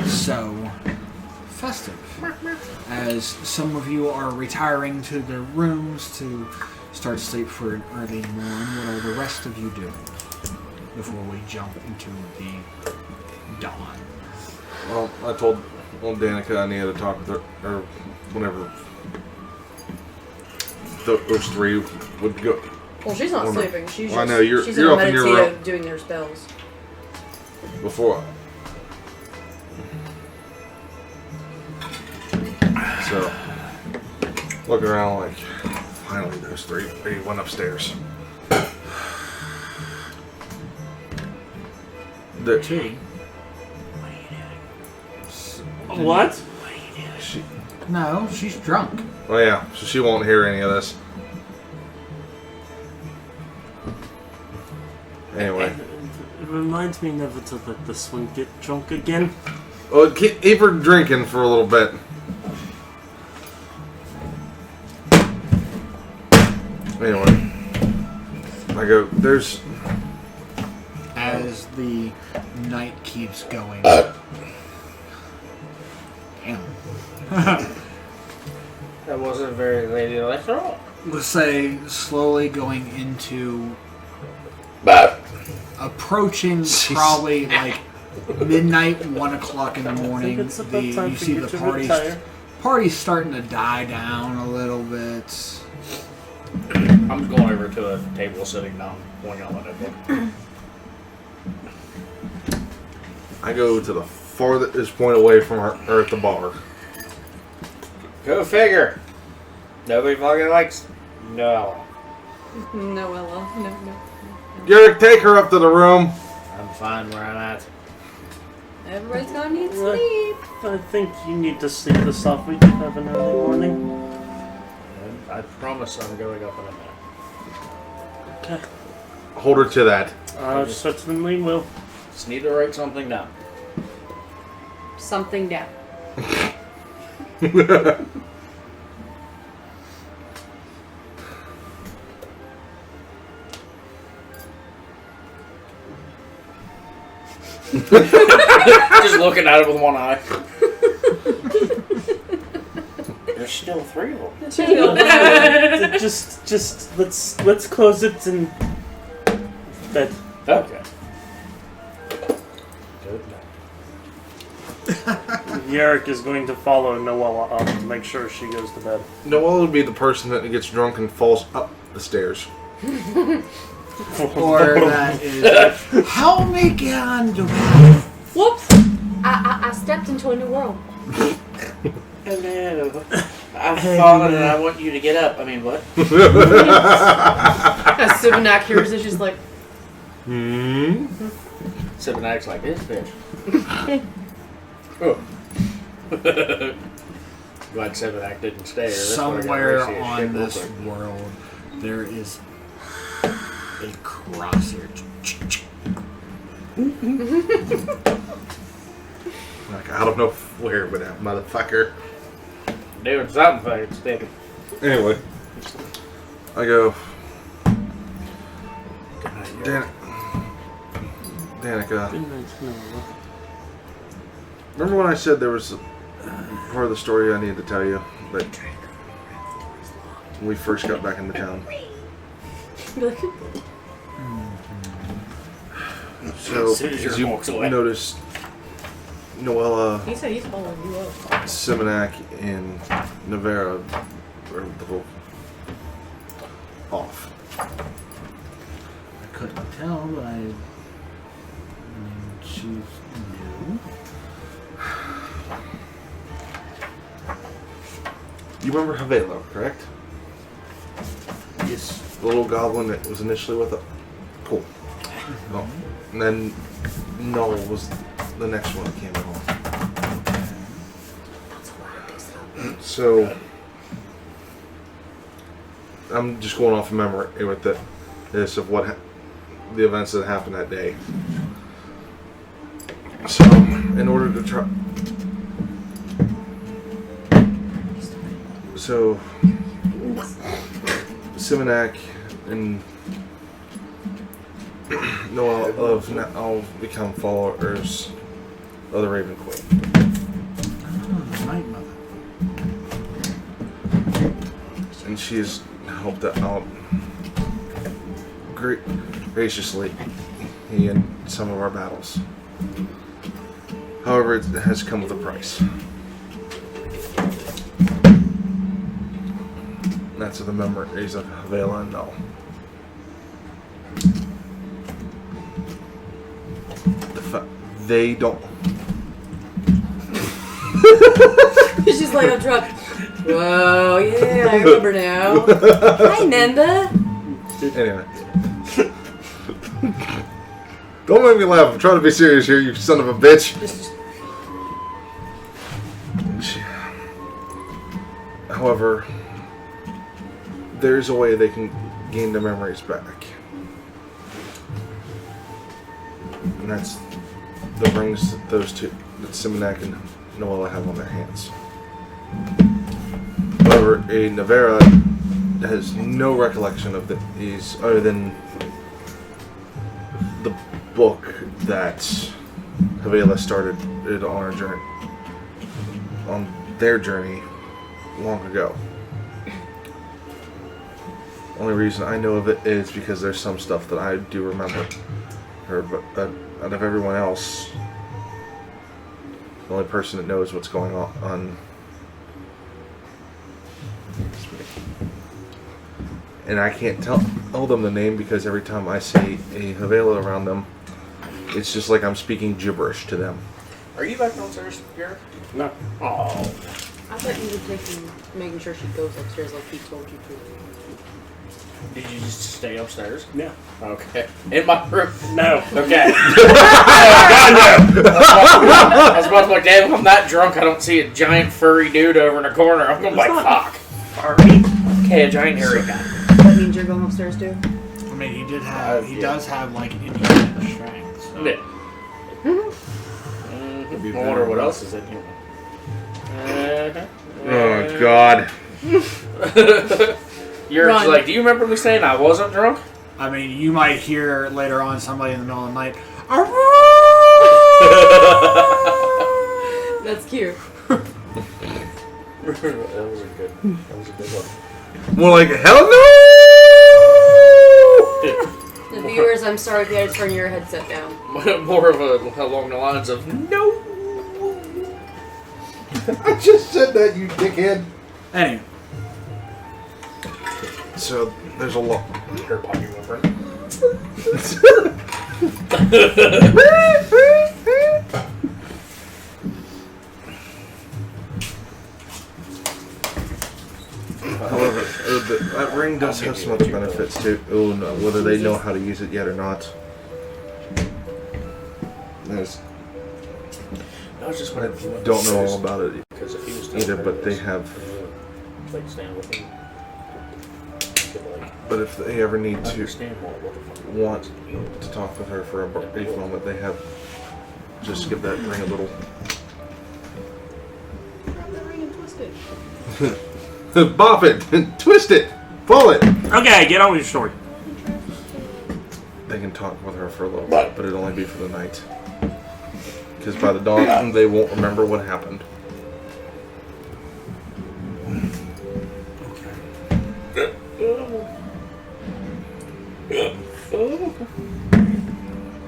So, festive. As some of you are retiring to their rooms to start sleep for an early morn, what are the rest of you doing before we jump into the dawn? Well, I told Danica I needed to talk with her, or whenever those 3 would Well, she's not Well, no. sleeping. She's Well, I just know, you're- she's you're in a up in your meditative doing their spells. Before. So, look around like, finally those three. They went upstairs. The Two. What? she, No, she's drunk. oh yeah, so she won't hear any of this. Anyway, It reminds me never to let this one get drunk again. well, keep her drinking for a little bit. Anyway, I go. There's As the night keeps going. Damn. That wasn't very ladylike at all. Let's say slowly going into approaching probably like midnight, 1 o'clock in the I think morning. it's about time You for see you the to retire. party's starting to die down a little bit. I'm just going over to a table sitting down, pulling out my notebook. I go to the farthest point away from her at the bar. Go figure. Nobody fucking likes no. Noella. No. Garrick, take her up to the room. I'm fine where I'm at. Everybody's gonna need What? sleep. I think you need to sleep this off. We do have an early morning. And I promise I'm going up in a minute. Okay. Hold her to that. Certainly will. Just need to write something down. Something down. Just looking at it with one eye. There's still 3 of them. just let's close it and bed. Okay. Good night. Yarrick is going to follow Noella up to make sure she goes to bed. Noelle would be the person that gets drunk and falls up the stairs. Or that is, help me get on the bed. Whoops! I stepped into a new world. Hello. I've fallen and I want you to get up. I mean, what? As Sibinak hears it, she's like, Sibinac's like this bitch. Oh. Glad Sibinac didn't stay. Somewhere on this world, there is a crosshair. Like, I don't know where, but that motherfucker. Doing something for it, sticking. Anyway, I go. Danica, Good night, Noella. remember when I said there was a part of the story I needed to tell you? But when we first got back into town. So, As soon as as your you walks away. noticed, Noella, he said he's following you up. Simonac, and Navera were a little off. I couldn't tell, but she's new. You remember Havelo, correct? Yes. The little goblin that was initially with it? Cool. Oh. And then Null was the next one that came along. So, I'm just going off of memory with this of what the events that happened that day. So, in order to try... So, Simonac and Noel of now become followers of the Raven Queen. Oh, Night Mother. And she's helped out graciously in some of our battles. However, it has come with a price. That's the memories of Havela and Null. they don't. She's like, I'm drunk. Whoa, yeah, I remember now. I remember. Anyway. Don't make me laugh. I'm trying to be serious here, you son of a bitch. However, there's a way they can gain their memories back. And that's the rings that those two, that Simonak and Noella have on their hands. However, a Navera has no recollection of these other than the book that Havela started on our journey, on their journey long ago. Only reason I know of it is because there's some stuff that I do remember her, but out of everyone else, the only person that knows what's going on and I can't tell them the name because every time I say a Havela around them, it's just like I'm speaking gibberish to them. Are you back downstairs, Garrett? No. Oh. I thought you were making sure she goes upstairs like he told you to. Did you just stay upstairs? No. Okay. In my room? No. Okay. I was about to be like, damn, if I'm that drunk, I don't see a giant furry dude over in the corner. I'm going to be like, fuck. Furry. Okay, a giant hairy guy. That means you're going upstairs too? I mean, he did have. He yeah. does have like Indian strength. So. Yeah. I wonder what else is in here. Oh God! You're Run. like, do you remember me saying I wasn't drunk? I mean, you might hear later on somebody in the middle of the night. That's cute. That was a good one. More like hell no! The viewers, I'm sorry if you had to turn your headset down. More of along the lines of no. I just said that, you dickhead. Anyway, So there's a lot. Her pocket whimper. However, that ring does have some other benefits too. Oh no, whether they know how to use it yet or not. There's, I was just I wondering if you went don't know all upstairs, about it because if he was either, but they have. like stand with him. But if they ever need to Understand what the fuck want to talk with her for a brief moment, they have just give that ring a little. Grab the ring and twist it. Bop it, twist it, pull it. Okay, get on with your story. They can talk with her for a little bit, but it'll only be for the night. Because by the dawn, they won't remember what happened.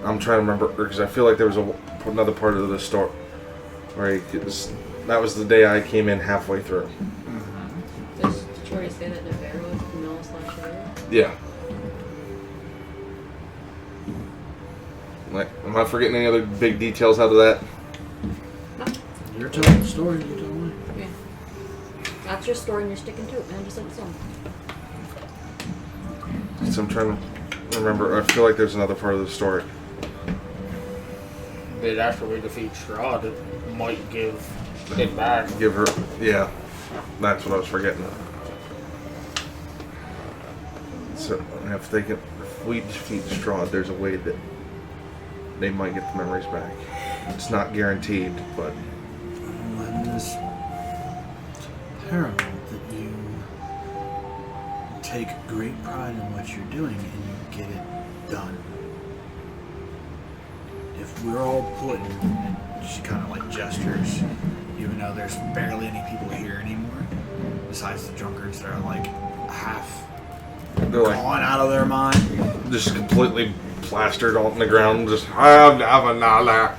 I'm trying to remember because I feel like there was another part of the story where that was the day I came in halfway through. Did you already say that Navera was Noah/Shavera? Yeah. Like, am I forgetting any other big details out of that? you're telling the story. You tell me. Yeah. That's your story and you're sticking to it, man, just like the song. So I'm trying to remember. I feel like there's another part of the story. But after we defeat Strahd, it might give it back. Give her, yeah. That's what I was forgetting. So if we defeat Strahd, there's a way that they might get the memories back. It's not guaranteed, but Well, it is paramount that you take great pride in what you're doing and you get it done. If we're all put, and she kind of like gestures, even though there's barely any people here anymore, besides the drunkards that are like half they're like gone out of their mind. just completely plastered on the ground. Just another.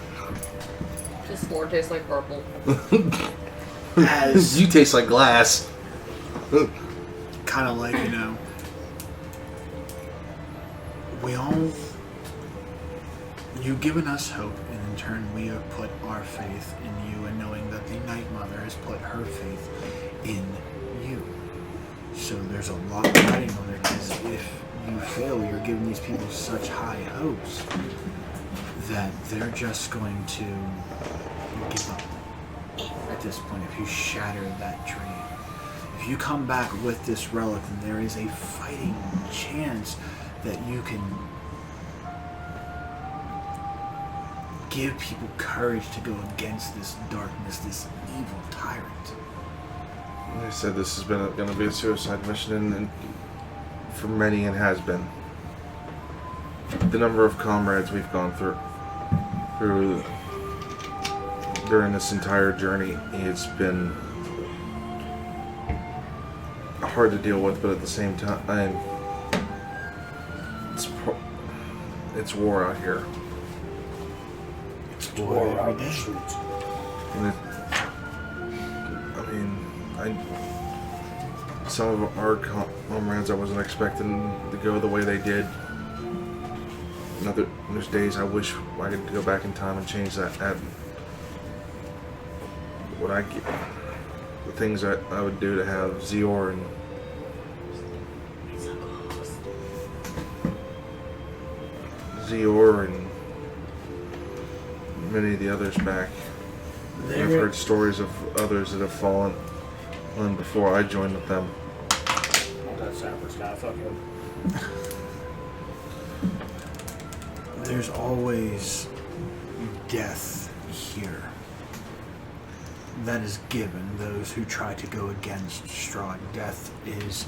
This floor tastes like purple. As You taste like glass. kind of like, you know, you've given us hope, and turn, we have put our faith in you, and knowing that the Night Mother has put her faith in you. So there's a lot riding on it, because if you fail, you're giving these people such high hopes that they're just going to give up at this point if you shatter that dream. If you come back with this relic, then there is a fighting chance that you can give people courage to go against this darkness, this evil tyrant. Like I said, this has been going to be a suicide mission, and for many it has been. The number of comrades we've gone through during this entire journey, it's been hard to deal with, but at the same time, it's war out here. It's war every day. And some of our comrades I wasn't expecting to go the way they did. There's days I wish I could go back in time and change that. The things that I would do to have Zior and many of the others back. I've heard stories of others that have fallen before I joined with them. That Sapper's guy, fuck him. There's always death here that is given those who try to go against Strahd. Death is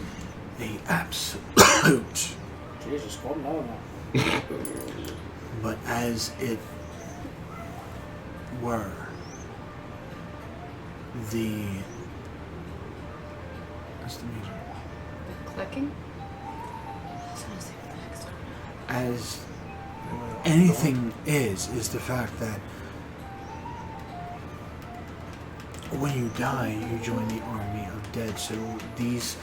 a absolute. Jesus, calm down now. But as it were, what's the music? Clicking? As anything is the fact that when you die, you join the army of dead. So these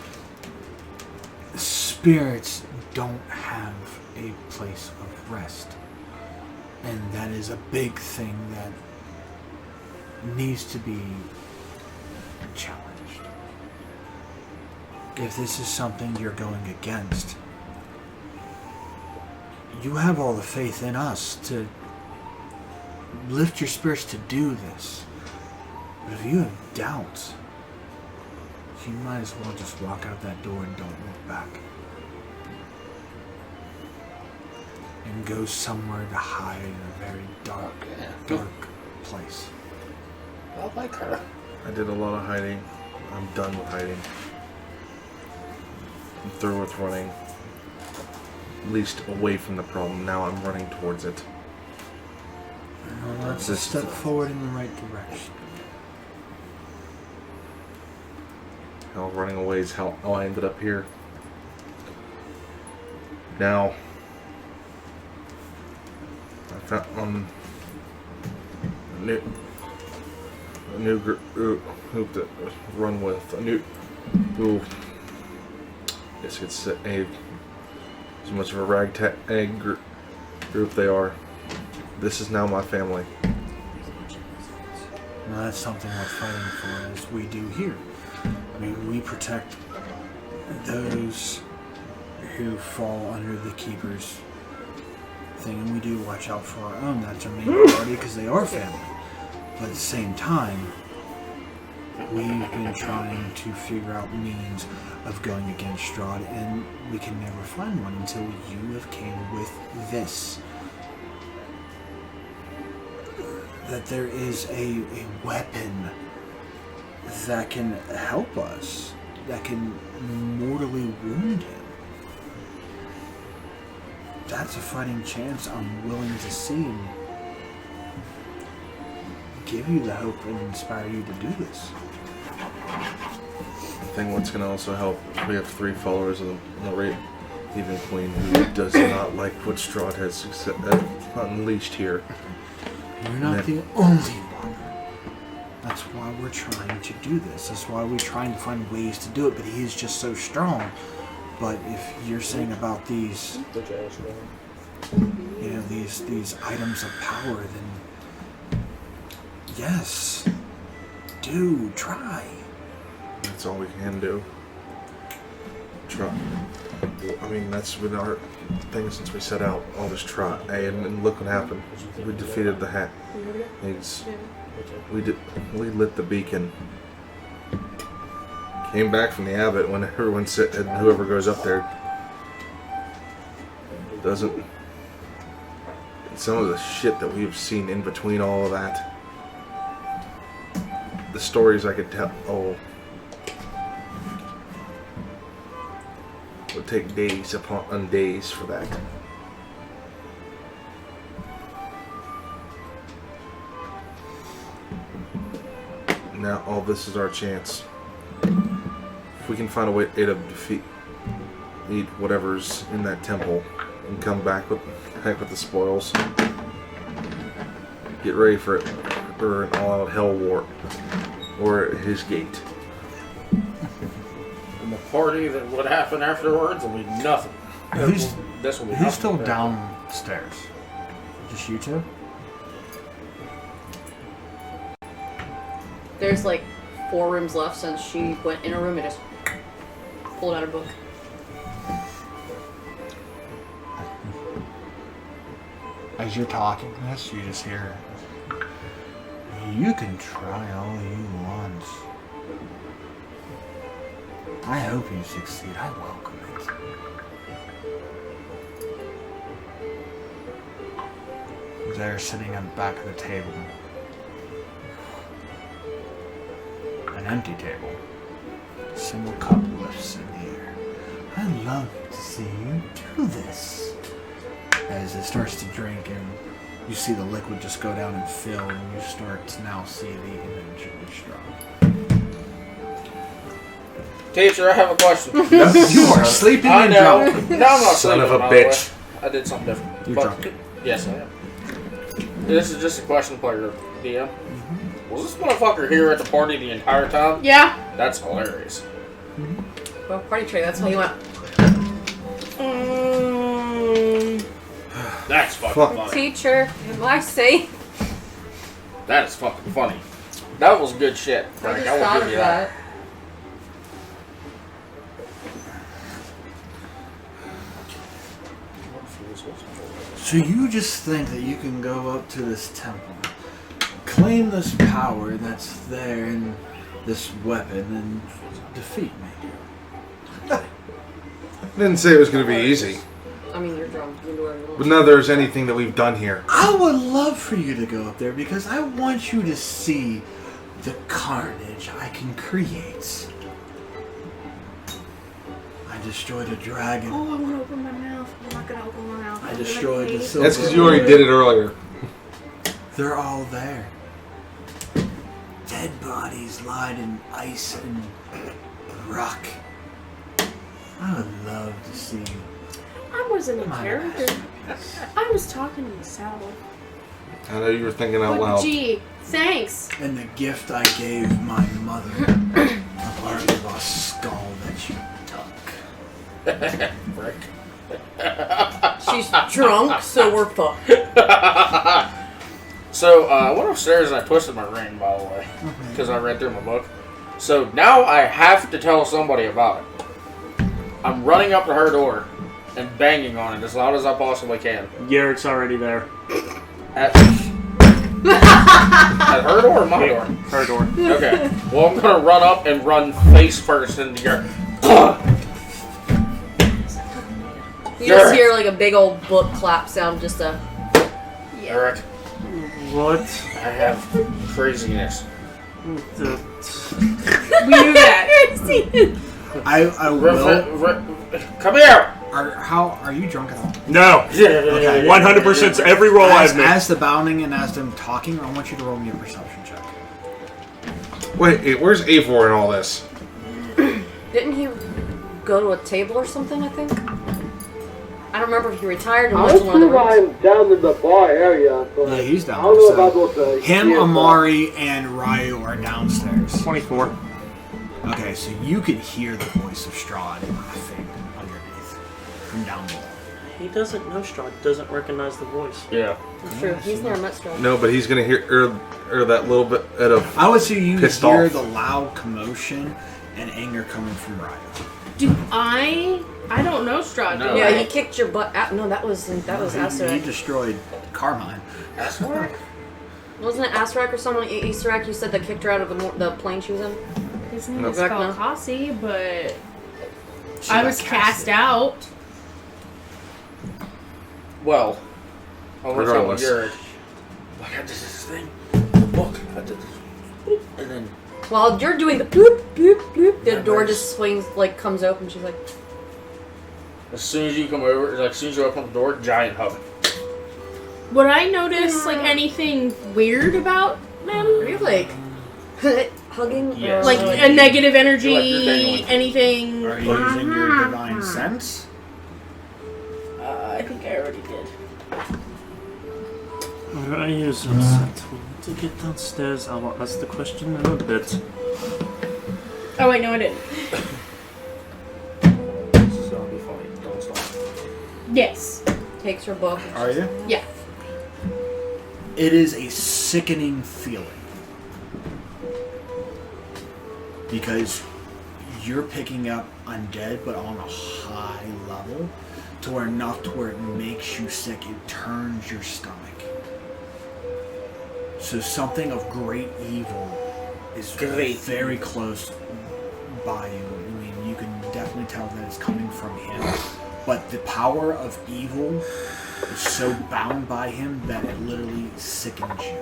spirits don't have a place of rest. And that is a big thing that needs to be challenged. If this is something you're going against, you have all the faith in us to lift your spirits to do this. But if you have doubts, you might as well just walk out that door and don't look back. And go somewhere to hide in a very dark place. I like her. I did a lot of hiding. I'm done with hiding. I'm through with running. At least away from the problem. Now I'm running towards it. Well, that's a step forward in the right direction. Hell, running away is how I ended up here. Now, I found a new group to run with. A new who, guess it's as much of a ragtag group they are. This is now my family. Now that's something we're fighting for, as we do here. I mean, we protect those who fall under the Keeper's thing, and we do watch out for our own. That's our main priority, because they are family. But at the same time, we've been trying to figure out means of going against Strahd, and we can never find one until you have came with this. That there is a weapon that can help us, that can mortally wound him. That's a fighting chance I'm willing to see and give you the hope and inspire you to do this. I think what's going to also help, we have 3 followers of the Raven Queen who does not like what Strahd has unleashed here. You're not the only one. That's why we're trying to do this. That's why we're trying to find ways to do it, but he is just so strong. But if you're saying about these, these items of power, then Yes. Do try. That's all we can do. Try. I mean, that's been our thing since we set out. I'll just try. And look what happened. We defeated the hat. We lit the beacon. Came back from the abbot when everyone said, whoever goes up there doesn't. Some of the shit that we've seen in between all of that. The stories I could tell. Oh. It would take days upon days for that. Now all this is our chance. If we can find a way to defeat whatever's in that temple and come back with the spoils, get ready for it, or an all-out hell war, or at his gate. And the party that would happen afterwards will be nothing. This will be Who's nothing still compared to- downstairs? Just you two? There's like 4 rooms left since she went in her room and just pulled out her book. As you're talking this, you just hear, you can try all you want. I hope you succeed. I welcome it. They're sitting on the back of the table. An empty table. A single cup lifts in the air. I'd love to see you do this. As it starts to drink and you see the liquid just go down and fill, and you start to now see the image of the straw. Teacher, I have a question. You are sleeping I and know. drunk. No, I'm not Son of sleeping, a by the way. bitch. I did something different. You're But- drunk. Yes, I am. This is just a question for your DM. Was this motherfucker here at the party the entire time? Yeah. That's hilarious. Well, party trick. That's how you went. That's fucking Fuck. funny. Teacher, am I safe? That is fucking funny. That was good shit. I Frank, just I will thought give of you that. So you just think that you can go up to this temple, claim this power that's there in this weapon, and defeat me? I didn't say it was going to be easy. I mean, you're drunk. You can do whatever you But want. now there's anything that we've done here. I would love for you to go up there because I want you to see the carnage I can create. I destroyed a dragon. Oh, I want to open my mouth. I'm not gonna open my mouth. I destroyed the silver. That's because you already did it earlier. They're all there. Dead bodies lying in ice and rock. I would love to see I wasn't in my character. masterpiece. I was talking to Sal. I know you were thinking out But loud. gee, thanks. And the gift I gave my mother, a part of a skull that you took. Frick. She's drunk, so we're fucked. So, I went upstairs and I twisted my ring, by the way, because I read through my book. So now I have to tell somebody about it. I'm running up to her door and banging on it as loud as I possibly can. Garrett's already there. At her door or my door? Her door. Okay. Well, I'm gonna run up and run face first into your. You just hear like a big old book clap sound, just a. Eric, What? I have craziness. We knew that. I will. Come here! Are you drunk at all? No! Okay. 100% every roll I've made. As the bounding and as them talking, I want you to roll me a perception check. Wait, where's Avor in all this? Didn't he go to a table or something, I think? I don't remember if he retired and I went to one of the believe rooms. I'm down in the bar area, but Yeah, he's I down. don't know So about what the him, kids are. Amari, and Ryu are downstairs. 24. Okay, so you can hear the voice of Strahd laughing underneath from down below. He doesn't know Strahd. Doesn't recognize the voice. Yeah. It's true. He's never met Strahd. No, but he's gonna hear or that little bit of. I would say you Pissed hear off. the loud commotion and anger coming from Raya. Do I don't know Strahd. No. do Yeah, I? he kicked your butt out. No, that was He Asarak. destroyed Carmine. Wasn't it Asarak or someone at Easter you said that kicked her out of the plane she was in? His name No. is Back now? Falcasi, but She I got was cast casted. out. Well, I'll tell Regardless. you, like I did this thing. Look, I did this. Boop, and then While you're doing the bloop, bloop, bloop, the door just swings, like, comes open. She's like, as soon as you come over, like as soon as you open the door, giant hug. Would I notice like anything weird about them? are you like hugging? Yes. Like Or, a negative energy, You're dangling. anything? Are you using your divine sense? I think I already did. I use a set. To get downstairs, I will ask the question in a bit. Oh wait, no, I didn't. This is gonna be funny. Don't stop. Yes. takes her book. Are you? Yeah. It is a sickening feeling. Because you're picking up undead, but on a high level, to where enough to where it makes you sick, it turns your stomach. So something of great evil is very close by you. I mean, you can definitely tell that it's coming from him. But the power of evil is so bound by him that it literally sickens you.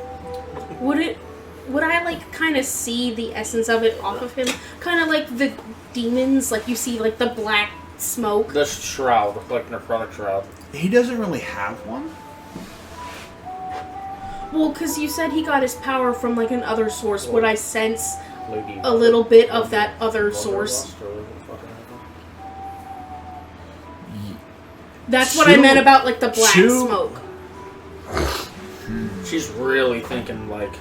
Would I like kind of see the essence of it off of him? Kind of like the demons, like you see like the black smoke. The shroud, like necrotic shroud. He doesn't really have one. Well, because you said he got his power from like another source. Would I sense Lady a little bit of that other source? That's what I meant about like the black smoke. She's really thinking like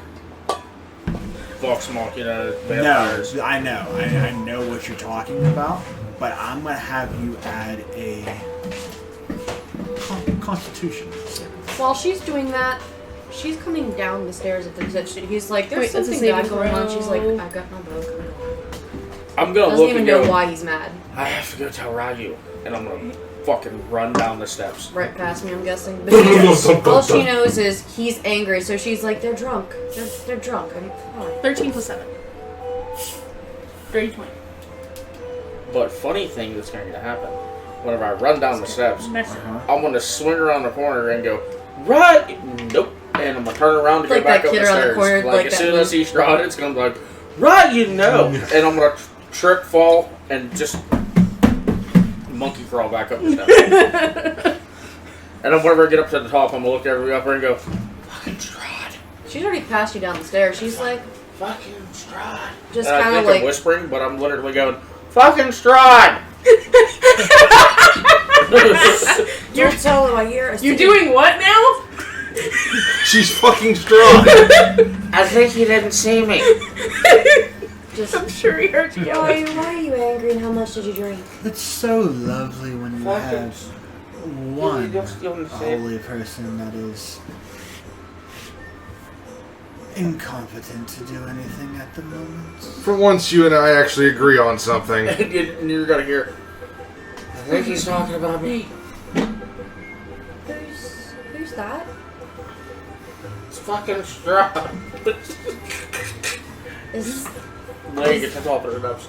Vox Machina vampires. No, I know. I know what you're talking about, but I'm going to have you add a Constitution. While she's doing that, she's coming down the stairs at the he's like, there's Wait, does it something say bad to going on. grow? She's like, I got my book. I'm gonna Doesn't look even and know go, why he's mad. I have to go tell Ryu, and I'm gonna fucking run down the steps. Right past me, I'm guessing. But all she knows is he's angry, so she's like, they're drunk. They're drunk. I'm fine. 13 plus 7. 30, 20. But funny thing that's going to happen, whenever I run down the steps, Messy. I'm gonna swing around the corner and go, right? Nope. And I'm gonna turn around to Like go back that up kid the around the stairs. corner, Like like as that soon as he Strahd, it's gonna be like, right? You know. And I'm gonna trip, fall, and just monkey crawl back up the steps. And then whenever I get up to the top, I'm gonna look everywhere up there and go, fucking Strahd. She's already passed you down the stairs. She's like, Fucking Strahd. just And I kind of think like, I'm whispering, but I'm literally going, fucking Strahd. don't tell him I hear us. You're doing what now? She's fucking strong. I think he didn't see me. Just, I'm sure he heard you yelling. why are you angry and how much did you drink? It's so lovely when you have one Just don't say it. holy person that is incompetent to do anything at the moment. For once, you and I actually agree on something. And you're gonna hear, I think he's talking about me. Who's that? It's fucking Strahd. Is Leg at the top of the steps.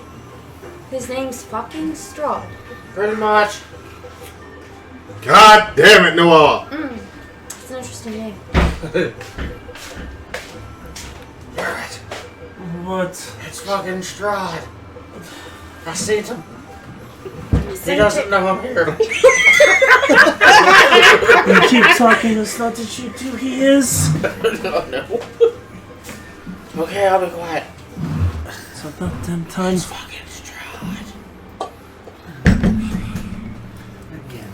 his name's fucking Strahd? Pretty much. God damn it, Noah! It's an interesting name. What? It's fucking Strahd. I seen him. He doesn't know I'm here. You keep talking, it's not that you do, he is. No. Okay, I'll be quiet. It's about damn time. It's fucking Strahd. Again,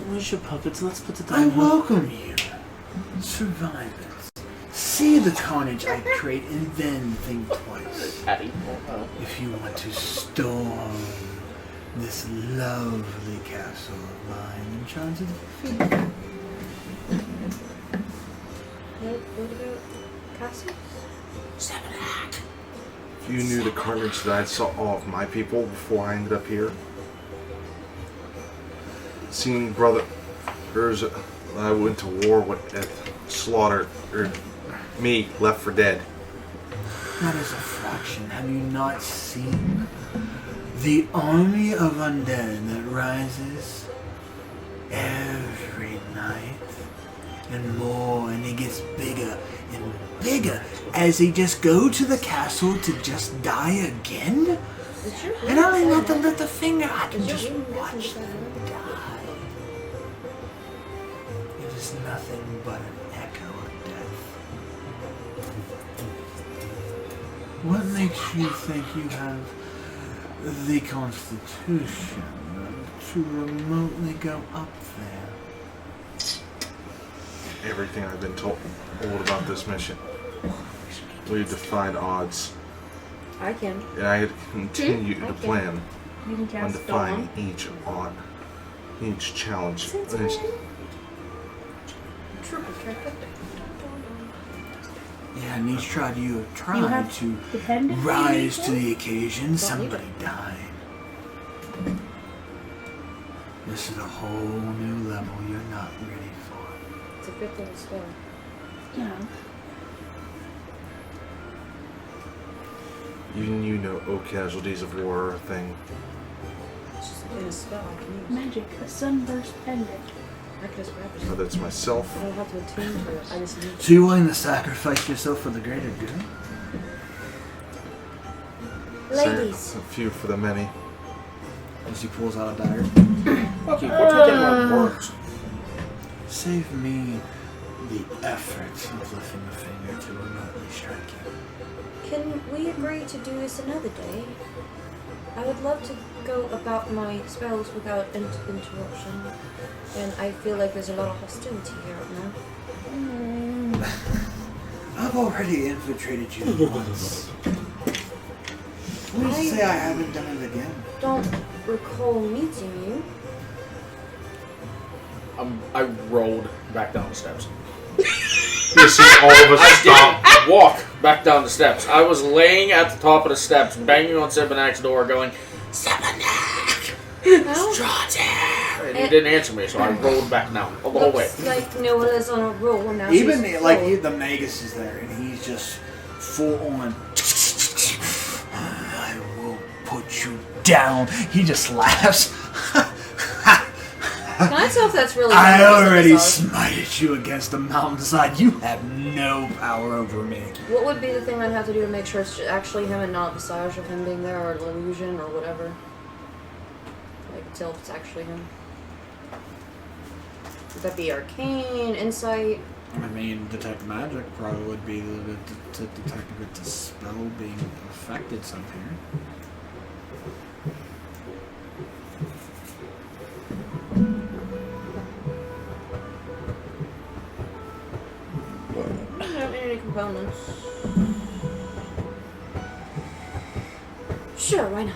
Where's your puppets? Let's put it I down. welcome you, survivors. See the carnage I create and then think twice. Patty. If you want to storm this lovely castle of mine enchanted feet. What about castles? If you knew the carnage that I saw all of my people before I ended up here, seeing brothers that I went to war with at slaughtered, or me left for dead. That is a fraction. Have you not seen the army of undead that rises every night and more, and it gets bigger and bigger as they just go to the castle to just die again? And I don't even have to lift a finger. I can just watch them die. It is nothing but an echo of death. What makes you think you have the Constitution to remotely go up there? Everything I've been told about this mission. We defied odds, I can. and I had continued to Okay. plan You can on cast defying Dawn. each challenge. Since And it's- when? Triple trifecta. Yeah, and each tried You tried have to dependent rise to people? the occasion. Don't Somebody died. This is a whole new level you're not ready for. It's a 5th level spell. Yeah. Even you know, casualties of war are a thing. It's just in a spell I can use. Magic, a sunburst pendant. I can just grab it. Whether it's myself, I don't have to attune to it. I just need So you're willing to sacrifice yourself for the greater good? Ladies. a few for the many. As he pulls out a dagger. Fuck you, what you think about words? Save me the effort of lifting a finger to remotely strike you. Can we agree to do this another day? I would love to go about my spells without interruption. And I feel like there's a lot of hostility here right now. I've already infiltrated you once. Please say I haven't done it again. Don't recall meeting you. I rolled back down the steps. You see all of us stop. I walk back down the steps. I was laying at the top of the steps, banging on Sebinak's door, going, Sebinak! And he didn't answer me, so I rolled back down the whole way. Looks like Noah's on a roll now. Even she's like full. the Magus is there, and he's just full on. I will put you down. He just laughs. Can I tell if that's really? I how much already this is? smited you against the mountainside. You have no power over me. What would be the thing I'd have to do to make sure it's actually him and not visage of him being there, or illusion, or whatever? Like, tell if it's actually him. Would that be arcane, insight? I mean, detect magic probably would be to detect if it's a spell being affected somehow. I don't need any components. Sure, why not?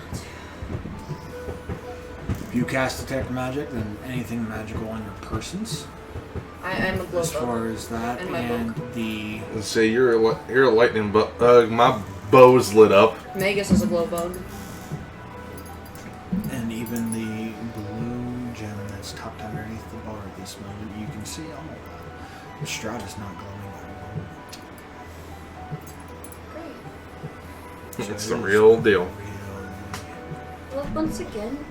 If you cast detect magic, then anything magical on your persons, I'm a glow as far bug. as that, And my and book. the And say you're a lightning bug. My bow's lit up. Magus is a glow bug. and even the blue gem that's tucked underneath the bar at this moment, you can see all of that. The Strata's not glowing at all. Great. So It's it the is real deal. real. Well, once again,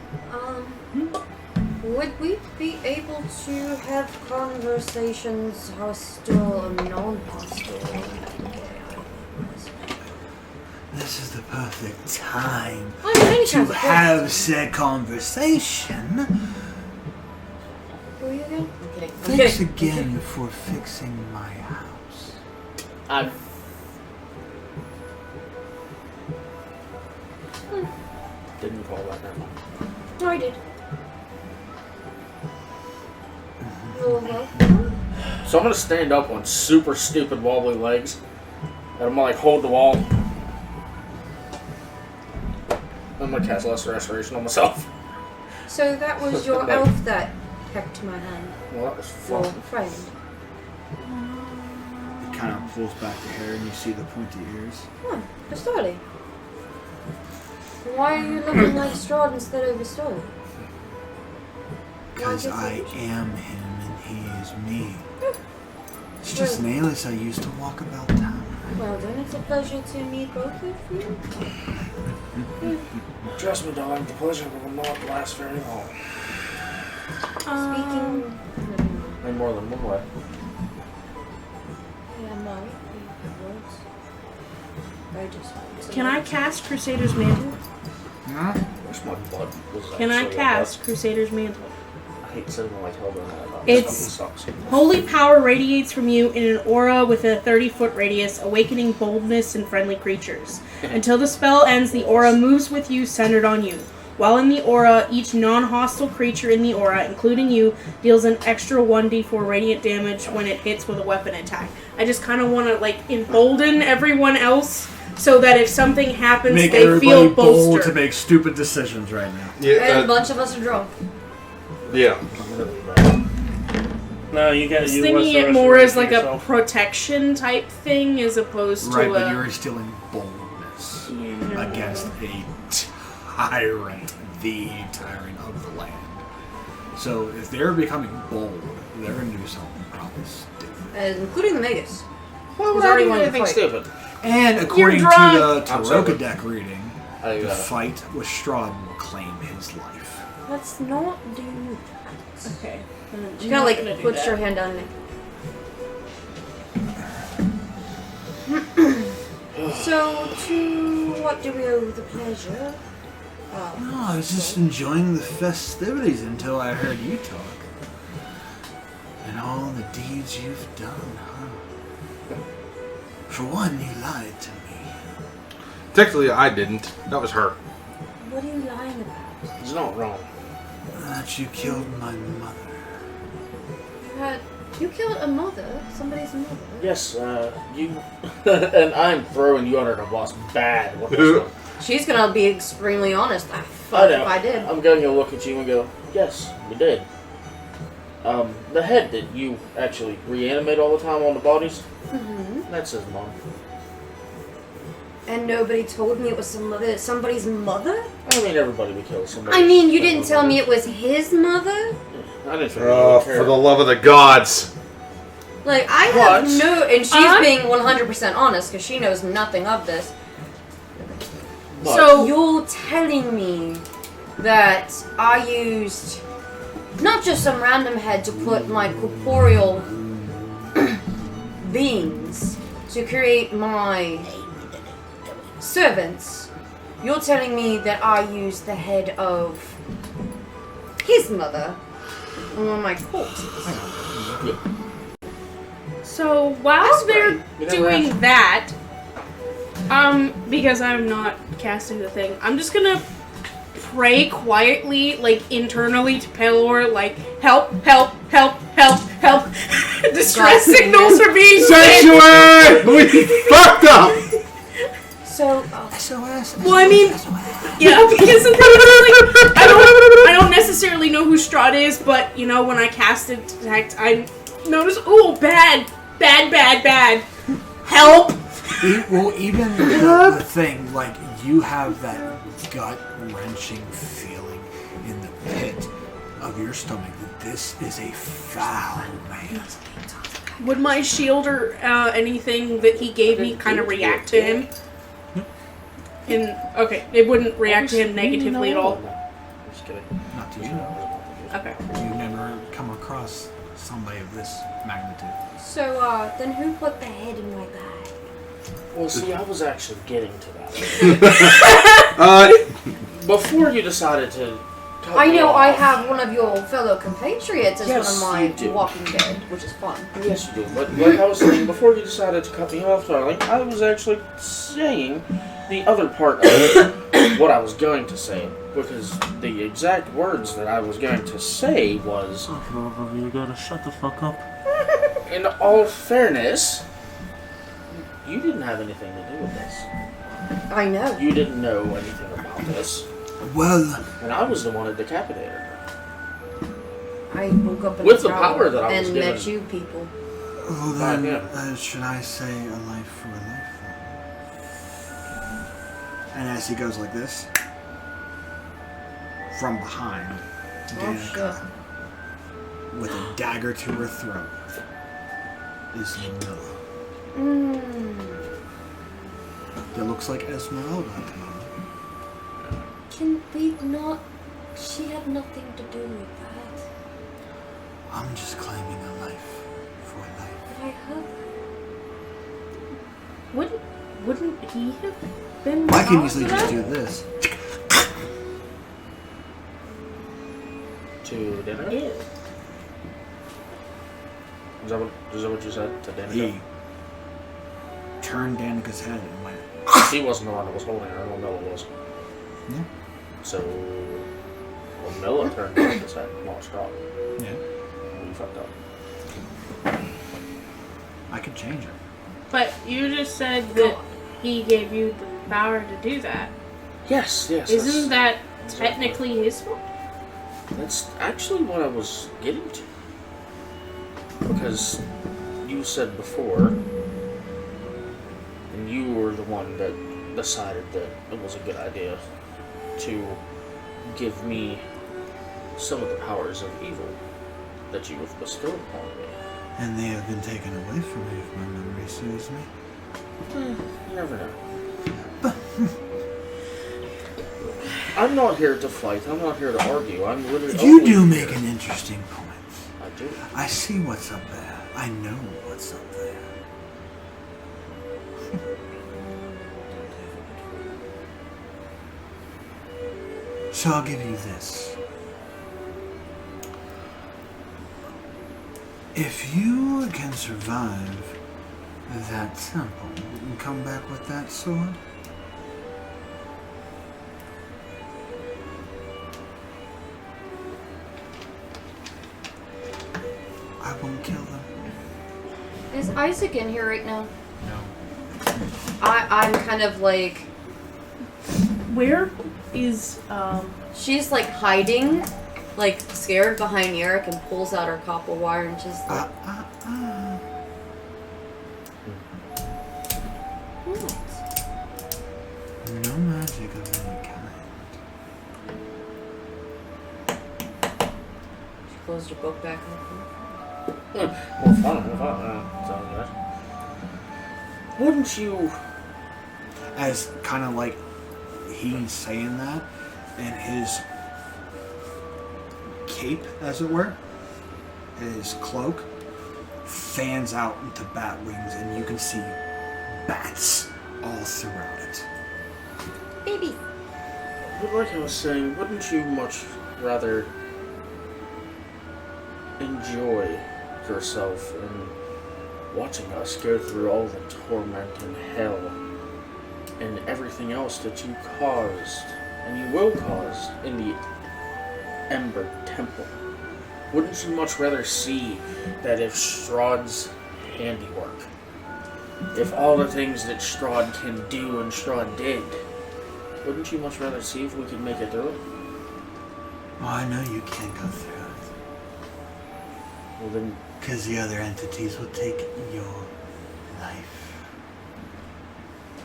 would we be able to have conversations hostile or non-hostile? This is the perfect time I mean, any to kind of have said conversation. Who are you again? I'm kidding. I'm Thanks kidding. again for fixing my house. I didn't call that never mind. No, I did. So I'm gonna stand up on super stupid wobbly legs, and I'm gonna like hold the wall. I'm gonna cast Lesser Restoration on myself. So that was your elf that pecked my hand. Well, that was Your fun. friend. It kind of pulls back the hair and you see the pointy ears. Huh, Astoli. Why are you looking like Strahd instead of Astoli? Because I am him and he is me. It's just an alias I used to walk about town. Well, then it's a pleasure to meet both of you. Trust me, darling, the pleasure will not last very long. Speaking... In more than one way. Yeah, no. Words. I just want to Can I cast Crusader's Mantle? Wish my blood was Can I actually cast Crusader's Mantle? I hate sitting on my elbow and that. It's- Sucks. Holy power radiates from you in an aura within a 30-foot radius, awakening boldness in friendly creatures. Until the spell ends, the aura moves with you, centered on you. While in the aura, each non-hostile creature in the aura, including you, deals an extra 1d4 radiant damage when it hits with a weapon attack. I just kind of want to, like, embolden everyone else so that if something happens, Make they everybody feel bold bolstered. to make stupid decisions right now. And a Yeah. bunch of us are drunk. Yeah. No, you got I was you. thinking it more as like a protection type thing as opposed to Right, a... but you're instilling boldness Yeah. against a tyrant, the tyrant of the land. So if they're becoming bold, they're going to do something probably stupid. Including the Magus. Why would Who's I already do won the anything fight. stupid? And according to drunk. the I'm Taroka sober. deck reading, I, the fight with Strahd will claim his life. Let's not do that. Okay. She kind of like puts her hand on me. So, to what do we owe the pleasure? No, I was just enjoying the festivities until I heard you talk. And all the deeds you've done, huh? For one, you lied to me. Technically, I didn't. That was her. What are you lying about? It's not wrong. That you killed my mother. You killed a mother? Somebody's mother? Yes, you... and I'm throwing you under the bus bad with this one. She's gonna be extremely honest. I I fuck know. if I did. I'm going to look at you and go, yes, we did. The head that you actually reanimate all the time on the bodies, that's his mom. And nobody told me it was somebody's mother? I mean, everybody would kill somebody. I mean, you didn't tell me it was his mother? I didn't think Oh, for the love of the gods. Like, I have What? no... And she's being 100% honest, because she knows nothing of this. So, You're telling me that I used not just some random head to put my corporeal beings to create my servants. You're telling me that I used the head of his mother on one of my corpses. so while That's they're You never doing asked. that, because I'm not casting the thing, I'm just gonna pray quietly, like internally to Pelor, like help, help, help, help, help. Distress God, signals are being sent. Sanctuary! We fucked up! So, SOS. Well, I mean, yeah, because the thing is, like, I don't necessarily know who Strahd is, but you know, when I cast it, detect, I notice, ooh, bad, help. Well, even the thing, like, you have that gut-wrenching feeling in the pit of your stomach that this is a foul man. Would my shield or anything that he gave me kind of react to him? Okay, it wouldn't react to him negatively at all. Just kidding. Not to you know. Okay. You've never come across somebody of this magnitude. so, then who put the head in my bag? Well, see, I was actually getting to that. Before you decided to... cut I me know off- I have one of your fellow compatriots as Yes, one you of do. my Walking Dead, which is fun. Yes, you do. But like I was saying, before you decided to cut me off, darling, I was actually saying the other part of what I was going to say. Because the exact words that I was going to say was, You gotta shut the fuck up. in all fairness, you didn't have anything to do with this. I know. You didn't know anything about this. Well, And I was the one that decapitated her. I woke up in With the the tower power that I was and given. met you people. well then, Yeah. should I say a life for a life? And as he goes like this, from behind, Danica, with a dagger to her throat, is Milla. It looks like Esmeralda at the moment. Can we not? She had nothing to do with that. I'm just claiming a life for a life. But I heard Wouldn't he have been? I can cause easily of just that? do this. To dinner? Ew. Is that what you said to Danica? He turned Danica's head and went, He wasn't the one that was holding her. Well, Milla was. yeah. So, well, Milla turned Danica's head and lost out. Yeah. We fucked up. I could change it. But you just said that he gave you the power to do that. Yes. Isn't that technically his fault? That's actually what I was getting to. Because you said before, and you were the one that decided that it was a good idea to give me some of the powers of evil that you have bestowed upon me. And they have been taken away from me if my memory serves me. You never know. I'm not here to fight. I'm not here to argue. I'm literally. You only do here- make an interesting point. I do. I see what's up there. I know what's up there. So I'll give you this. If you can survive that temple and come back with that sword, I won't kill them. Is Isaac in here right now? No. I'm kind of like, Where is she's like hiding, like scared behind Eric, and pulls out her copper wire and just like, No magic of any kind. she closed her book back open. Well, fine. Sounds good. Wouldn't you? As kind of like he's saying that, and his cape, as it were, his cloak, fans out into bat wings, and you can see bats all throughout it. Baby. But like I was saying, wouldn't you much rather enjoy yourself in watching us go through all the torment and hell and everything else that you caused and you will cause in the Ember Temple? Wouldn't you much rather see that if Strahd's handiwork, if all the things that Strahd can do and Strahd did, wouldn't you much rather see if we could make it through it? Oh, I know you can't go through it. Well then, Because the other entities will take your life.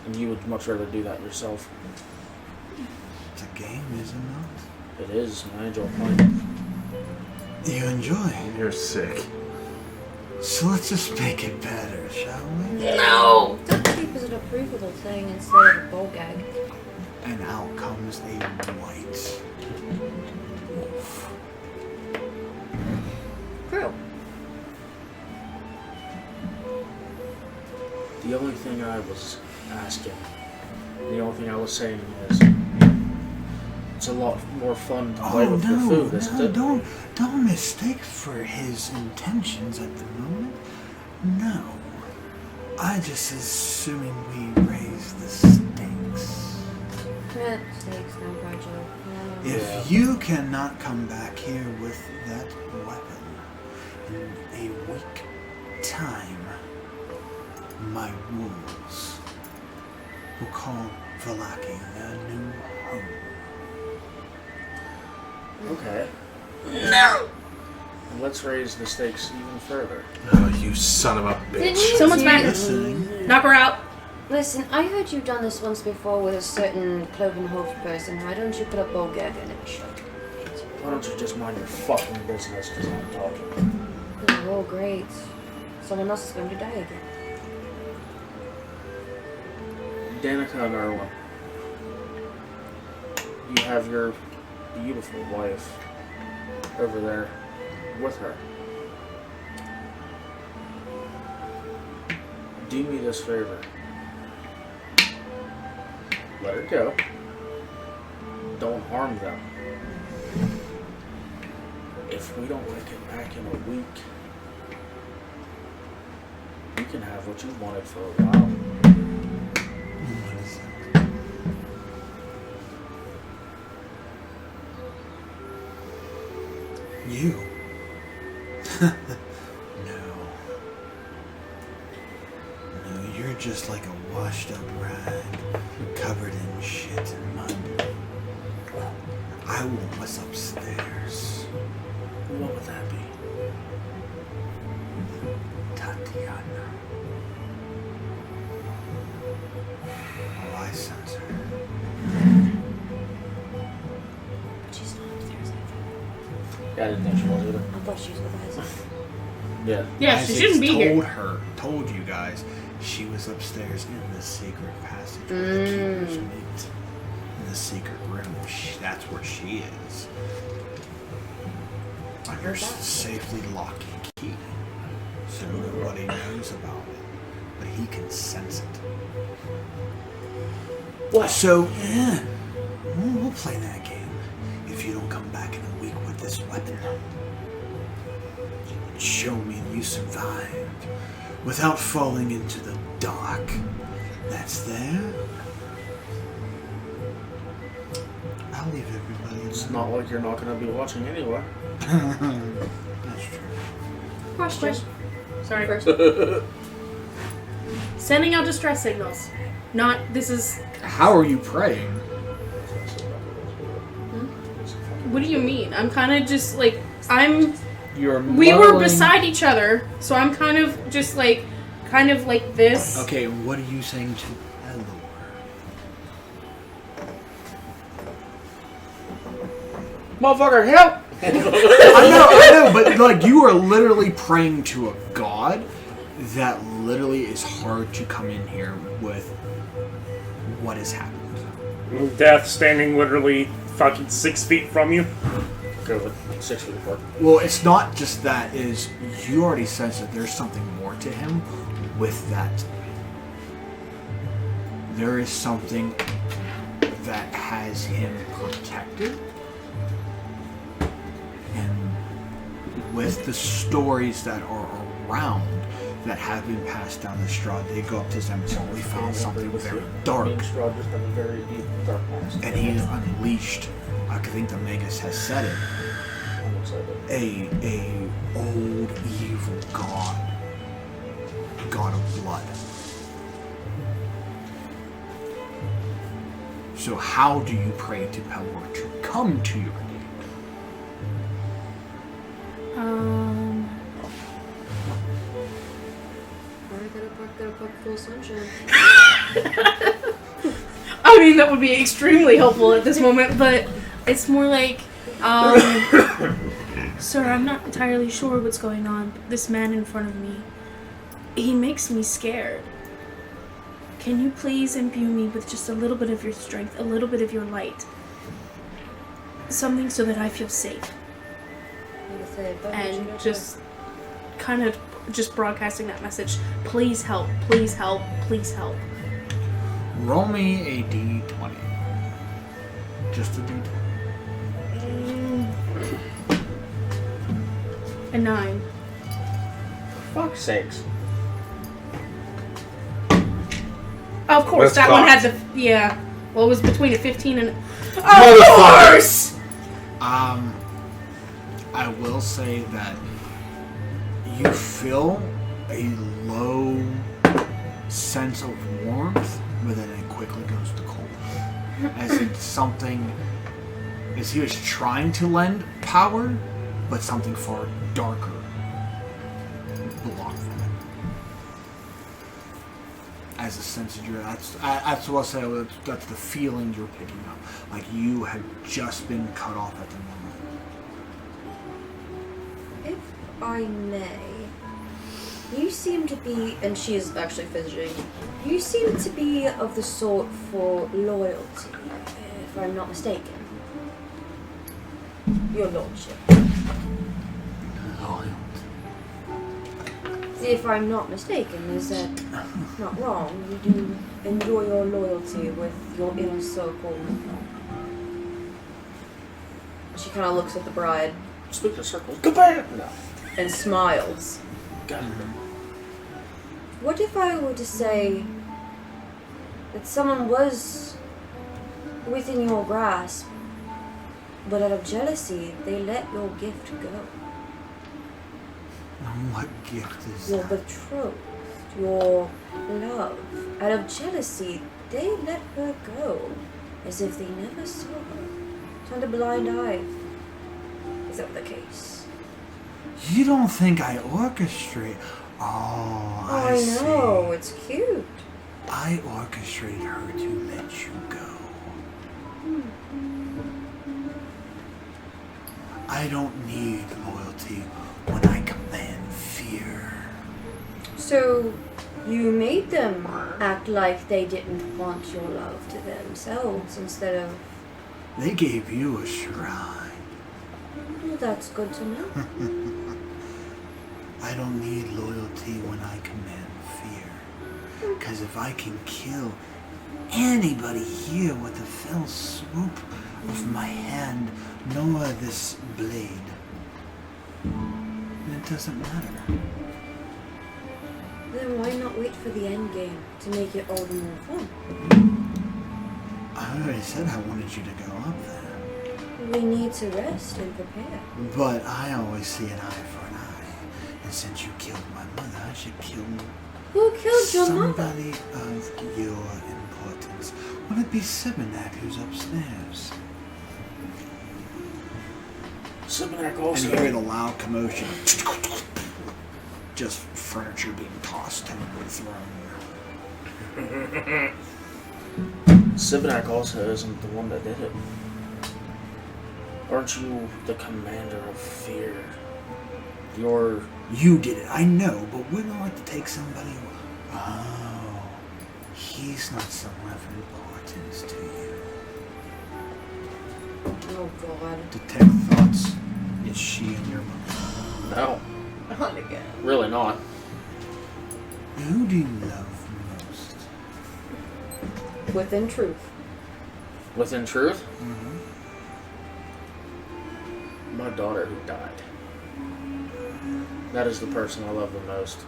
and you would much rather do that yourself. It's a game, is it not? It is, and I enjoy playing. You enjoy. You're sick. So let's just make it better, shall we? No! Duct tape is an approvable thing instead of a bow gag. And out comes a white wolf. True. The only thing I was asking, the only thing I was saying is, it's a lot more fun to play with your food, isn't it? Don't mistake for his intentions at the moment. No. I just assuming we raise the stakes. Snakes, no fragile. Yeah. If you cannot come back here with that weapon in a week time, my wolves will call Valaki their new home. Okay. And let's raise the stakes even further. Oh, you son of a Didn't bitch. you Someone's back. Listening. Knock her out. Listen, I heard you've done this once before with a certain cloven hoof person. Why don't you put up Bo Gag and shut it? Why don't you just mind your fucking business because I'm talking? Oh, great. Someone else is going to die again. Danica and Erwin, you have your beautiful wife over there with her. Do me this favor. Let her go. Don't harm them. If we don't get back in a week, you can have what you wanted for a while. What is it? You? No, you're just like a washed up rag, covered in shit and mud. I want what's upstairs. What would that be? Tatiana. Oh, I sense her. She's not upstairs. Yeah, I didn't think she was either. I thought she was upstairs. Yeah. Yeah, she Isaac's shouldn't be here. told you guys, she was upstairs in the secret passage where the keepers meet. In the secret room. That's where she is. Under safely lock and key. So nobody knows about it. But he can sense it. What? So, yeah. We'll play that game. If you don't come back in a week with this weapon. Show me you survived without falling into the dark that's there. I'll leave everybody. It's not like you're not going to be watching anyway. That's true. Question. Sorry. First. Sending out distress signals. Not, this is, How are you praying? what do you mean? I'm kind of just like, You're we were muttering- beside each other, so I'm kind of just like, this. Okay, what are you saying to Elor? Motherfucker, help! I know, but like you are literally praying to a god that literally is hard to come in here with what has happened. Death standing literally fucking 6 feet from you. Go with 6 feet apart. Well, it's not just that, is you already sense that there's something more to him with that. There is something that has him protected. And with the stories that are around that have been passed down the straw, they go up to Zemsel. We found something very dark. Being straw just have a very deep dark past. And he has unleashed, I think the Magus has said it, I'm excited. a old evil god of blood. So how do you pray to Pelor to come to your aid? Gotta park full sunshine. I mean, that would be extremely helpful at this moment, but it's more like, sir, I'm not entirely sure what's going on, but this man in front of me, he makes me scared. Can you please imbue me with just a little bit of your strength, a little bit of your light? Something so that I feel safe. And just kind of just broadcasting that message. Please help, please help, please help. Roll me a d20. Just a d20. A 9. Fuck's sakes. Of course, That's that one had cocked. the, yeah. Well, it was between a 15 and of Motherfucker. course! I will say that you feel a low sense of warmth, but then it quickly goes to cold. As in something is he was trying to lend power, but something far darker blocked from it. As a sense of your, that's what I'll say. That's the feeling you're picking up, like you had just been cut off at the moment. If I may, you seem to be, and she is actually fidgeting. You seem to be of the sort for loyalty, if I'm not mistaken. Your lordship. Loyalty. If I'm not mistaken, is that not wrong? You do enjoy your loyalty with your inner circle. She kind of looks at the bride Speak of circles. Goodbye! No. and smiles. God. What if I were to say that someone was within your grasp, but out of jealousy, they let your gift go? What gift is Your that? betrothed, your love. Out of jealousy, they let her go, as if they never saw her. Turned a blind eye. Is that the case? You don't think I orchestrate? Oh, I know. see. It's cute. I orchestrated her to let you go. I don't need loyalty when I command fear. So, you made them act like they didn't want your love to themselves instead of... They gave you a shrine. Well, that's good to know. I don't need loyalty when I command fear. Because if I can kill anybody here with a fell swoop of my hand, nor this blade, then it doesn't matter. Then why not wait for the end game to make it all the more fun? I already said I wanted you to go up there. We need to rest and prepare. But I always see an eye for an eye. And since you killed my mother, I should kill Who killed your mother? somebody of your importance. Would it be Sibinak who's upstairs? Sibinak And also. you hear the loud commotion. Just furniture being tossed and thrown. Sibinak also isn't the one that did it. Aren't you the commander of fear? You're... You did it, I know, but wouldn't I like to take somebody... Oh, he's not someone of importance to you. Oh god. Detect thoughts. Is she in your mind? No, Not again. really not. Who do you love most? Within truth. Within truth, Mm-hmm. my daughter who died. That is the person I love the most.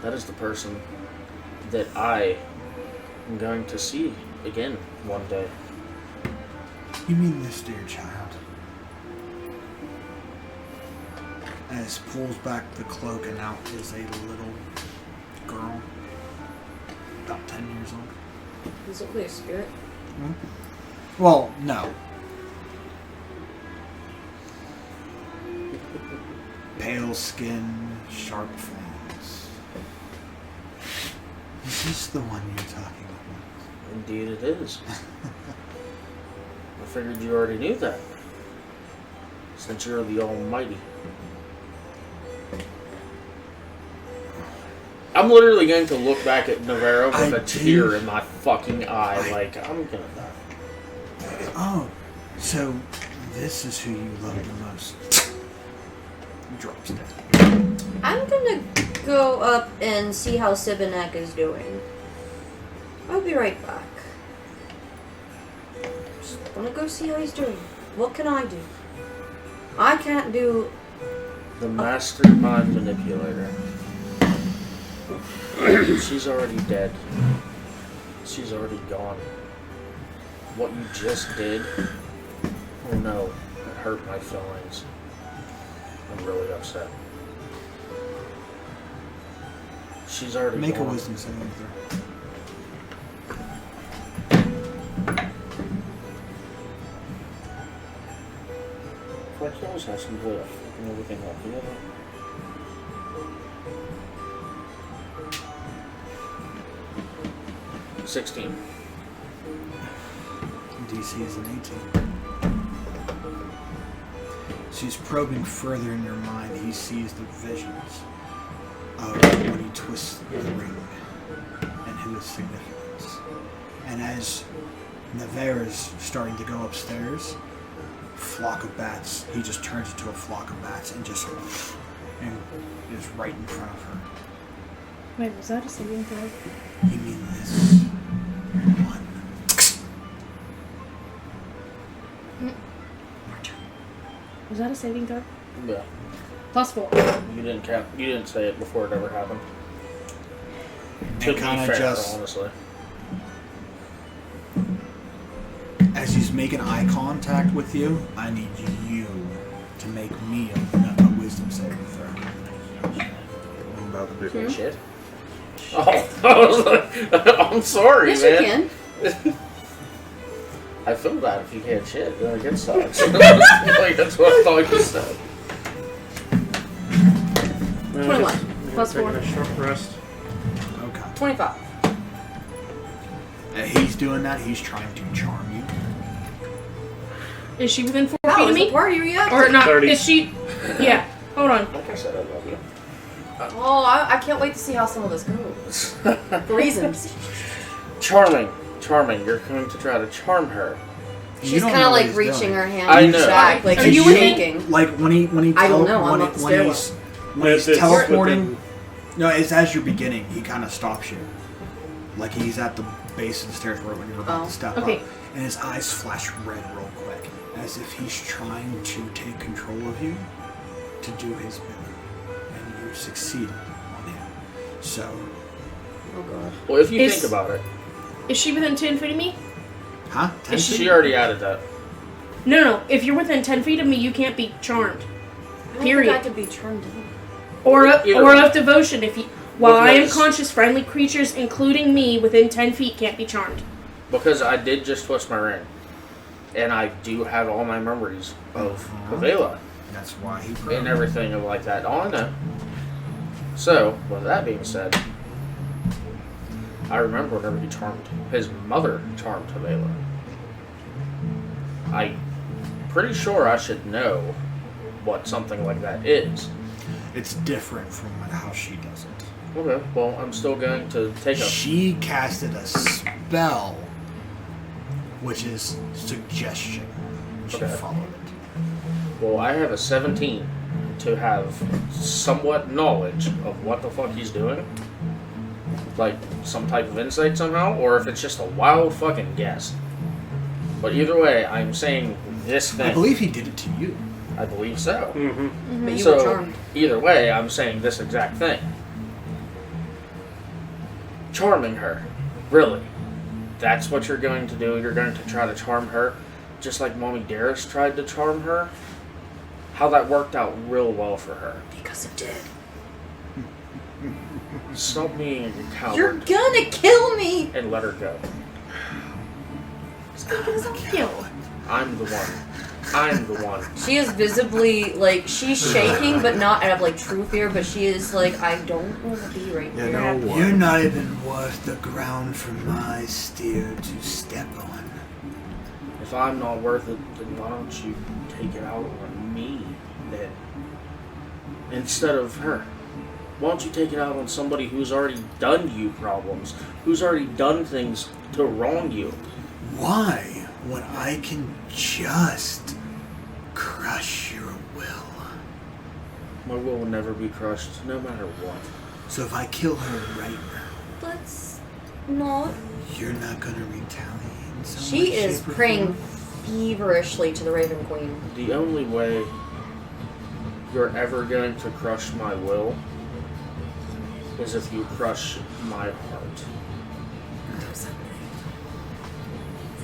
That is the person that I am going to see again one day. You mean this dear child? As pulls back the cloak and out is a little girl, about 10 years old. Is it really a spirit? Well, no. Pale skin, sharp fangs. Is this the one you're talking about? Indeed it is. I figured you already knew that. Since you're the almighty. I'm literally going to look back at Navarro with I a tear do- in my fucking eye, like, I'm gonna die. Oh, so this is who you love the most. Drops dead. I'm gonna go up and see how Sibinak is doing. I'll be right back. Just wanna go see how he's doing. What can I do? I can't do... The mastermind manipulator. She's already dead. She's already gone. What you just did, oh no, it hurt my feelings. I'm really upset. She's already Make a gone. wisdom saving throw. always have some way of fucking everything up, you know? 16. DC is an 18. She's probing further in your mind. He sees the visions of when he twists the ring and who is significance. And as Navarre is starting to go upstairs, flock of bats, he just turns into a flock of bats and just is right in front of her. Wait, was that a saving throw? You mean this one? Was that a saving throw? Yeah. +4. You didn't count. You didn't say it before it ever happened. To And be kind of fair, just, honestly. as he's making eye contact with you, I need you to make me a wisdom saving throw. I'm about to do Shit. Oh, I was like, I'm sorry, Yes, man. you can. I feel bad if you can't shit. Then it gets sucks. Like, that's what I thought you said. 21. +4. Taking a short rest. Okay. 25. He's doing that. He's trying to charm you. Is she within 4 How feet of is the me? party reacting? Or not? 30. Is she? Yeah. Hold on. Like I said, I love you. Oh, I can't wait to see how some of this goes. For reasons. Charming. You're going to try to charm her. She's don't kind know of what like he's reaching doing. her hand I know. back, like Are she's you within- shaking. Like when he I don't know, I'm when, up the when stairwell. he's It's teleporting. within- No, it's as you're beginning. He kind of stops you. Like he's at the base of the stairs where when you're about Oh. to step Okay. up, and his eyes flash red real quick, as if he's trying to take control of you to do his bidding, and you succeeded on him. So, Oh god. Well, if you Is- think about it, Is she within 10 feet of me? huh? Is she already added that. No. If you're within 10 feet of me, you can't be charmed. I don't Period. think I could be charmed in. Or Either or way. of devotion. If you, while I am Because- conscious, friendly creatures, including me, within 10 feet can't be charmed. Because I did just twist my ring. And I do have all my memories of Avela That's why he. and everything of like that. All I know. So, with that being said, I remember whenever he charmed his mother charmed Avela. I'm pretty sure I should know what something like that is. It's different from how she does it. Okay, well, I'm still going to take a. She casted a spell, which is suggestion. She Okay. followed it. Well, I have a 17 to have somewhat knowledge of what the fuck he's doing. Like, some type of insight somehow, or if it's just a wild fucking guess. But either way, I'm saying this thing. I believe he did it to you. I believe so. Mm-hmm. But you So, were charmed. either way, I'm saying this exact thing. Charming her. Really. That's what you're going to do. You're going to try to charm her. Just like Mommy Dearest tried to charm her. How that worked out real well for her. Because it did. Stop being a coward You're gonna kill me! and let her go. Kill. I'm the one. I'm the one. She is visibly, like, she's shaking, but not out of, like, true fear, but she is, like, I don't want to be right Yeah, here. no one. You're not even worth the ground for my steer to step on. If I'm not worth it, then why don't you take it out on me then? Instead of her. Why don't you take it out on somebody who's already done you problems, who's already done things to wrong you? Why, when I can just crush your will? My will will never be crushed, no matter what. So if I kill her right now, Let's not. you're not gonna retaliate in some She way, is shape, or praying form? feverishly to the Raven Queen. The only way you're ever going to crush my will is if you crush my heart.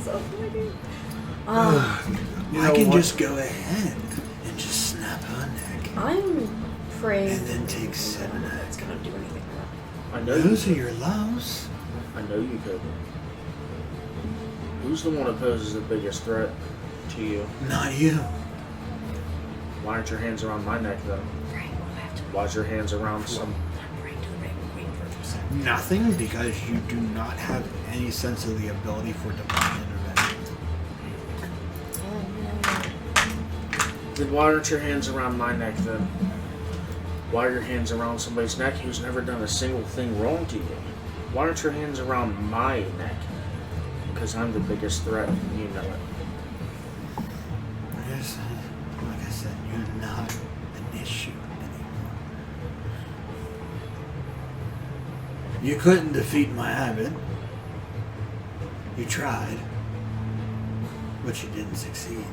So funny. I know can what? just go ahead and just snap her neck, I'm praying and then take 7 it's eggs. gonna do anything for I know you Those are could. your lows. I know you could. Who's the one that poses the biggest threat to you? Not you. Why aren't your hands around my neck then? Why's your hands around some... Nothing, because you do not have any sense of the ability for divine intervention. Then why aren't your hands around my neck then? Why are your hands around somebody's neck who's never done a single thing wrong to you? Why aren't your hands around my neck? Because I'm the biggest threat, and you know it. Yes, like I said, you're not an issue anymore. You couldn't defeat my habit. You tried, but you didn't succeed.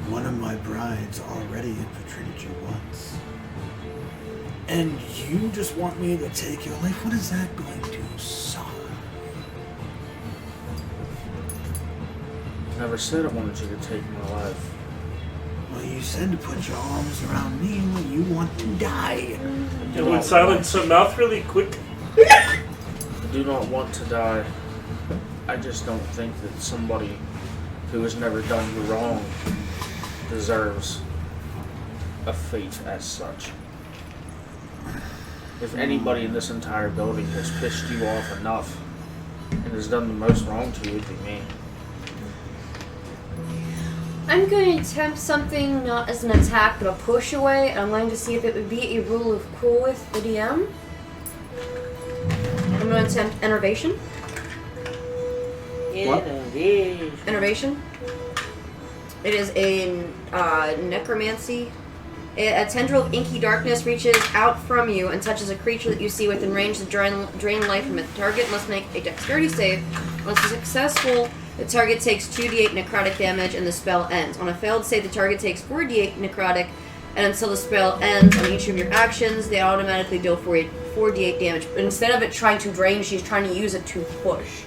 One of my brides already infiltrated you once. And you just want me to take your life? What is that going to solve? Never said I wanted you to take my life. Well, you said to put your arms around me when you want to die. You would silence her mouth really quick. I do not want to die. I just don't think that somebody who has never done you wrong deserves a fate as such. If anybody in this entire building has pissed you off enough and has done the most wrong to you, it'd be me. I'm going to attempt something not as an attack but a push away, and I'm going to see if it would be a rule of cool with the DM. I'm going to attempt enervation. What? Enervation. It is a necromancy. A tendril of inky darkness reaches out from you and touches a creature that you see within range to drain life from it. The target must make a dexterity save. Once successful, the target takes 2d8 necrotic damage and the spell ends. On a failed save, the target takes 4d8 necrotic, and until the spell ends on each of your actions, they automatically deal 4d8 damage. But instead of it trying to drain, she's trying to use it to push.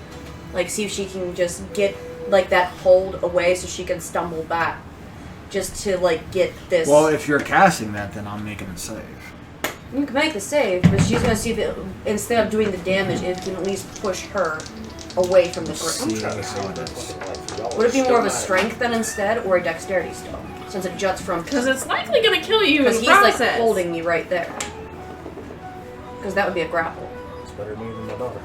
Like, see if she can just get, like, that hold away so she can stumble back. Just to, like, get this... Well, if you're casting that, then I'm making a save. You can make the save, but she's going to see if it, instead of doing the damage, it can at least push her away from the ground. Would it be more of a strength then instead, or a dexterity still? Since it juts from... Because it's likely going to kill you in Because the he's, like, process. holding you right there. Because that would be a grapple. It's better me than my daughter.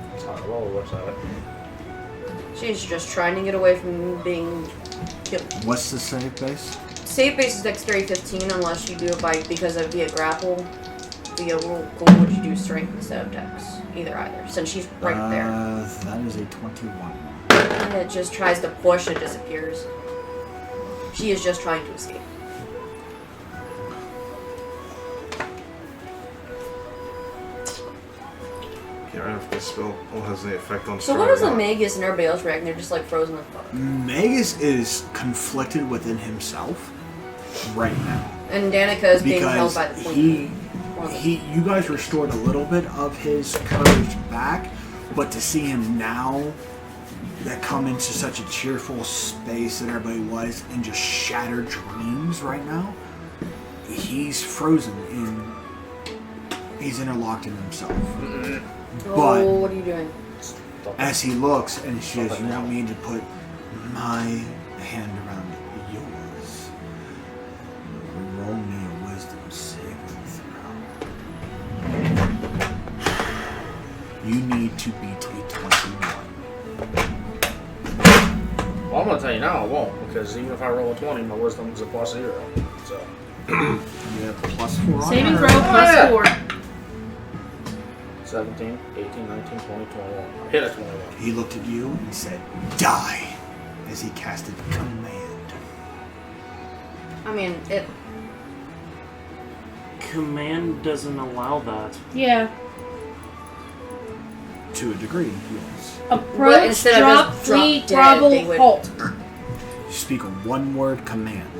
That's how I roll, looks at it. She's just trying to get away from being killed. What's the save base? Save base is dexterity 15 unless you do it because it would be a grapple. Via rule goal, would you do strength instead of dex? Either. Since she's right there. That is a 21. And it just tries to push, it disappears. She is just trying to escape. Can't remember if this spell has any effect on So what does the Magus and everybody else react? They're just like frozen the fuck. Magus is conflicted within himself right now. And Danica is being held Because by the queen. you guys restored a little bit of his courage back, but to see him now that come into such a cheerful space that everybody was and just shattered dreams right now, he's frozen he's interlocked in himself. But Oh, what are you doing? as he looks and she says, "You want me to put my hand around yours? Roll me a wisdom saving throw. You need to beat a 21." Well, I'm going to tell you now I won't, because even if I roll a 20, my wisdom is a +0. So. Yeah, +4 on Saving her. throw plus 4. 17, 18, 19, 20, 21. I hit a 21. He looked at you and said, "Die," as he casted command. I mean, it. Command doesn't allow that. Yeah. To a degree, yes. But Approach, instead of drop, just flee, drop dead, grovel, they would- halt. You speak a one-word command.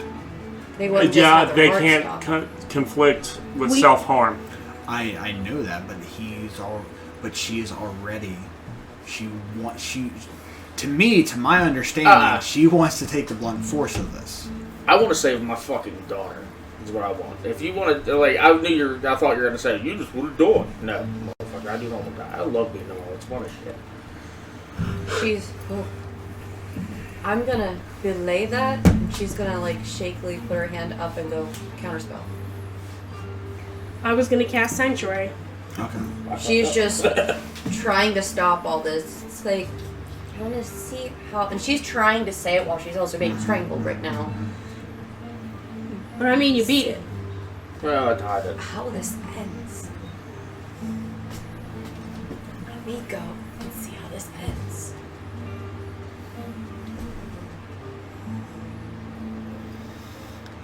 They wouldn't just Yeah, have their they heart can't stop. conflict with We- self-harm. I know that, but she is already. To my understanding, she wants to take the blunt force of this. I want to save my fucking daughter. Is what I want. If you want to, like, I thought you were going to say, you just want to do it. No, motherfucker, I do not want to die. I love being alone. It's fun as shit. I'm gonna belay that, and she's gonna like shakily put her hand up and go counterspell. I was gonna cast Sanctuary. Okay. She's just trying to stop all this. It's like, I want to see how, and she's trying to say it while she's also being strangled right now. But I mean, you beat it. Well, I tied it. How this ends. Let me go and see how this ends.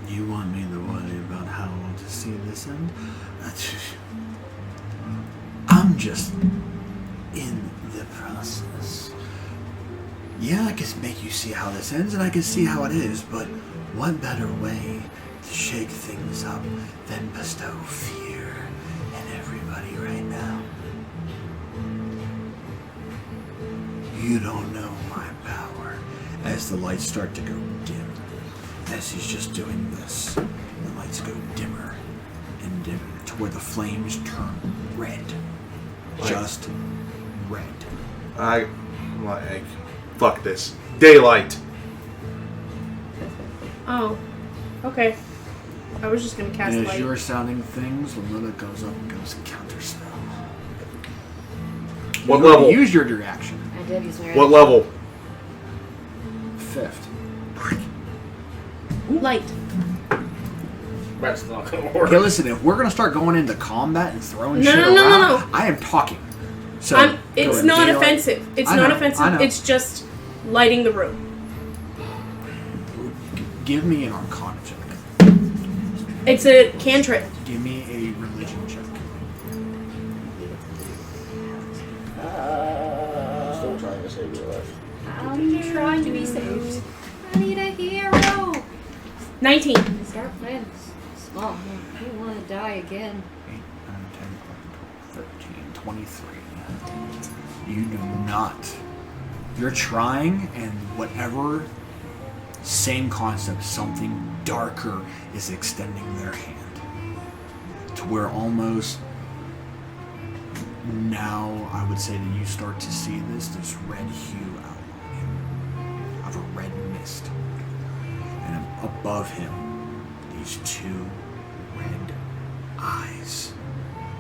You want me to worry about how I want to see this end? I'm just in the process. Yeah, I can make you see how this ends, and I can see how it is, but what better way to shake things up than bestow fear in everybody right now? You don't know my power. As the lights start to go dim, as he's just doing this, the lights go dimmer and dimmer to where the flames turn red. Just red. I'm like, fuck this. Daylight. Oh. Okay. I was just gonna cast And as light. you're sounding things, Lilith goes up and goes counterspell. What You already level? used your reaction. I did use my What level? 5th. Light. That's not gonna work. Okay, listen, if we're going to start going into combat and throwing No, shit no, no, around, no, no. I am talking. So It's go not ahead. offensive. It's I not know, I offensive. know. It's just lighting the room. Give me an Arcana check. It's a cantrip. Give me a religion check. Still trying to save your life. I'm trying to be saved. I need a hero. 19. Start playing small. I don't want to die again. 8, 9, 10, 11, 12, 13, 23. You do not. You're trying, and whatever, same concept, something darker is extending their hand. To where almost now, I would say that you start to see this red hue outlining of a red mist. And above him, these two red eyes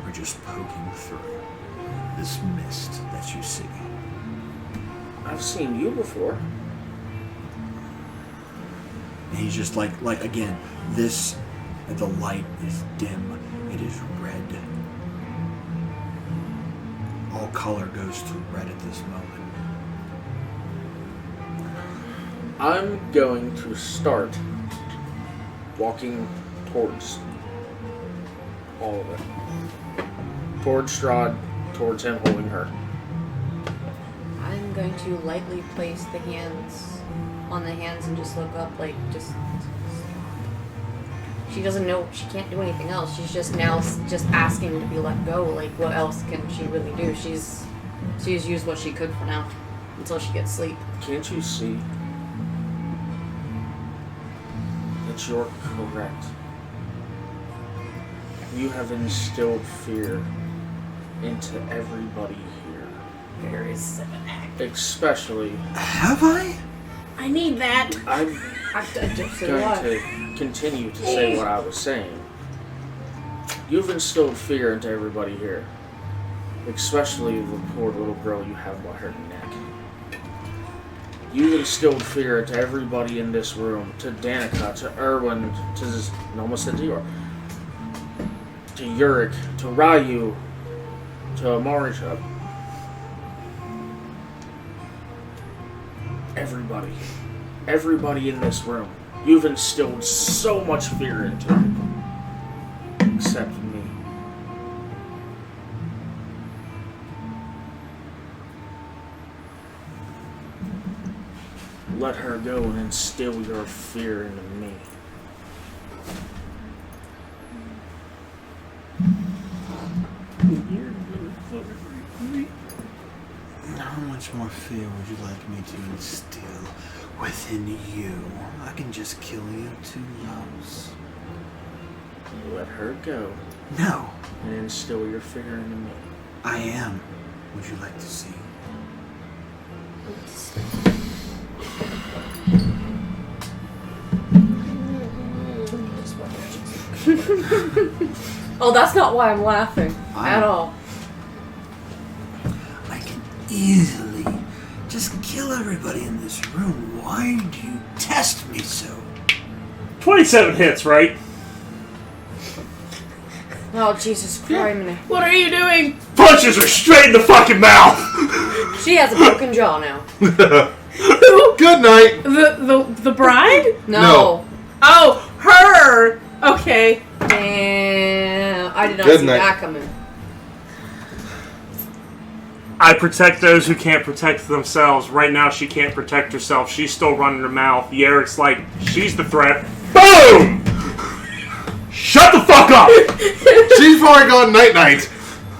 are just poking through this mist that you see. I've seen you before. And he's just like again, the light is dim, it is red. All color goes to red at this moment. I'm going to start walking towards all of it. Towards Strahd, towards him holding her. I'm going to lightly place the hands on the hands and just look up, like, just stop. She doesn't know, she can't do anything else. She's just now just asking to be let go. Like, what else can she really do? She's used what she could for now until she gets sleep. Can't you see that you're correct? You have instilled fear into everybody here. Very specific. Especially, Have I? I need that. I'm I've done just a going lot. to continue to say what I was saying. You've instilled fear into everybody here. Especially the poor little girl you have by her neck. You've instilled fear into everybody in this room. To Danica, to Erwin, to Noma Centaur, to Yurik, to Ryu, to Amarisha. Everybody. Everybody in this room. You've instilled so much fear into it. Except me. Let her go and instill your fear into me. How much more fear would you like me to instill within you? I can just kill you 2 loves. Let her go No, and instill your fear into me. I am. Would you like to see? Oh, that's not why I'm laughing at all. I can easily just kill everybody in this room. Why do you test me so? 27 hits, right? Oh, Jesus Christ. What are you doing? Punches her straight in the fucking mouth! She has a broken jaw now. Good night. The bride? No. Oh, her! Okay. Damn. I did not Good see night. that coming. I protect those who can't protect themselves. Right now, she can't protect herself. She's still running her mouth. Yerik's like, she's the threat. Boom! Shut the fuck up! She's already gone night-night.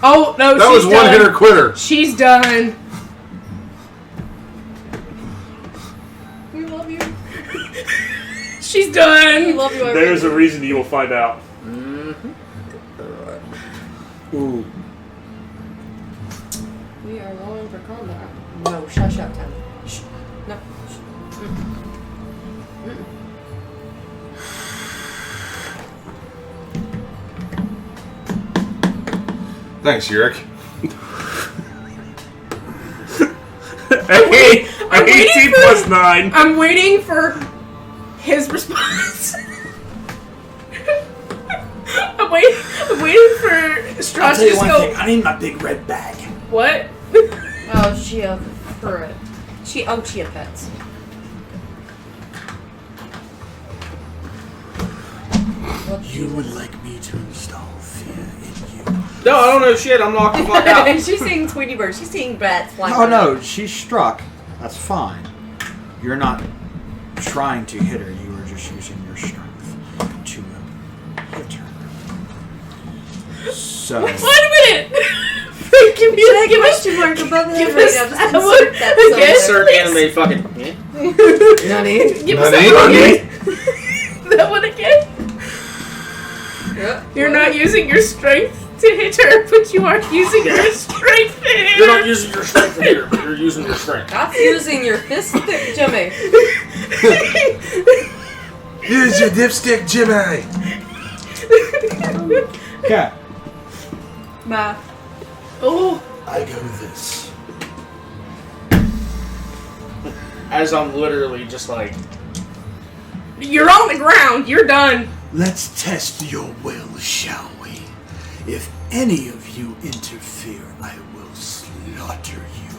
Oh, no, That was she's one done. hitter quitter. She's done. We love you. She's We done. love you. There's a reason you will find out. Ooh. We are going for combat. No, shush up, Tim. Shh. No. Shh. Thanks, Yurik. Hey, I'm waiting 18 for- plus 9. I'm waiting for his response. I'm waiting for I'll Strauss tell to you just one go, thing. I need my big red bag. what? Oh, she a pet. She a pets. You would like me to install fear in you. No, I don't know shit. I'm knocked the fuck out. She's seeing Tweety Bird. She's seeing bats flying. Oh around. no, she's struck. That's fine. You're not trying to hit her. You are just using your strength to hit her. So Wait a minute. Give me Should I give us question mark above the give head right us now? Just that insert one that again. somewhere. Insert anime fucking. Nani? give us Nani? that one. That one again. Yeah. You're not using your strength to hit her, but you are using your strength to hit her. You're not using your strength here. You're using your strength. That's using your fist stick, Jimmy. Use your dipstick, Jimmy. okay. Math. Oh, I go this. As I'm literally just like. you're on the ground. You're done. Let's test your will, shall we? If any of you interfere, I will slaughter you.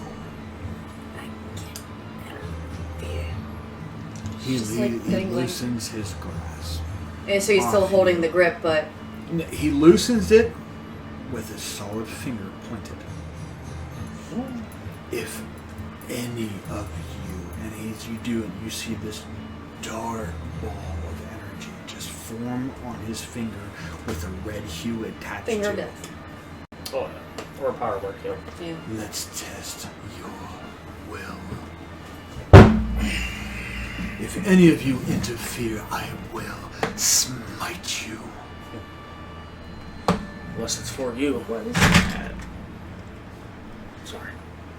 He, Just like he getting like- loosens his grasp. And so he's still holding the grip, but He loosens it with his solid finger pointed. If any of you, and as you do it, you see this dark ball of energy just form on his finger with a red hue attached finger to it. death. Oh yeah. Or power work, yeah. Yeah. Let's test your will. If any of you interfere, I will smite you. Unless it's for you. What is that? Sorry.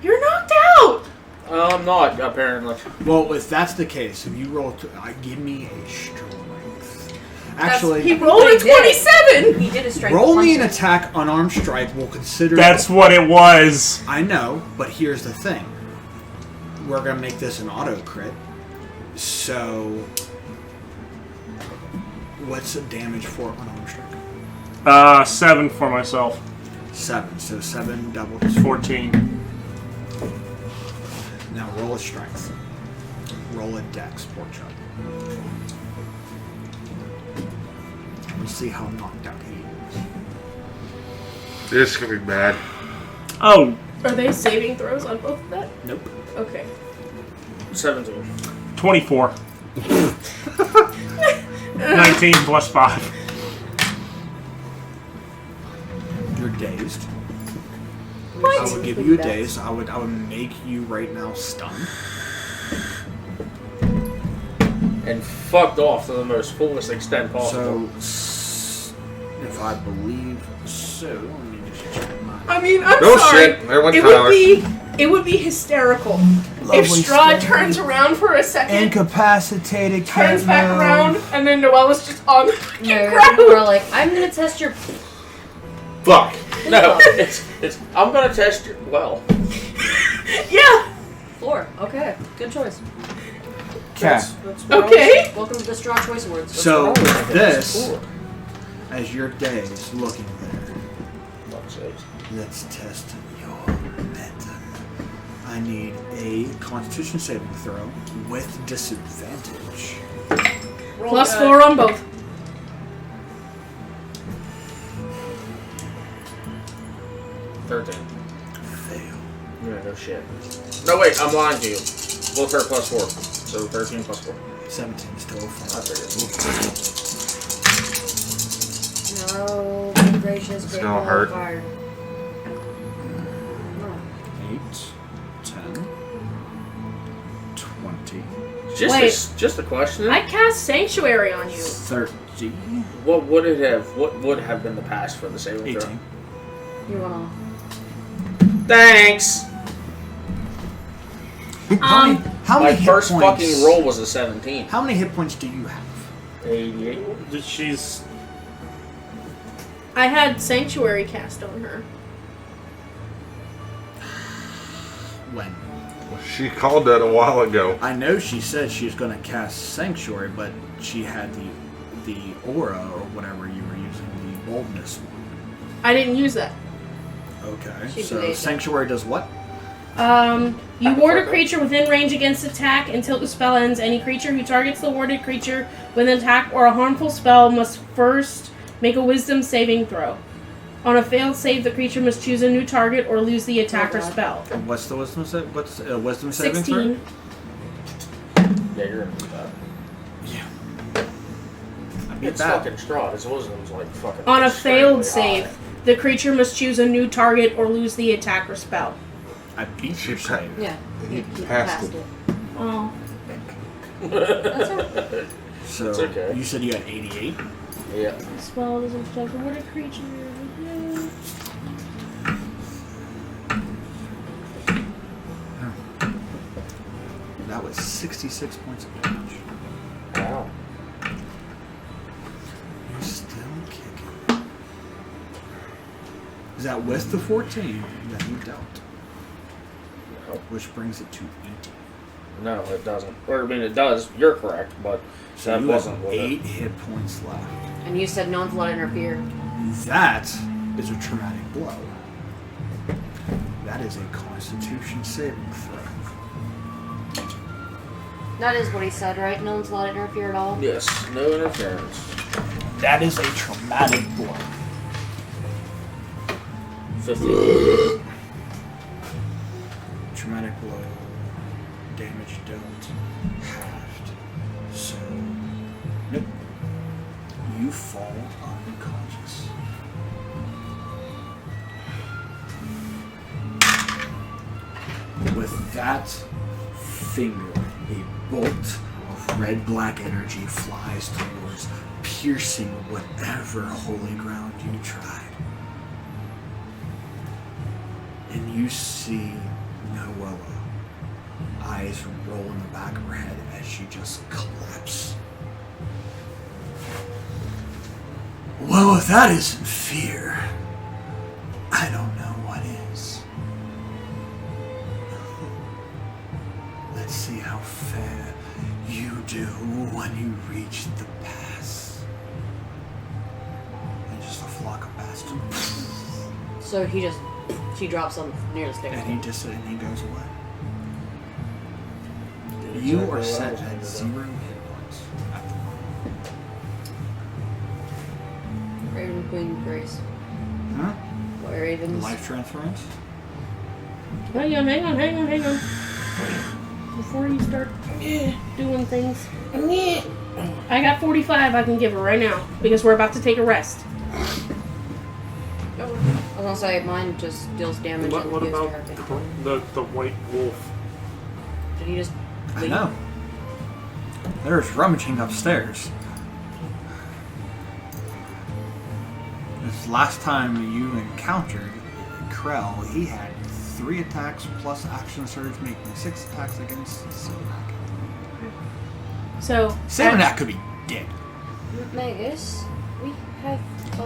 You're knocked out. I'm not, apparently. Well, if that's the case, if you roll, give me a strength. Actually, He rolled a 27. He did a strength. roll me an punch. attack unarmed strike. We'll consider. That's what it was. I know, but here's the thing. We're gonna make this an auto crit. So, what's the damage for unarmed strike? 7 for myself. 7. So 7 double 14. Now roll a strength. Roll a dex, pork chop. Let's see how knocked out he is. This is gonna be bad. Oh, Are they saving throws on both of that? Nope. Okay. 17. 24. 19 plus 5. You're dazed. What? I would give you a daze. I would make you right now stunned. And fucked off to the most fullest extent possible. So, if I believe so, let me just check my. I mean, I'm No sorry. shit. Everyone It Tyler. would be It would be hysterical Lovely if Straw stuff. turns around for a second, Incapacitated cat turns back move. around, and then Noella's just on the fucking No, ground. we're like, I'm gonna test your. Fuck. No, it's. I'm gonna test your. Well, Yeah. Floor. Okay, good choice. Cat. That's what I Okay. was- Welcome to the Straw Choice Awards. So That's what I was this, thinking. as your day is looking there, Fuck's sakes. let's test your mental. I need a Constitution saving throw with disadvantage. +4 on both. $13. Fail. Yeah, no shit. No, wait, I'm lying to you. Both are +4. So 13 +4. 17 is total. I figured. No, good gracious, It's big gonna ball hurt. fire. 8, 10, 20, Just a question. I cast Sanctuary on you. 30, What would it have? What would have been the pass for the saving throw? 18. You wanna? Thanks. How many My hit first points? fucking roll was a 17. How many hit points do you have? 88. She's I had Sanctuary cast on her. When? She called that a while ago. I know she said she was going to cast Sanctuary, but she had the aura or whatever you were using, the boldness one. I didn't use that. Okay, She so delayed that. Sanctuary does what? You ward a creature within range against attack until the spell ends. Any creature who targets the warded creature with an attack or a harmful spell must first make a wisdom saving throw. On a failed save, the creature must choose a new target or lose the attack or spell. What's the wisdom save? What's wisdom saving 16. Yeah, you're gonna do that. throw? I beat It's that. fucking Straw. His wisdom's like fucking. On a extremely failed high. save, the creature must choose a new target or lose the attack or spell. I beat your save. Yeah. He You passed it. Oh. That's alright. So It's okay. you said you had 88. Yeah. Spell doesn't protect the warded creature. That was 66 points of damage. Wow. You're still kicking. Is that with the 14 that you dealt? No. Which brings it to 80. No, it doesn't. Or I mean, it does. You're correct, but So that you wasn't have what 8 hit points left. And you said no one's allowed to interfere. That is a traumatic blow. That is a Constitution saving throw. That is what he said, right? No one's allowed to interfere at all. Yes, no interference. That is a traumatic blow. 50. Traumatic blow. Damage dealt. Halved. So, nope. You fall unconscious. With that finger, a bolt of red-black energy flies towards, piercing whatever holy ground you tried. And you see Noella, eyes roll in the back of her head as she just collapses. Well, if that isn't fear, I don't know what is. Let's see how fair you do when you reach the pass. And just a flock of bastards. So she drops on near the stairs. And he goes away. You are set at 0 hit points at the moment. Raven Queen Grace. Huh? What Ravens? Life transference? Hang on. Before you start doing things, I got 45 I can give her right now because we're about to take a rest. I was gonna say mine just deals damage what and about gives to her. the white wolf? Did he just I leave? know. There's rummaging upstairs. This last time you encountered Krell, he had 3 attacks plus action surge, making 6 attacks against Simonak. So Simonak could be dead. Magus, we have.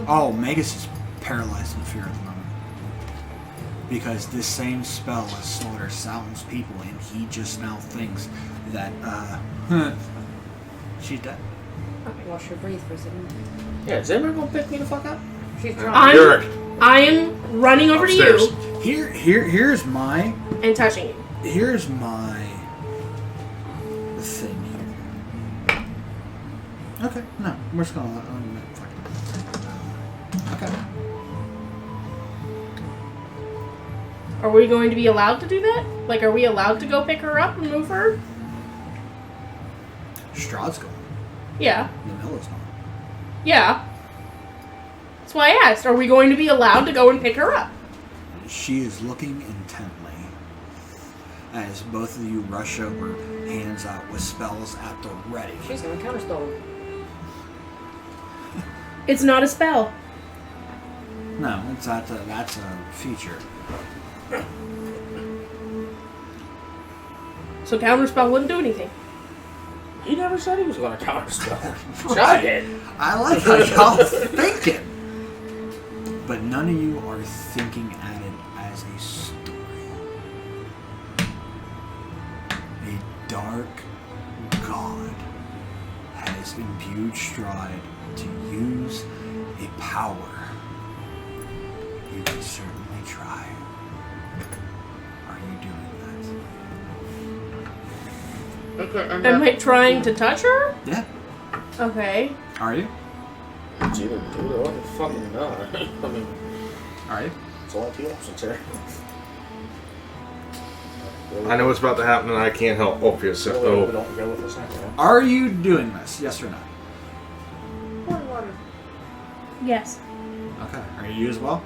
Oh, Magus is paralyzed in fear at the moment. Because this same spell has slaughtered Salton's people, and he just now thinks that, she's dead. Okay, wash your breathe for a second. Yeah, is anyone gonna pick me the fuck up? She's drunk. I am running over Upstairs. to Here's my touching you. Here's my thing here. Okay, no, we're just gonna okay. Are we going to be allowed to do that? Like, are we allowed to go pick her up and move her? Strahd's going. Yeah. Namilla's not. Yeah. That's why I asked. Are we going to be allowed to go and pick her up? She is looking intently as both of you rush over, hands out with spells at the ready. She's gonna counterspell him. It's not a spell. No, that's a feature. So counterspell wouldn't do anything. He never said he was gonna counterspell. Right. I did. I like how y'all thinking. But none of you are thinking at it as a story. A dark god has imbued Strahd to use a power. You can certainly try. Are you doing Okay, Am I trying to touch her? that? Yeah. Okay. Are you? It's either do it or fucking not. I mean, Are you? it's only 2 options here. I know what's about to happen and I can't help. Obvious. We Oh, don't go with the second one. Are you doing this? Yes or no? Yes. Okay. Are you as well?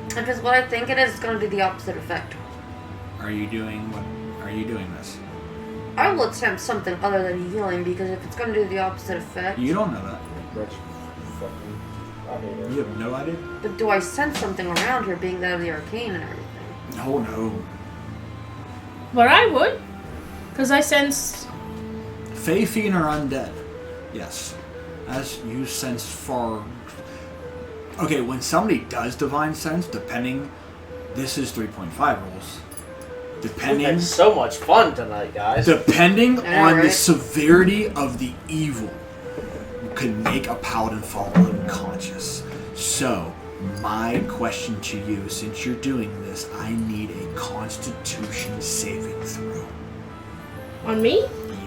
Because what I think it is going to do the opposite effect. Are you doing what? Are you doing this? I will attempt something other than healing because if it's going to do the opposite effect. You don't know that. Rich. Fucking. I hate it. You have no idea. But do I sense something around her being that of the arcane and everything? No, no. But I would. Because I sense... Fey Fiend are undead. Yes. As you sense far... Okay, when somebody does Divine Sense, depending... This is 3.5 rules. We've Depending... had so much fun tonight, guys. Depending I know, on the right? severity of the evil, could make a paladin fall unconscious. So, my question to you, since you're doing this, I need a Constitution saving throw. On me?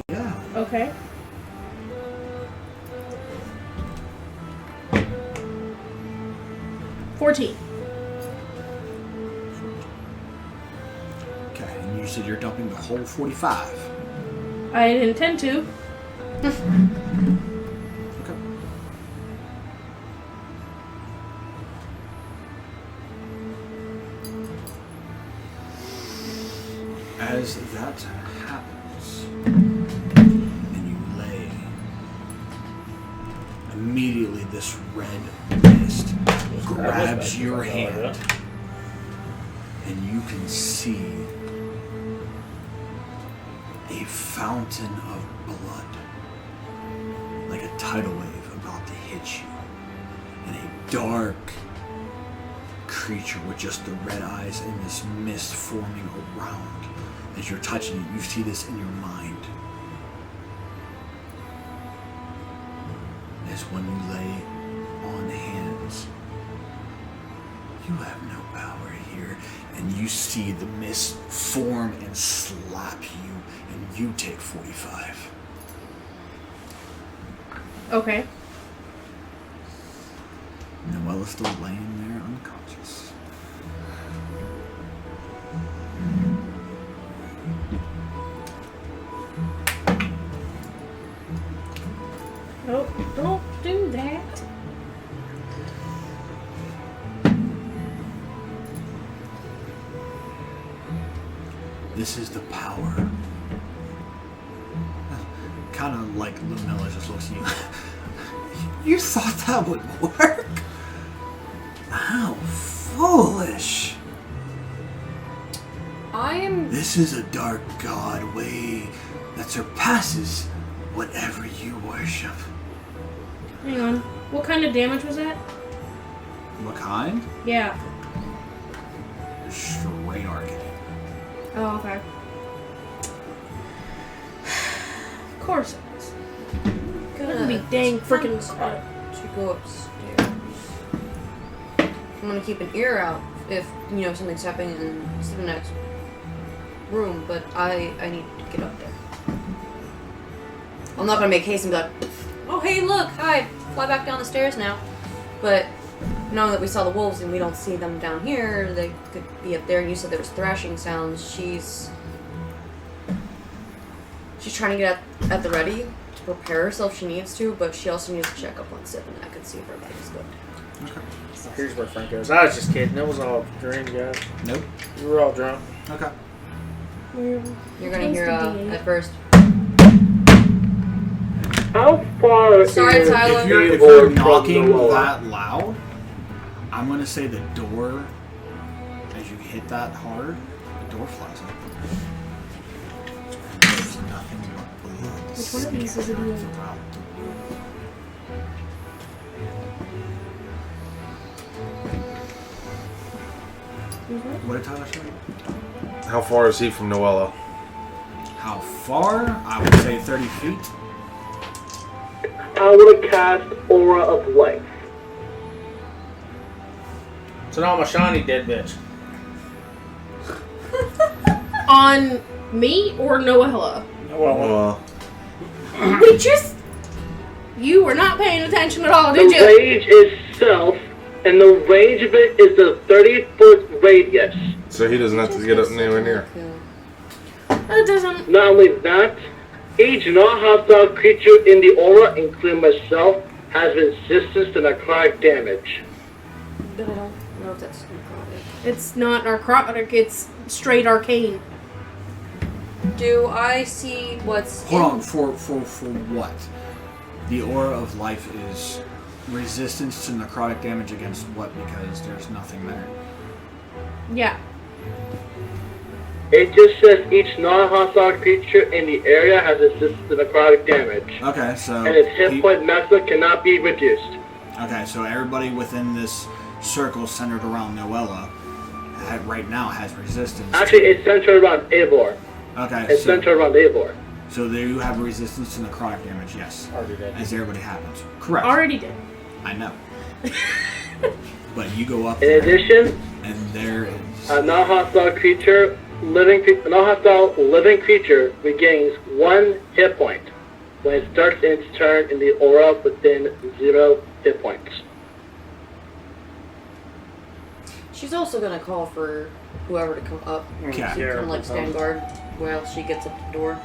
Yeah. Okay. $14. Okay, and you said you're dumping the whole 45. I intend to. Okay. As that happens, and you lay, immediately this red mist grabs your hand, and you can see a fountain of blood, like a tidal wave about to hit you, and a dark creature with just the red eyes and this mist forming around. As you're touching it, you see this in your mind. As when you lay on hands, you have no power here, and you see the mist form and slap you, and you take 45. Okay. Noella's still laying there unconscious. Oh, don't do that. This is the power. Kind of like Lumilla just looks at you. You thought that would work? How foolish. I am. This is a dark god way that surpasses whatever you worship. Hang on. What kind of damage was that? What kind? Yeah. Straight arcane. Oh, okay. Of course it is. That would be dang freaking necrotic. To go upstairs. I'm gonna keep an ear out if something's happening in the next room, but I need to get up there. I'm not gonna make haste and be like, oh hey look, hi, fly back down the stairs now. But knowing that we saw the wolves and we don't see them down here, they could be up there. And you said there was thrashing sounds. She's trying to get at the ready to prepare herself if she needs to, but she also needs to check up on Sip, and I could see if everybody's good. Okay. Here's where Frank goes. I was just kidding. It was all a dream, guys. Nope. We were all drunk. Okay. You're gonna hear at first. How far Sorry, is Tyler. If you're Or from knocking the wall. that loud, I'm gonna say the door. As you hit that hard, the door flies open. And there's nothing but blood. Which one of these is it in? around the room. What did Tyler say? How far is he from Noella? How far? I would say 30 feet. I would cast Aura of Life. So now I'm a shiny dead bitch. On me or Noella? Well, We just... You were not paying attention at all, The did you? range is self, and the range of it is a 30-foot radius. so he doesn't have to get up anywhere near. It doesn't... Not only that, each non-hostile creature in the aura, including myself, has resistance to necrotic damage. But I don't know if that's necrotic. It's not narcotic, it's straight arcane. Do I see what's Hold on, for what? The aura of life is resistance to necrotic damage against what? Because there's nothing there. Yeah. It just says each non-hostile creature in the area has resistance to necrotic damage. Okay, so And its hit point maximum cannot be reduced. okay, so everybody within this circle centered around Noella right now has resistance. Actually, it's centered around Eivor. Okay, It's centered around Eivor. so there you have resistance to necrotic damage. Yes, Already dead. as everybody happens. Correct. Already did. I know. But you go up In there, addition, and there is. a non-hostile living creature regains 1 hit point when it starts its turn in the aura within 0 hit points. She's also gonna call for whoever to come up. Okay. So you can like stand guard while she gets up the door.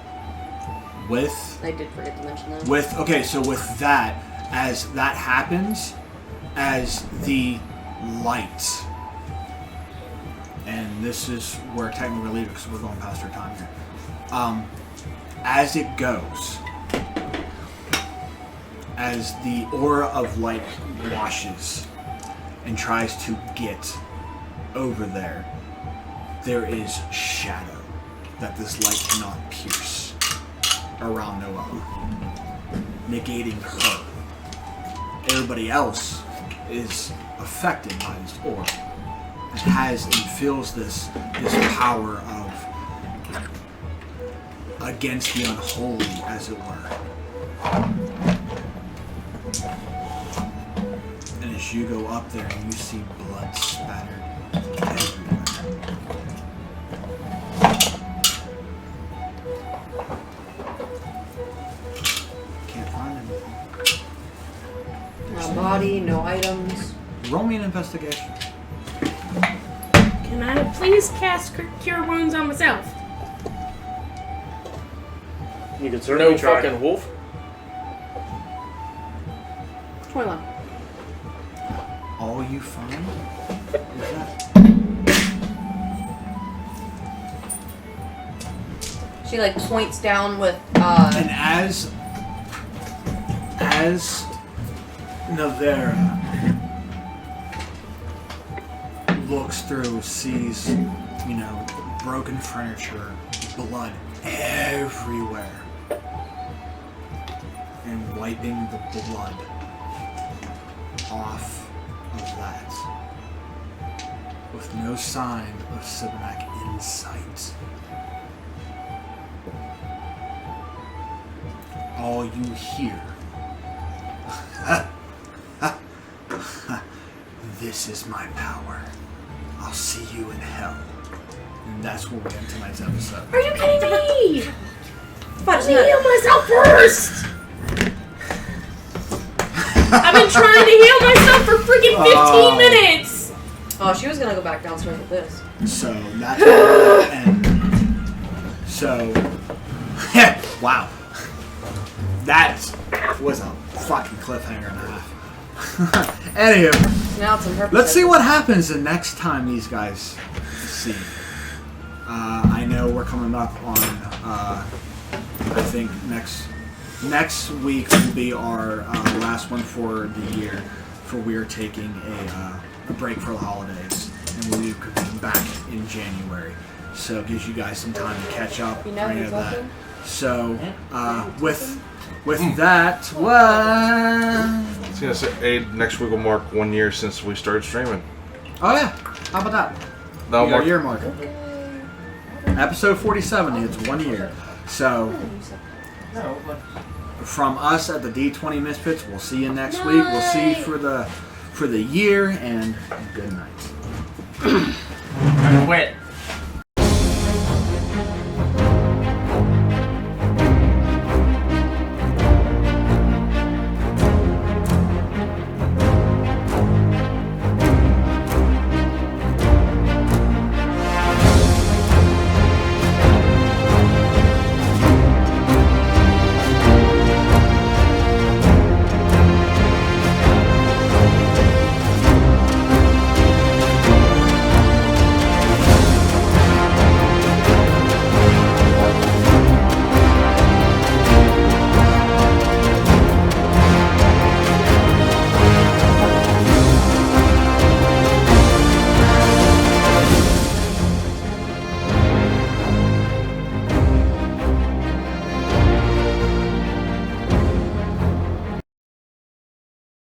With I did forget to mention that. okay, so with that, as that happens, as the light, and this is where technically we're leaving because we're going past our time here. As it goes, as the aura of light washes and tries to get over there, there is shadow that this light cannot pierce around Noella, negating her. Everybody else is affected by this aura. It has and feels this power of against the unholy, as it were. And as you go up there, you see blood spattered everywhere. Can't find anything. No body, no items. Roll me an investigation. Can I please cast Cure Wounds on myself? You can certainly No try. fucking wolf. 21. All you find is that. She like points down with And as Navera looks through, sees, broken furniture, blood everywhere, and wiping the blood off of that, with no sign of Sibinak in sight. All you hear, this is my power. I'll see you in hell. And that's where we end tonight's episode. Are you kidding me? Let me heal myself first! I've been trying to heal myself for freaking 15 minutes! Oh, she was gonna go back downstairs with this. So that's where we end. So, wow. That was a fucking cliffhanger and a half. Anywho, Now it's on purpose. let's see what happens the next time these guys see. I know we're coming up on, I think next week will be our last one for the year, for we are taking a break for the holidays, and we'll be back in January. So it gives you guys some time to catch up You or know any who's of that. looking? So with that, what? I was gonna say, next week will mark 1 year since we started streaming. Oh yeah, how about that? That'll mark Year marker. Episode 47. It's 1 year. So from us at the D20 Misfits, we'll see you next week. We'll see you for the year, and good night. Quit.